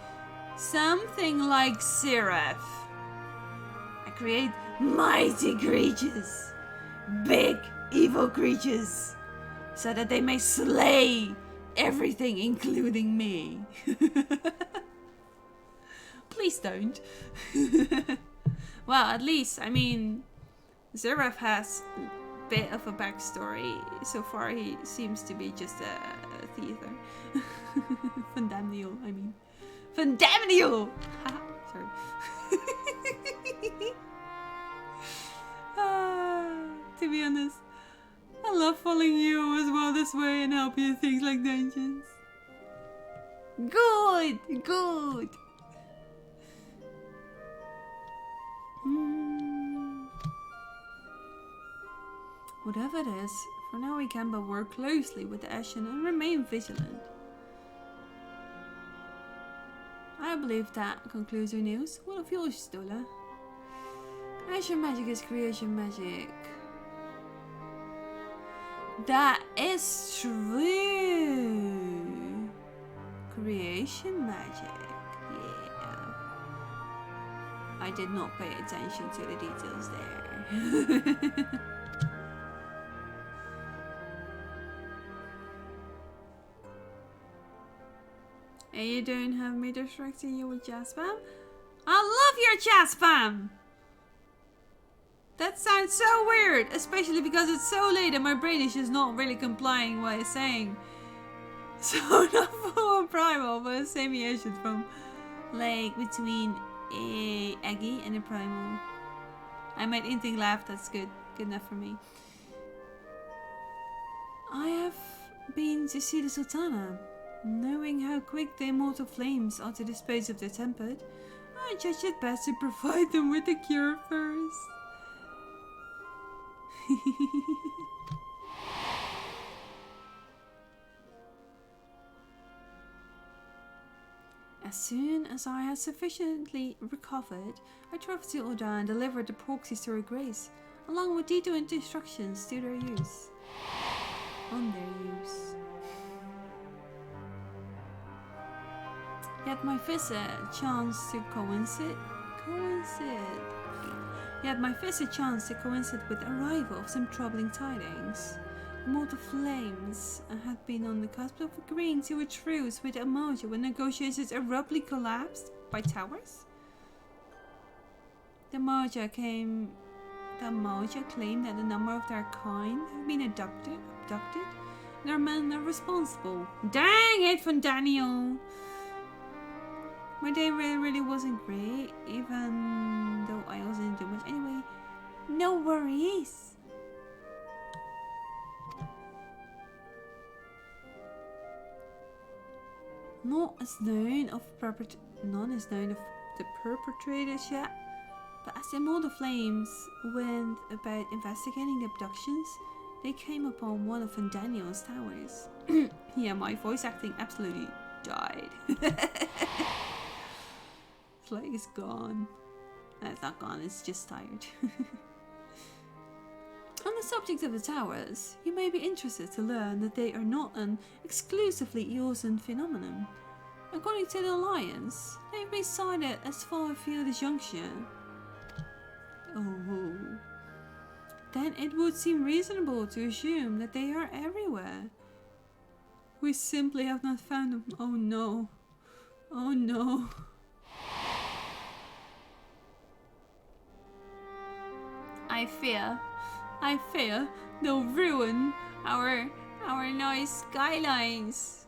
something like Seraph. I create mighty creatures, big evil creatures, so that they may slay everything, including me. Please don't. Well, at least, I mean, Seraph has a bit of a backstory. So far, he seems to be just a theater. Fandaniel, I mean. Fandaniel! Sorry. To be honest, I love following you as well this way and help you things like dungeons. Good! Good! Whatever it is, for now we can but work closely with the Ashen and remain vigilant. I believe that concludes our news. What of yours, Stola? Ashen magic is creation magic. That is true. Creation magic. Yeah. I did not pay attention to the details there. And you don't have me distracting you with jazz spam? I love your jazz spam! That sounds so weird, especially because it's so late and my brain is just not really complying what it's saying. So not full and primal, but a semi-Asian from like between a Aggie and a primal. I made Inting laugh, that's good. Good enough for me. I have been to see the Sultana. Knowing how quick the immortal flames are to dispose of their tempered, I judge it best to provide them with a cure first. As soon as I had sufficiently recovered, I traveled to Oda and delivered the proxies to her grace, along with detailed instructions to their use. On their use. Yet my visit chanced to coincide with the arrival of some troubling tidings. Immortal Flames had been on the cusp of agreeing to a truce with Amaja when negotiations abruptly collapsed by Towers. The Amaja claimed that a number of their kind have been abducted, and their men are responsible. Dang it, Fandaniel! My day really wasn't great, even though I wasn't doing much anyway. No worries. None is known of the perpetrators yet, but as the Immortal Flames went about investigating the abductions, they came upon one of Fandaniel's towers. Yeah, my voice acting absolutely died. It's like it's gone. No, it's not gone, it's just tired. On the subject of the towers, you may be interested to learn that they are not an exclusively Eosin phenomenon. According to the Alliance, they've been sighted as far afield as Junction. Oh. Then it would seem reasonable to assume that they are everywhere. We simply have not found them. Oh no. Oh no. I fear they'll ruin our nice skylines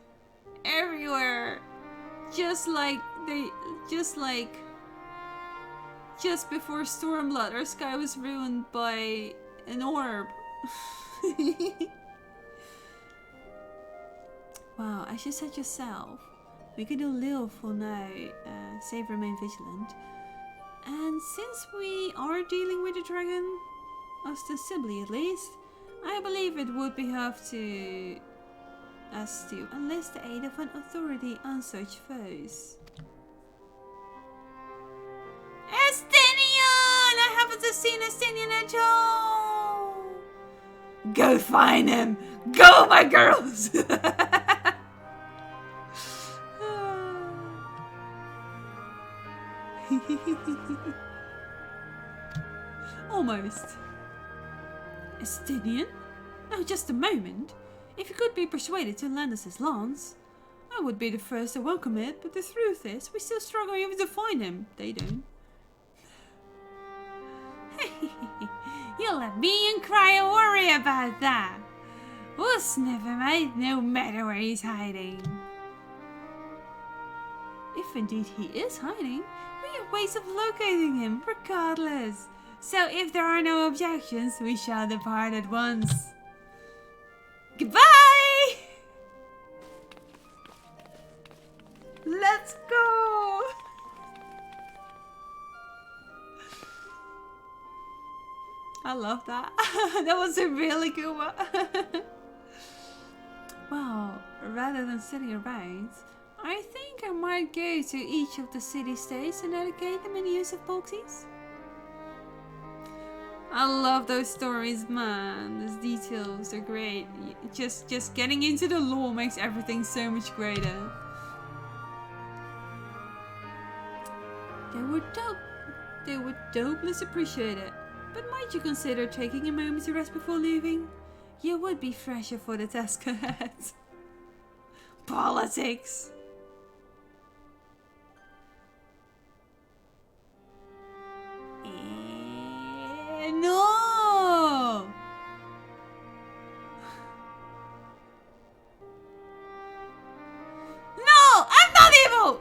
everywhere. Just before Stormblood, our sky was ruined by an orb. Wow, as you said yourself, We can do little for now, save remain vigilant. And since we are dealing with a dragon, ostensibly at least, I believe it would behoove to us to enlist the aid of an authority on such foes. Estinian! I haven't seen Estinian at all! Go find him! Go, my girls! Almost. Estinian? Oh, just a moment. If you could be persuaded to lend us his lance, I would be the first to welcome it, but the truth is, we still struggle even to find him. They don't. You'll let me and Cryo worry about that. We'll sniff him out no matter where he's hiding. If indeed he is hiding, we have ways of locating him regardless. So if there are no objections, we shall depart at once. Goodbye! Let's go! I love that. That was a really good one. Well, rather than sitting around, I think I might go to each of the city-states and educate them in the use of boxies. I love those stories, man. Those details are great. Just getting into the lore makes everything so much greater. They would doubtless appreciate it. But might you consider taking a moment to rest before leaving? You would be fresher for the task ahead. Politics. No! No! I'm not evil!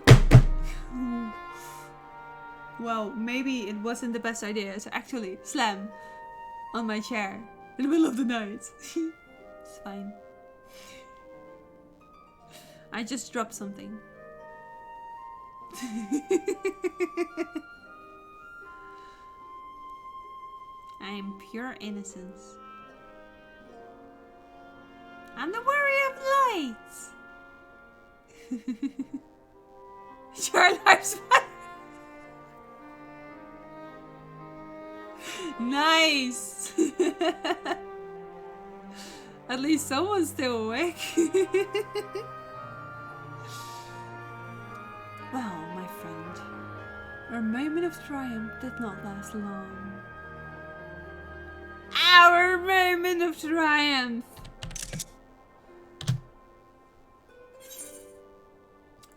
Well, maybe it wasn't the best idea to actually slam on my chair in the middle of the night. It's fine. I just dropped something. I am pure innocence. I'm the warrior of light. Your life's nice. At least someone's still awake. Well, my friend, our moment of triumph did not last long. Our moment of triumph.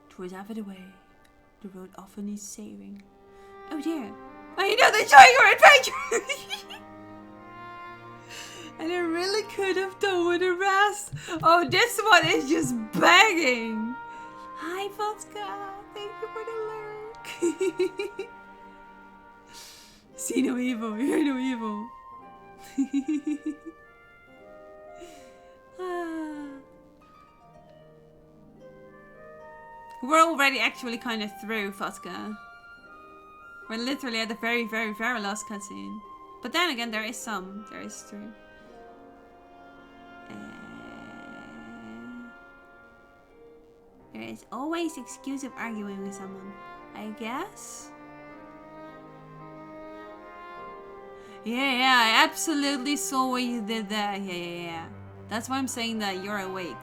'Twas ever the way. The road often needs saving. Oh dear. I know they're enjoying our adventure! And I really could have done with the rest. Oh, this one is just begging. Hi, Vodka. Thank you for the lurk. See no evil, hear no evil. We're already actually kind of through Vodka. We're literally at the very, very, very last cutscene. But then again, there is some. There is true. There is always excuse of arguing with someone, I guess. Yeah, I absolutely saw what you did there. Yeah. That's why I'm saying that you're awake.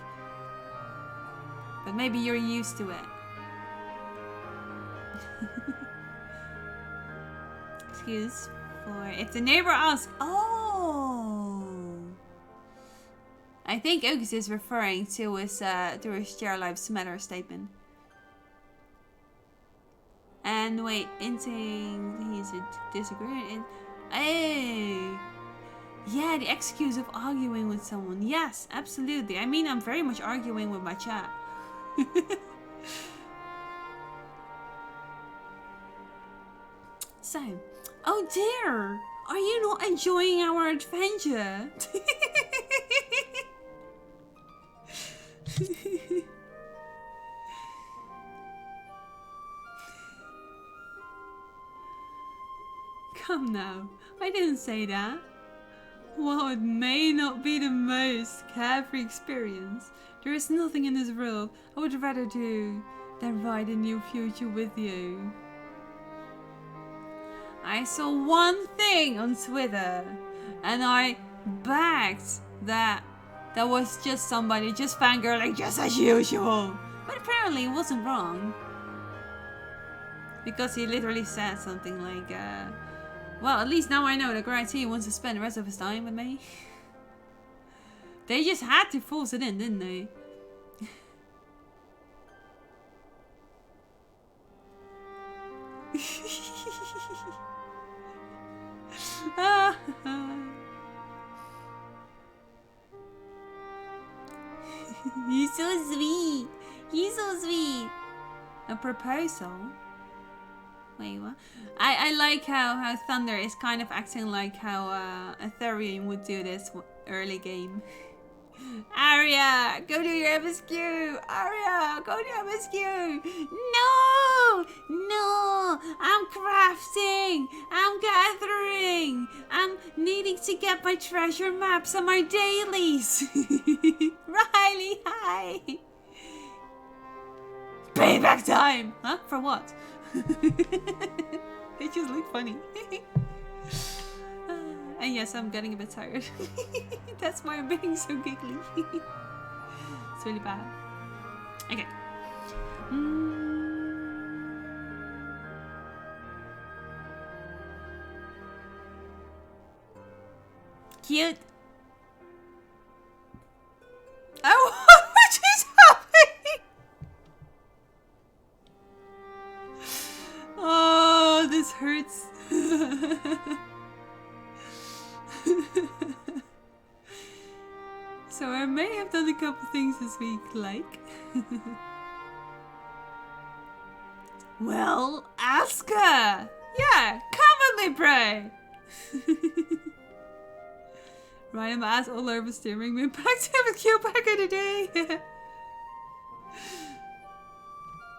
But maybe you're used to it. Excuse for if the neighbor asks. Oh, I think Ogus is referring to his Share Lives Matter statement. And wait, inting he's a disagreement. Oh, yeah, the excuse of arguing with someone. Yes, absolutely. I mean, I'm very much arguing with my chat. So, oh dear, are you not enjoying our adventure? Come now, I didn't say that. While it may not be the most carefree experience, there is nothing in this world I would rather do than write a new future with you. I saw one thing on Twitter and I backed that was just somebody just fangirling just as usual. But apparently it wasn't wrong. Because he literally said something like, well, at least now I know that Grant wants to spend the rest of his time with me. They just had to force it in, didn't they? He's so sweet. He's so sweet. A proposal? Wait, what? I like how Thunder is kind of acting like how Ethereum would do this early game. Arya, go do your MSQ! Arya, go do your MSQ! No! No! I'm crafting! I'm gathering! I'm needing to get my treasure maps and my dailies! Riley, hi! Payback time! Huh? For what? They just look funny. And yes, I'm getting a bit tired. That's why I'm being so giggly. It's really bad. Okay. Cute. Oh, what is happening? Oh, this hurts. So I may have done a couple things this week, like... Well, ask her! Yeah, come with me, pray! Right, my ass all over steering me back to the queue back in the day.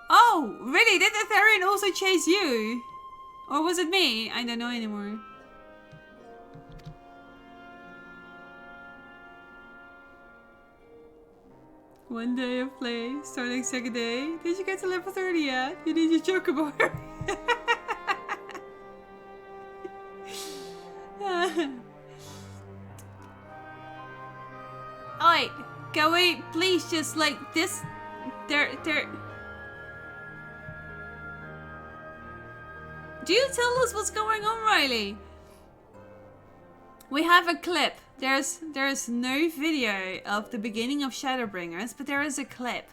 Oh, really? Did the Therian also chase you? Or was it me? I don't know anymore. One day of play, starting second day. Did you get to level 30 yet? You need your chocobo. Oi, can we please just like this? There. Do you tell us what's going on, Riley? We have a clip. There's no video of the beginning of Shadowbringers, but there is a clip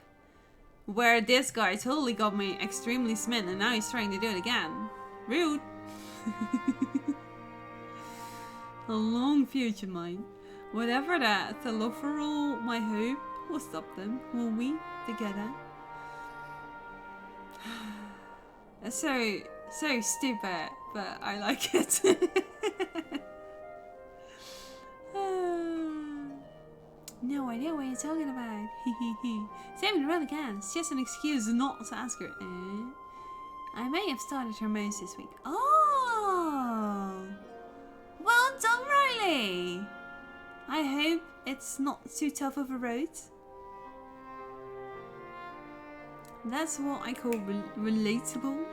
where this guy totally got me extremely smitten, and now he's trying to do it again. Rude. A long future, mine. Whatever that, the love for all, my hope will stop them. Will we together? That's so stupid, but I like it. No idea what you're talking about. Saving the relic again. It's just an excuse not to ask her. I may have started her most this week. Oh! Well done, Riley! I hope it's not too tough of a road. That's what I call relatable.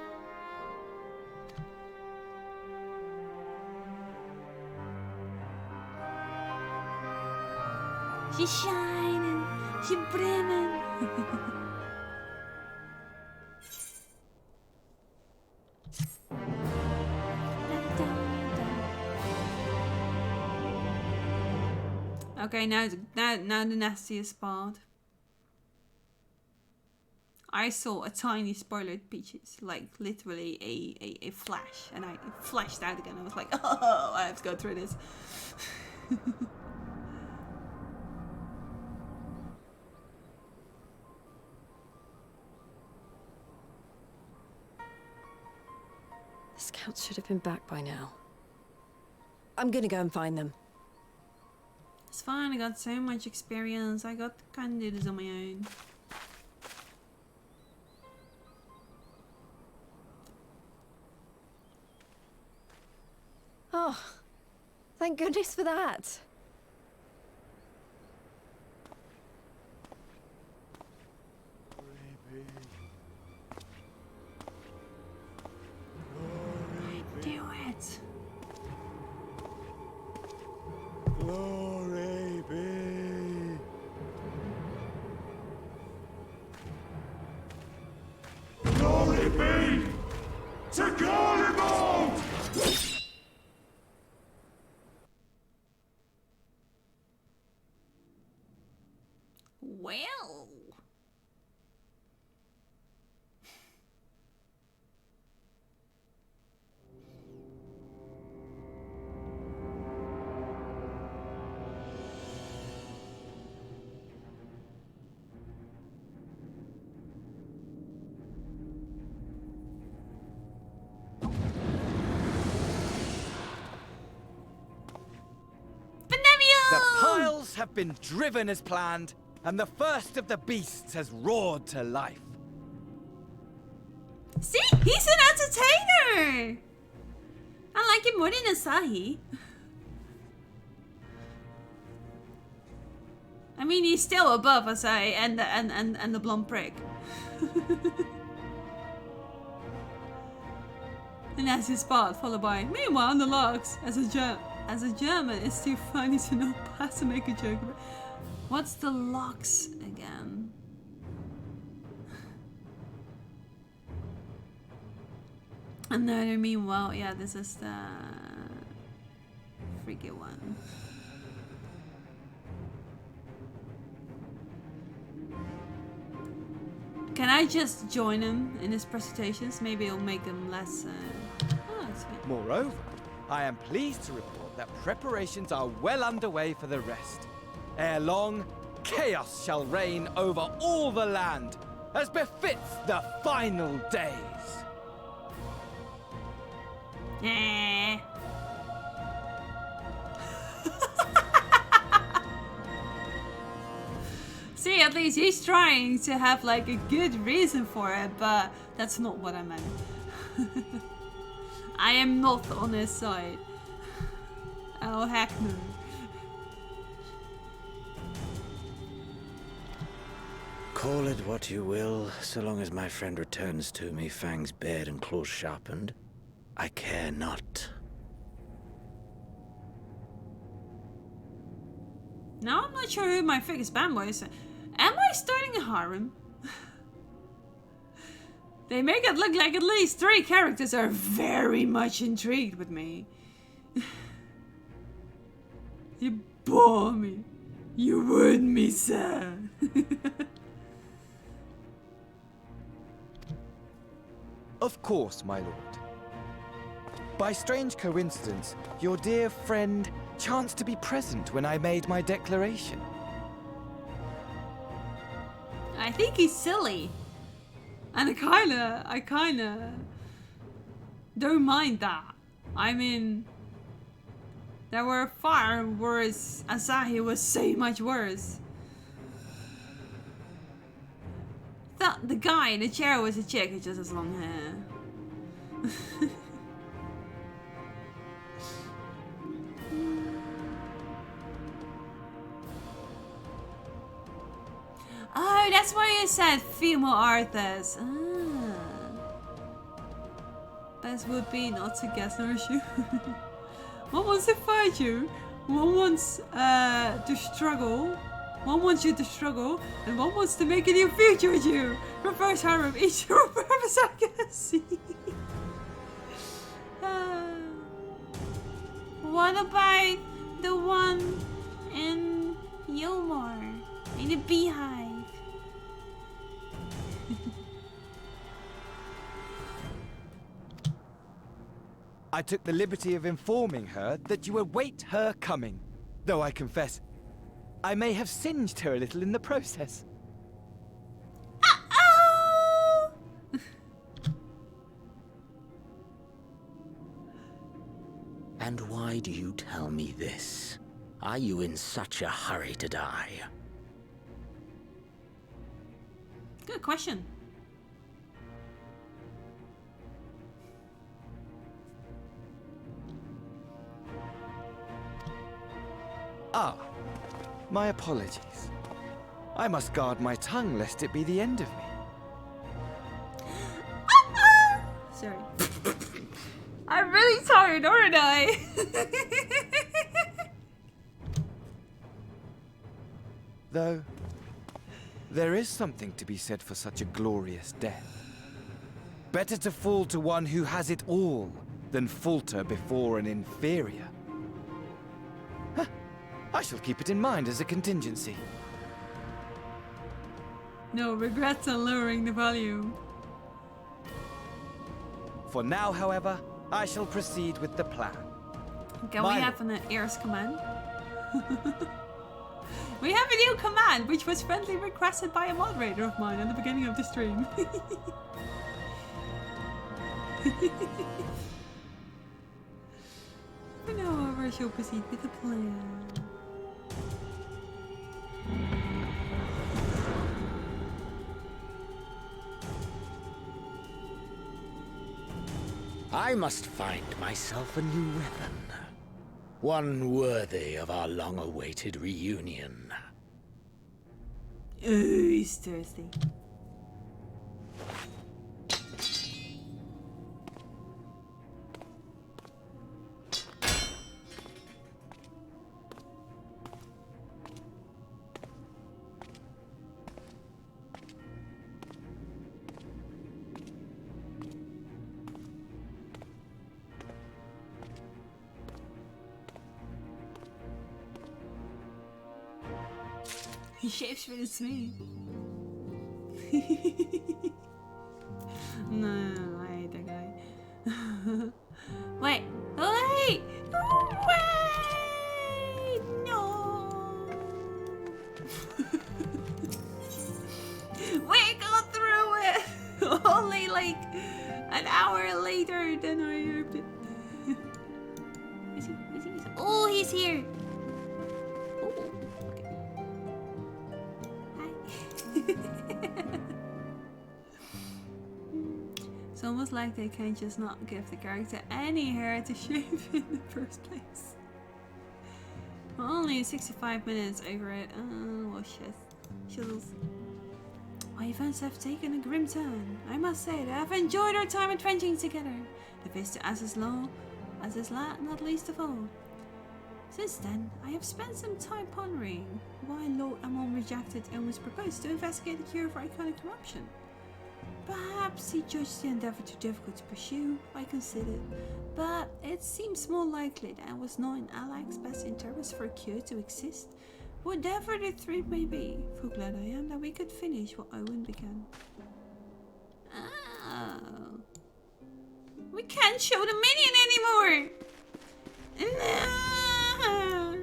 She's shining, she's brimming. Okay, now the nastiest part. I saw a tiny spoiler at Peaches, like literally a flash, and I flashed out again. I was like, oh, I have to go through this. The scouts should have been back by now. I'm gonna go and find them. It's fine, I got so much experience. I got to kind of do this on my own. Oh, thank goodness for that. Do it. Glory be. Glory be to Garlemald! Well. The piles have been driven as planned, and the first of the beasts has roared to life. See, he's an entertainer. I like him more than Asahi. I mean, he's still above Asahi and the blonde prick. And that's his spot, followed by meanwhile on the logs. As a German, it's too funny to know past to make a joke about. What's the logs again? Another meanwhile, yeah, this is the freaky one. Can I just join him in his presentations? Maybe it'll make him less. Moreover, I am pleased to report that preparations are well underway for the rest. Ere long, chaos shall reign over all the land, as befits the final days. Yeah. See, at least he's trying to have like a good reason for it, but that's not what I meant. I am not on his side. Oh, heck no. Call it what you will, so long as my friend returns to me, fangs bared and claws sharpened. I care not. Now I'm not sure who my biggest fanboy is. Am I starting a harem? They make it look like at least 3 characters are very much intrigued with me. You bore me. You wound me, sir. Of course, my lord. By strange coincidence, your dear friend chanced to be present when I made my declaration. I think he's silly. And I kinda don't mind that. I mean, there were far worse. Asahi was so much worse. The guy in the chair was a chick with just as long hair. Oh, that's why you said female Arthurs. Ah. Best would be not to guess nor shoot. One wants to fight you, one wants to struggle, one wants you to struggle, and one wants to make a new future with you. Reverse harem, each your purpose I can see. What about the one in Yomar, in the beehive? I took the liberty of informing her that you await her coming, though I confess, I may have singed her a little in the process. And why do you tell me this? Are you in such a hurry to die? Good question. Ah, my apologies. I must guard my tongue lest it be the end of me. Sorry. I'm really tired, aren't I? Though, there is something to be said for such a glorious death. Better to fall to one who has it all than falter before an inferior. Huh. I shall keep it in mind as a contingency. No regrets on lowering the volume. For now, however, I shall proceed with the plan. Can we have an heirs command? We have a new command, which was friendly requested by a moderator of mine at the beginning of the stream. For now, however, I shall proceed with the plan. I must find myself a new weapon. One worthy of our long-awaited reunion. Ooh, he's thirsty. He shaves really sweet. No, I hate that guy. Wait, wait, wait, no. We got through it. Only like an hour later than I hoped it. Is he? Oh, he's here. It's almost like they can just not give the character any hair to shave in the first place. We're only 65 minutes over it. Oh, well, shit. Shizzles. My events have taken a grim turn. I must say that I've enjoyed our time adventuring together. The visit to Azizla, not least of all. Since then, I have spent some time pondering why Lord Amon rejected Elmo's proposal to investigate the cure for iconic corruption. Perhaps he judged the endeavor too difficult to pursue, I considered, but it seems more likely that it was not in Alak's best interest for a cure to exist. Whatever the threat may be, for glad I am that we could finish what Owen began. Oh. We can't show the minion anymore! No!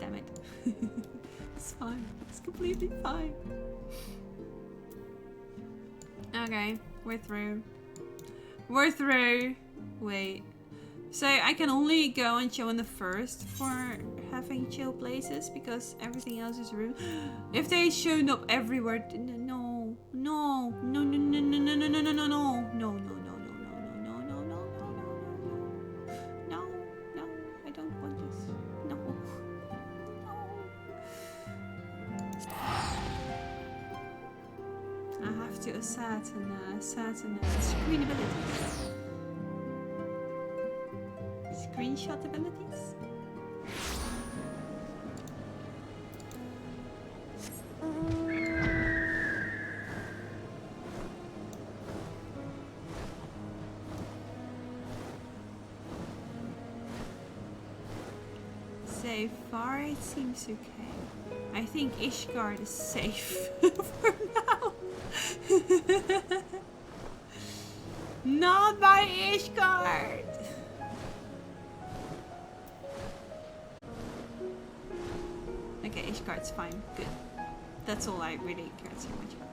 Damn it. It's fine. It's completely fine. Okay, we're through. We're through. Wait. So I can only go and chill in the first for having chill places because everything else is rude. If they showed up everywhere, no, no, no, no, no, no, no, no, no, no, no, no, no, no, no. To a certain screen abilities. Screenshot abilities? So far it seems okay. I think Ishgard is safe for now. Not by Ishgard! Okay, Ishgard's fine. Good. That's all I really care so much about.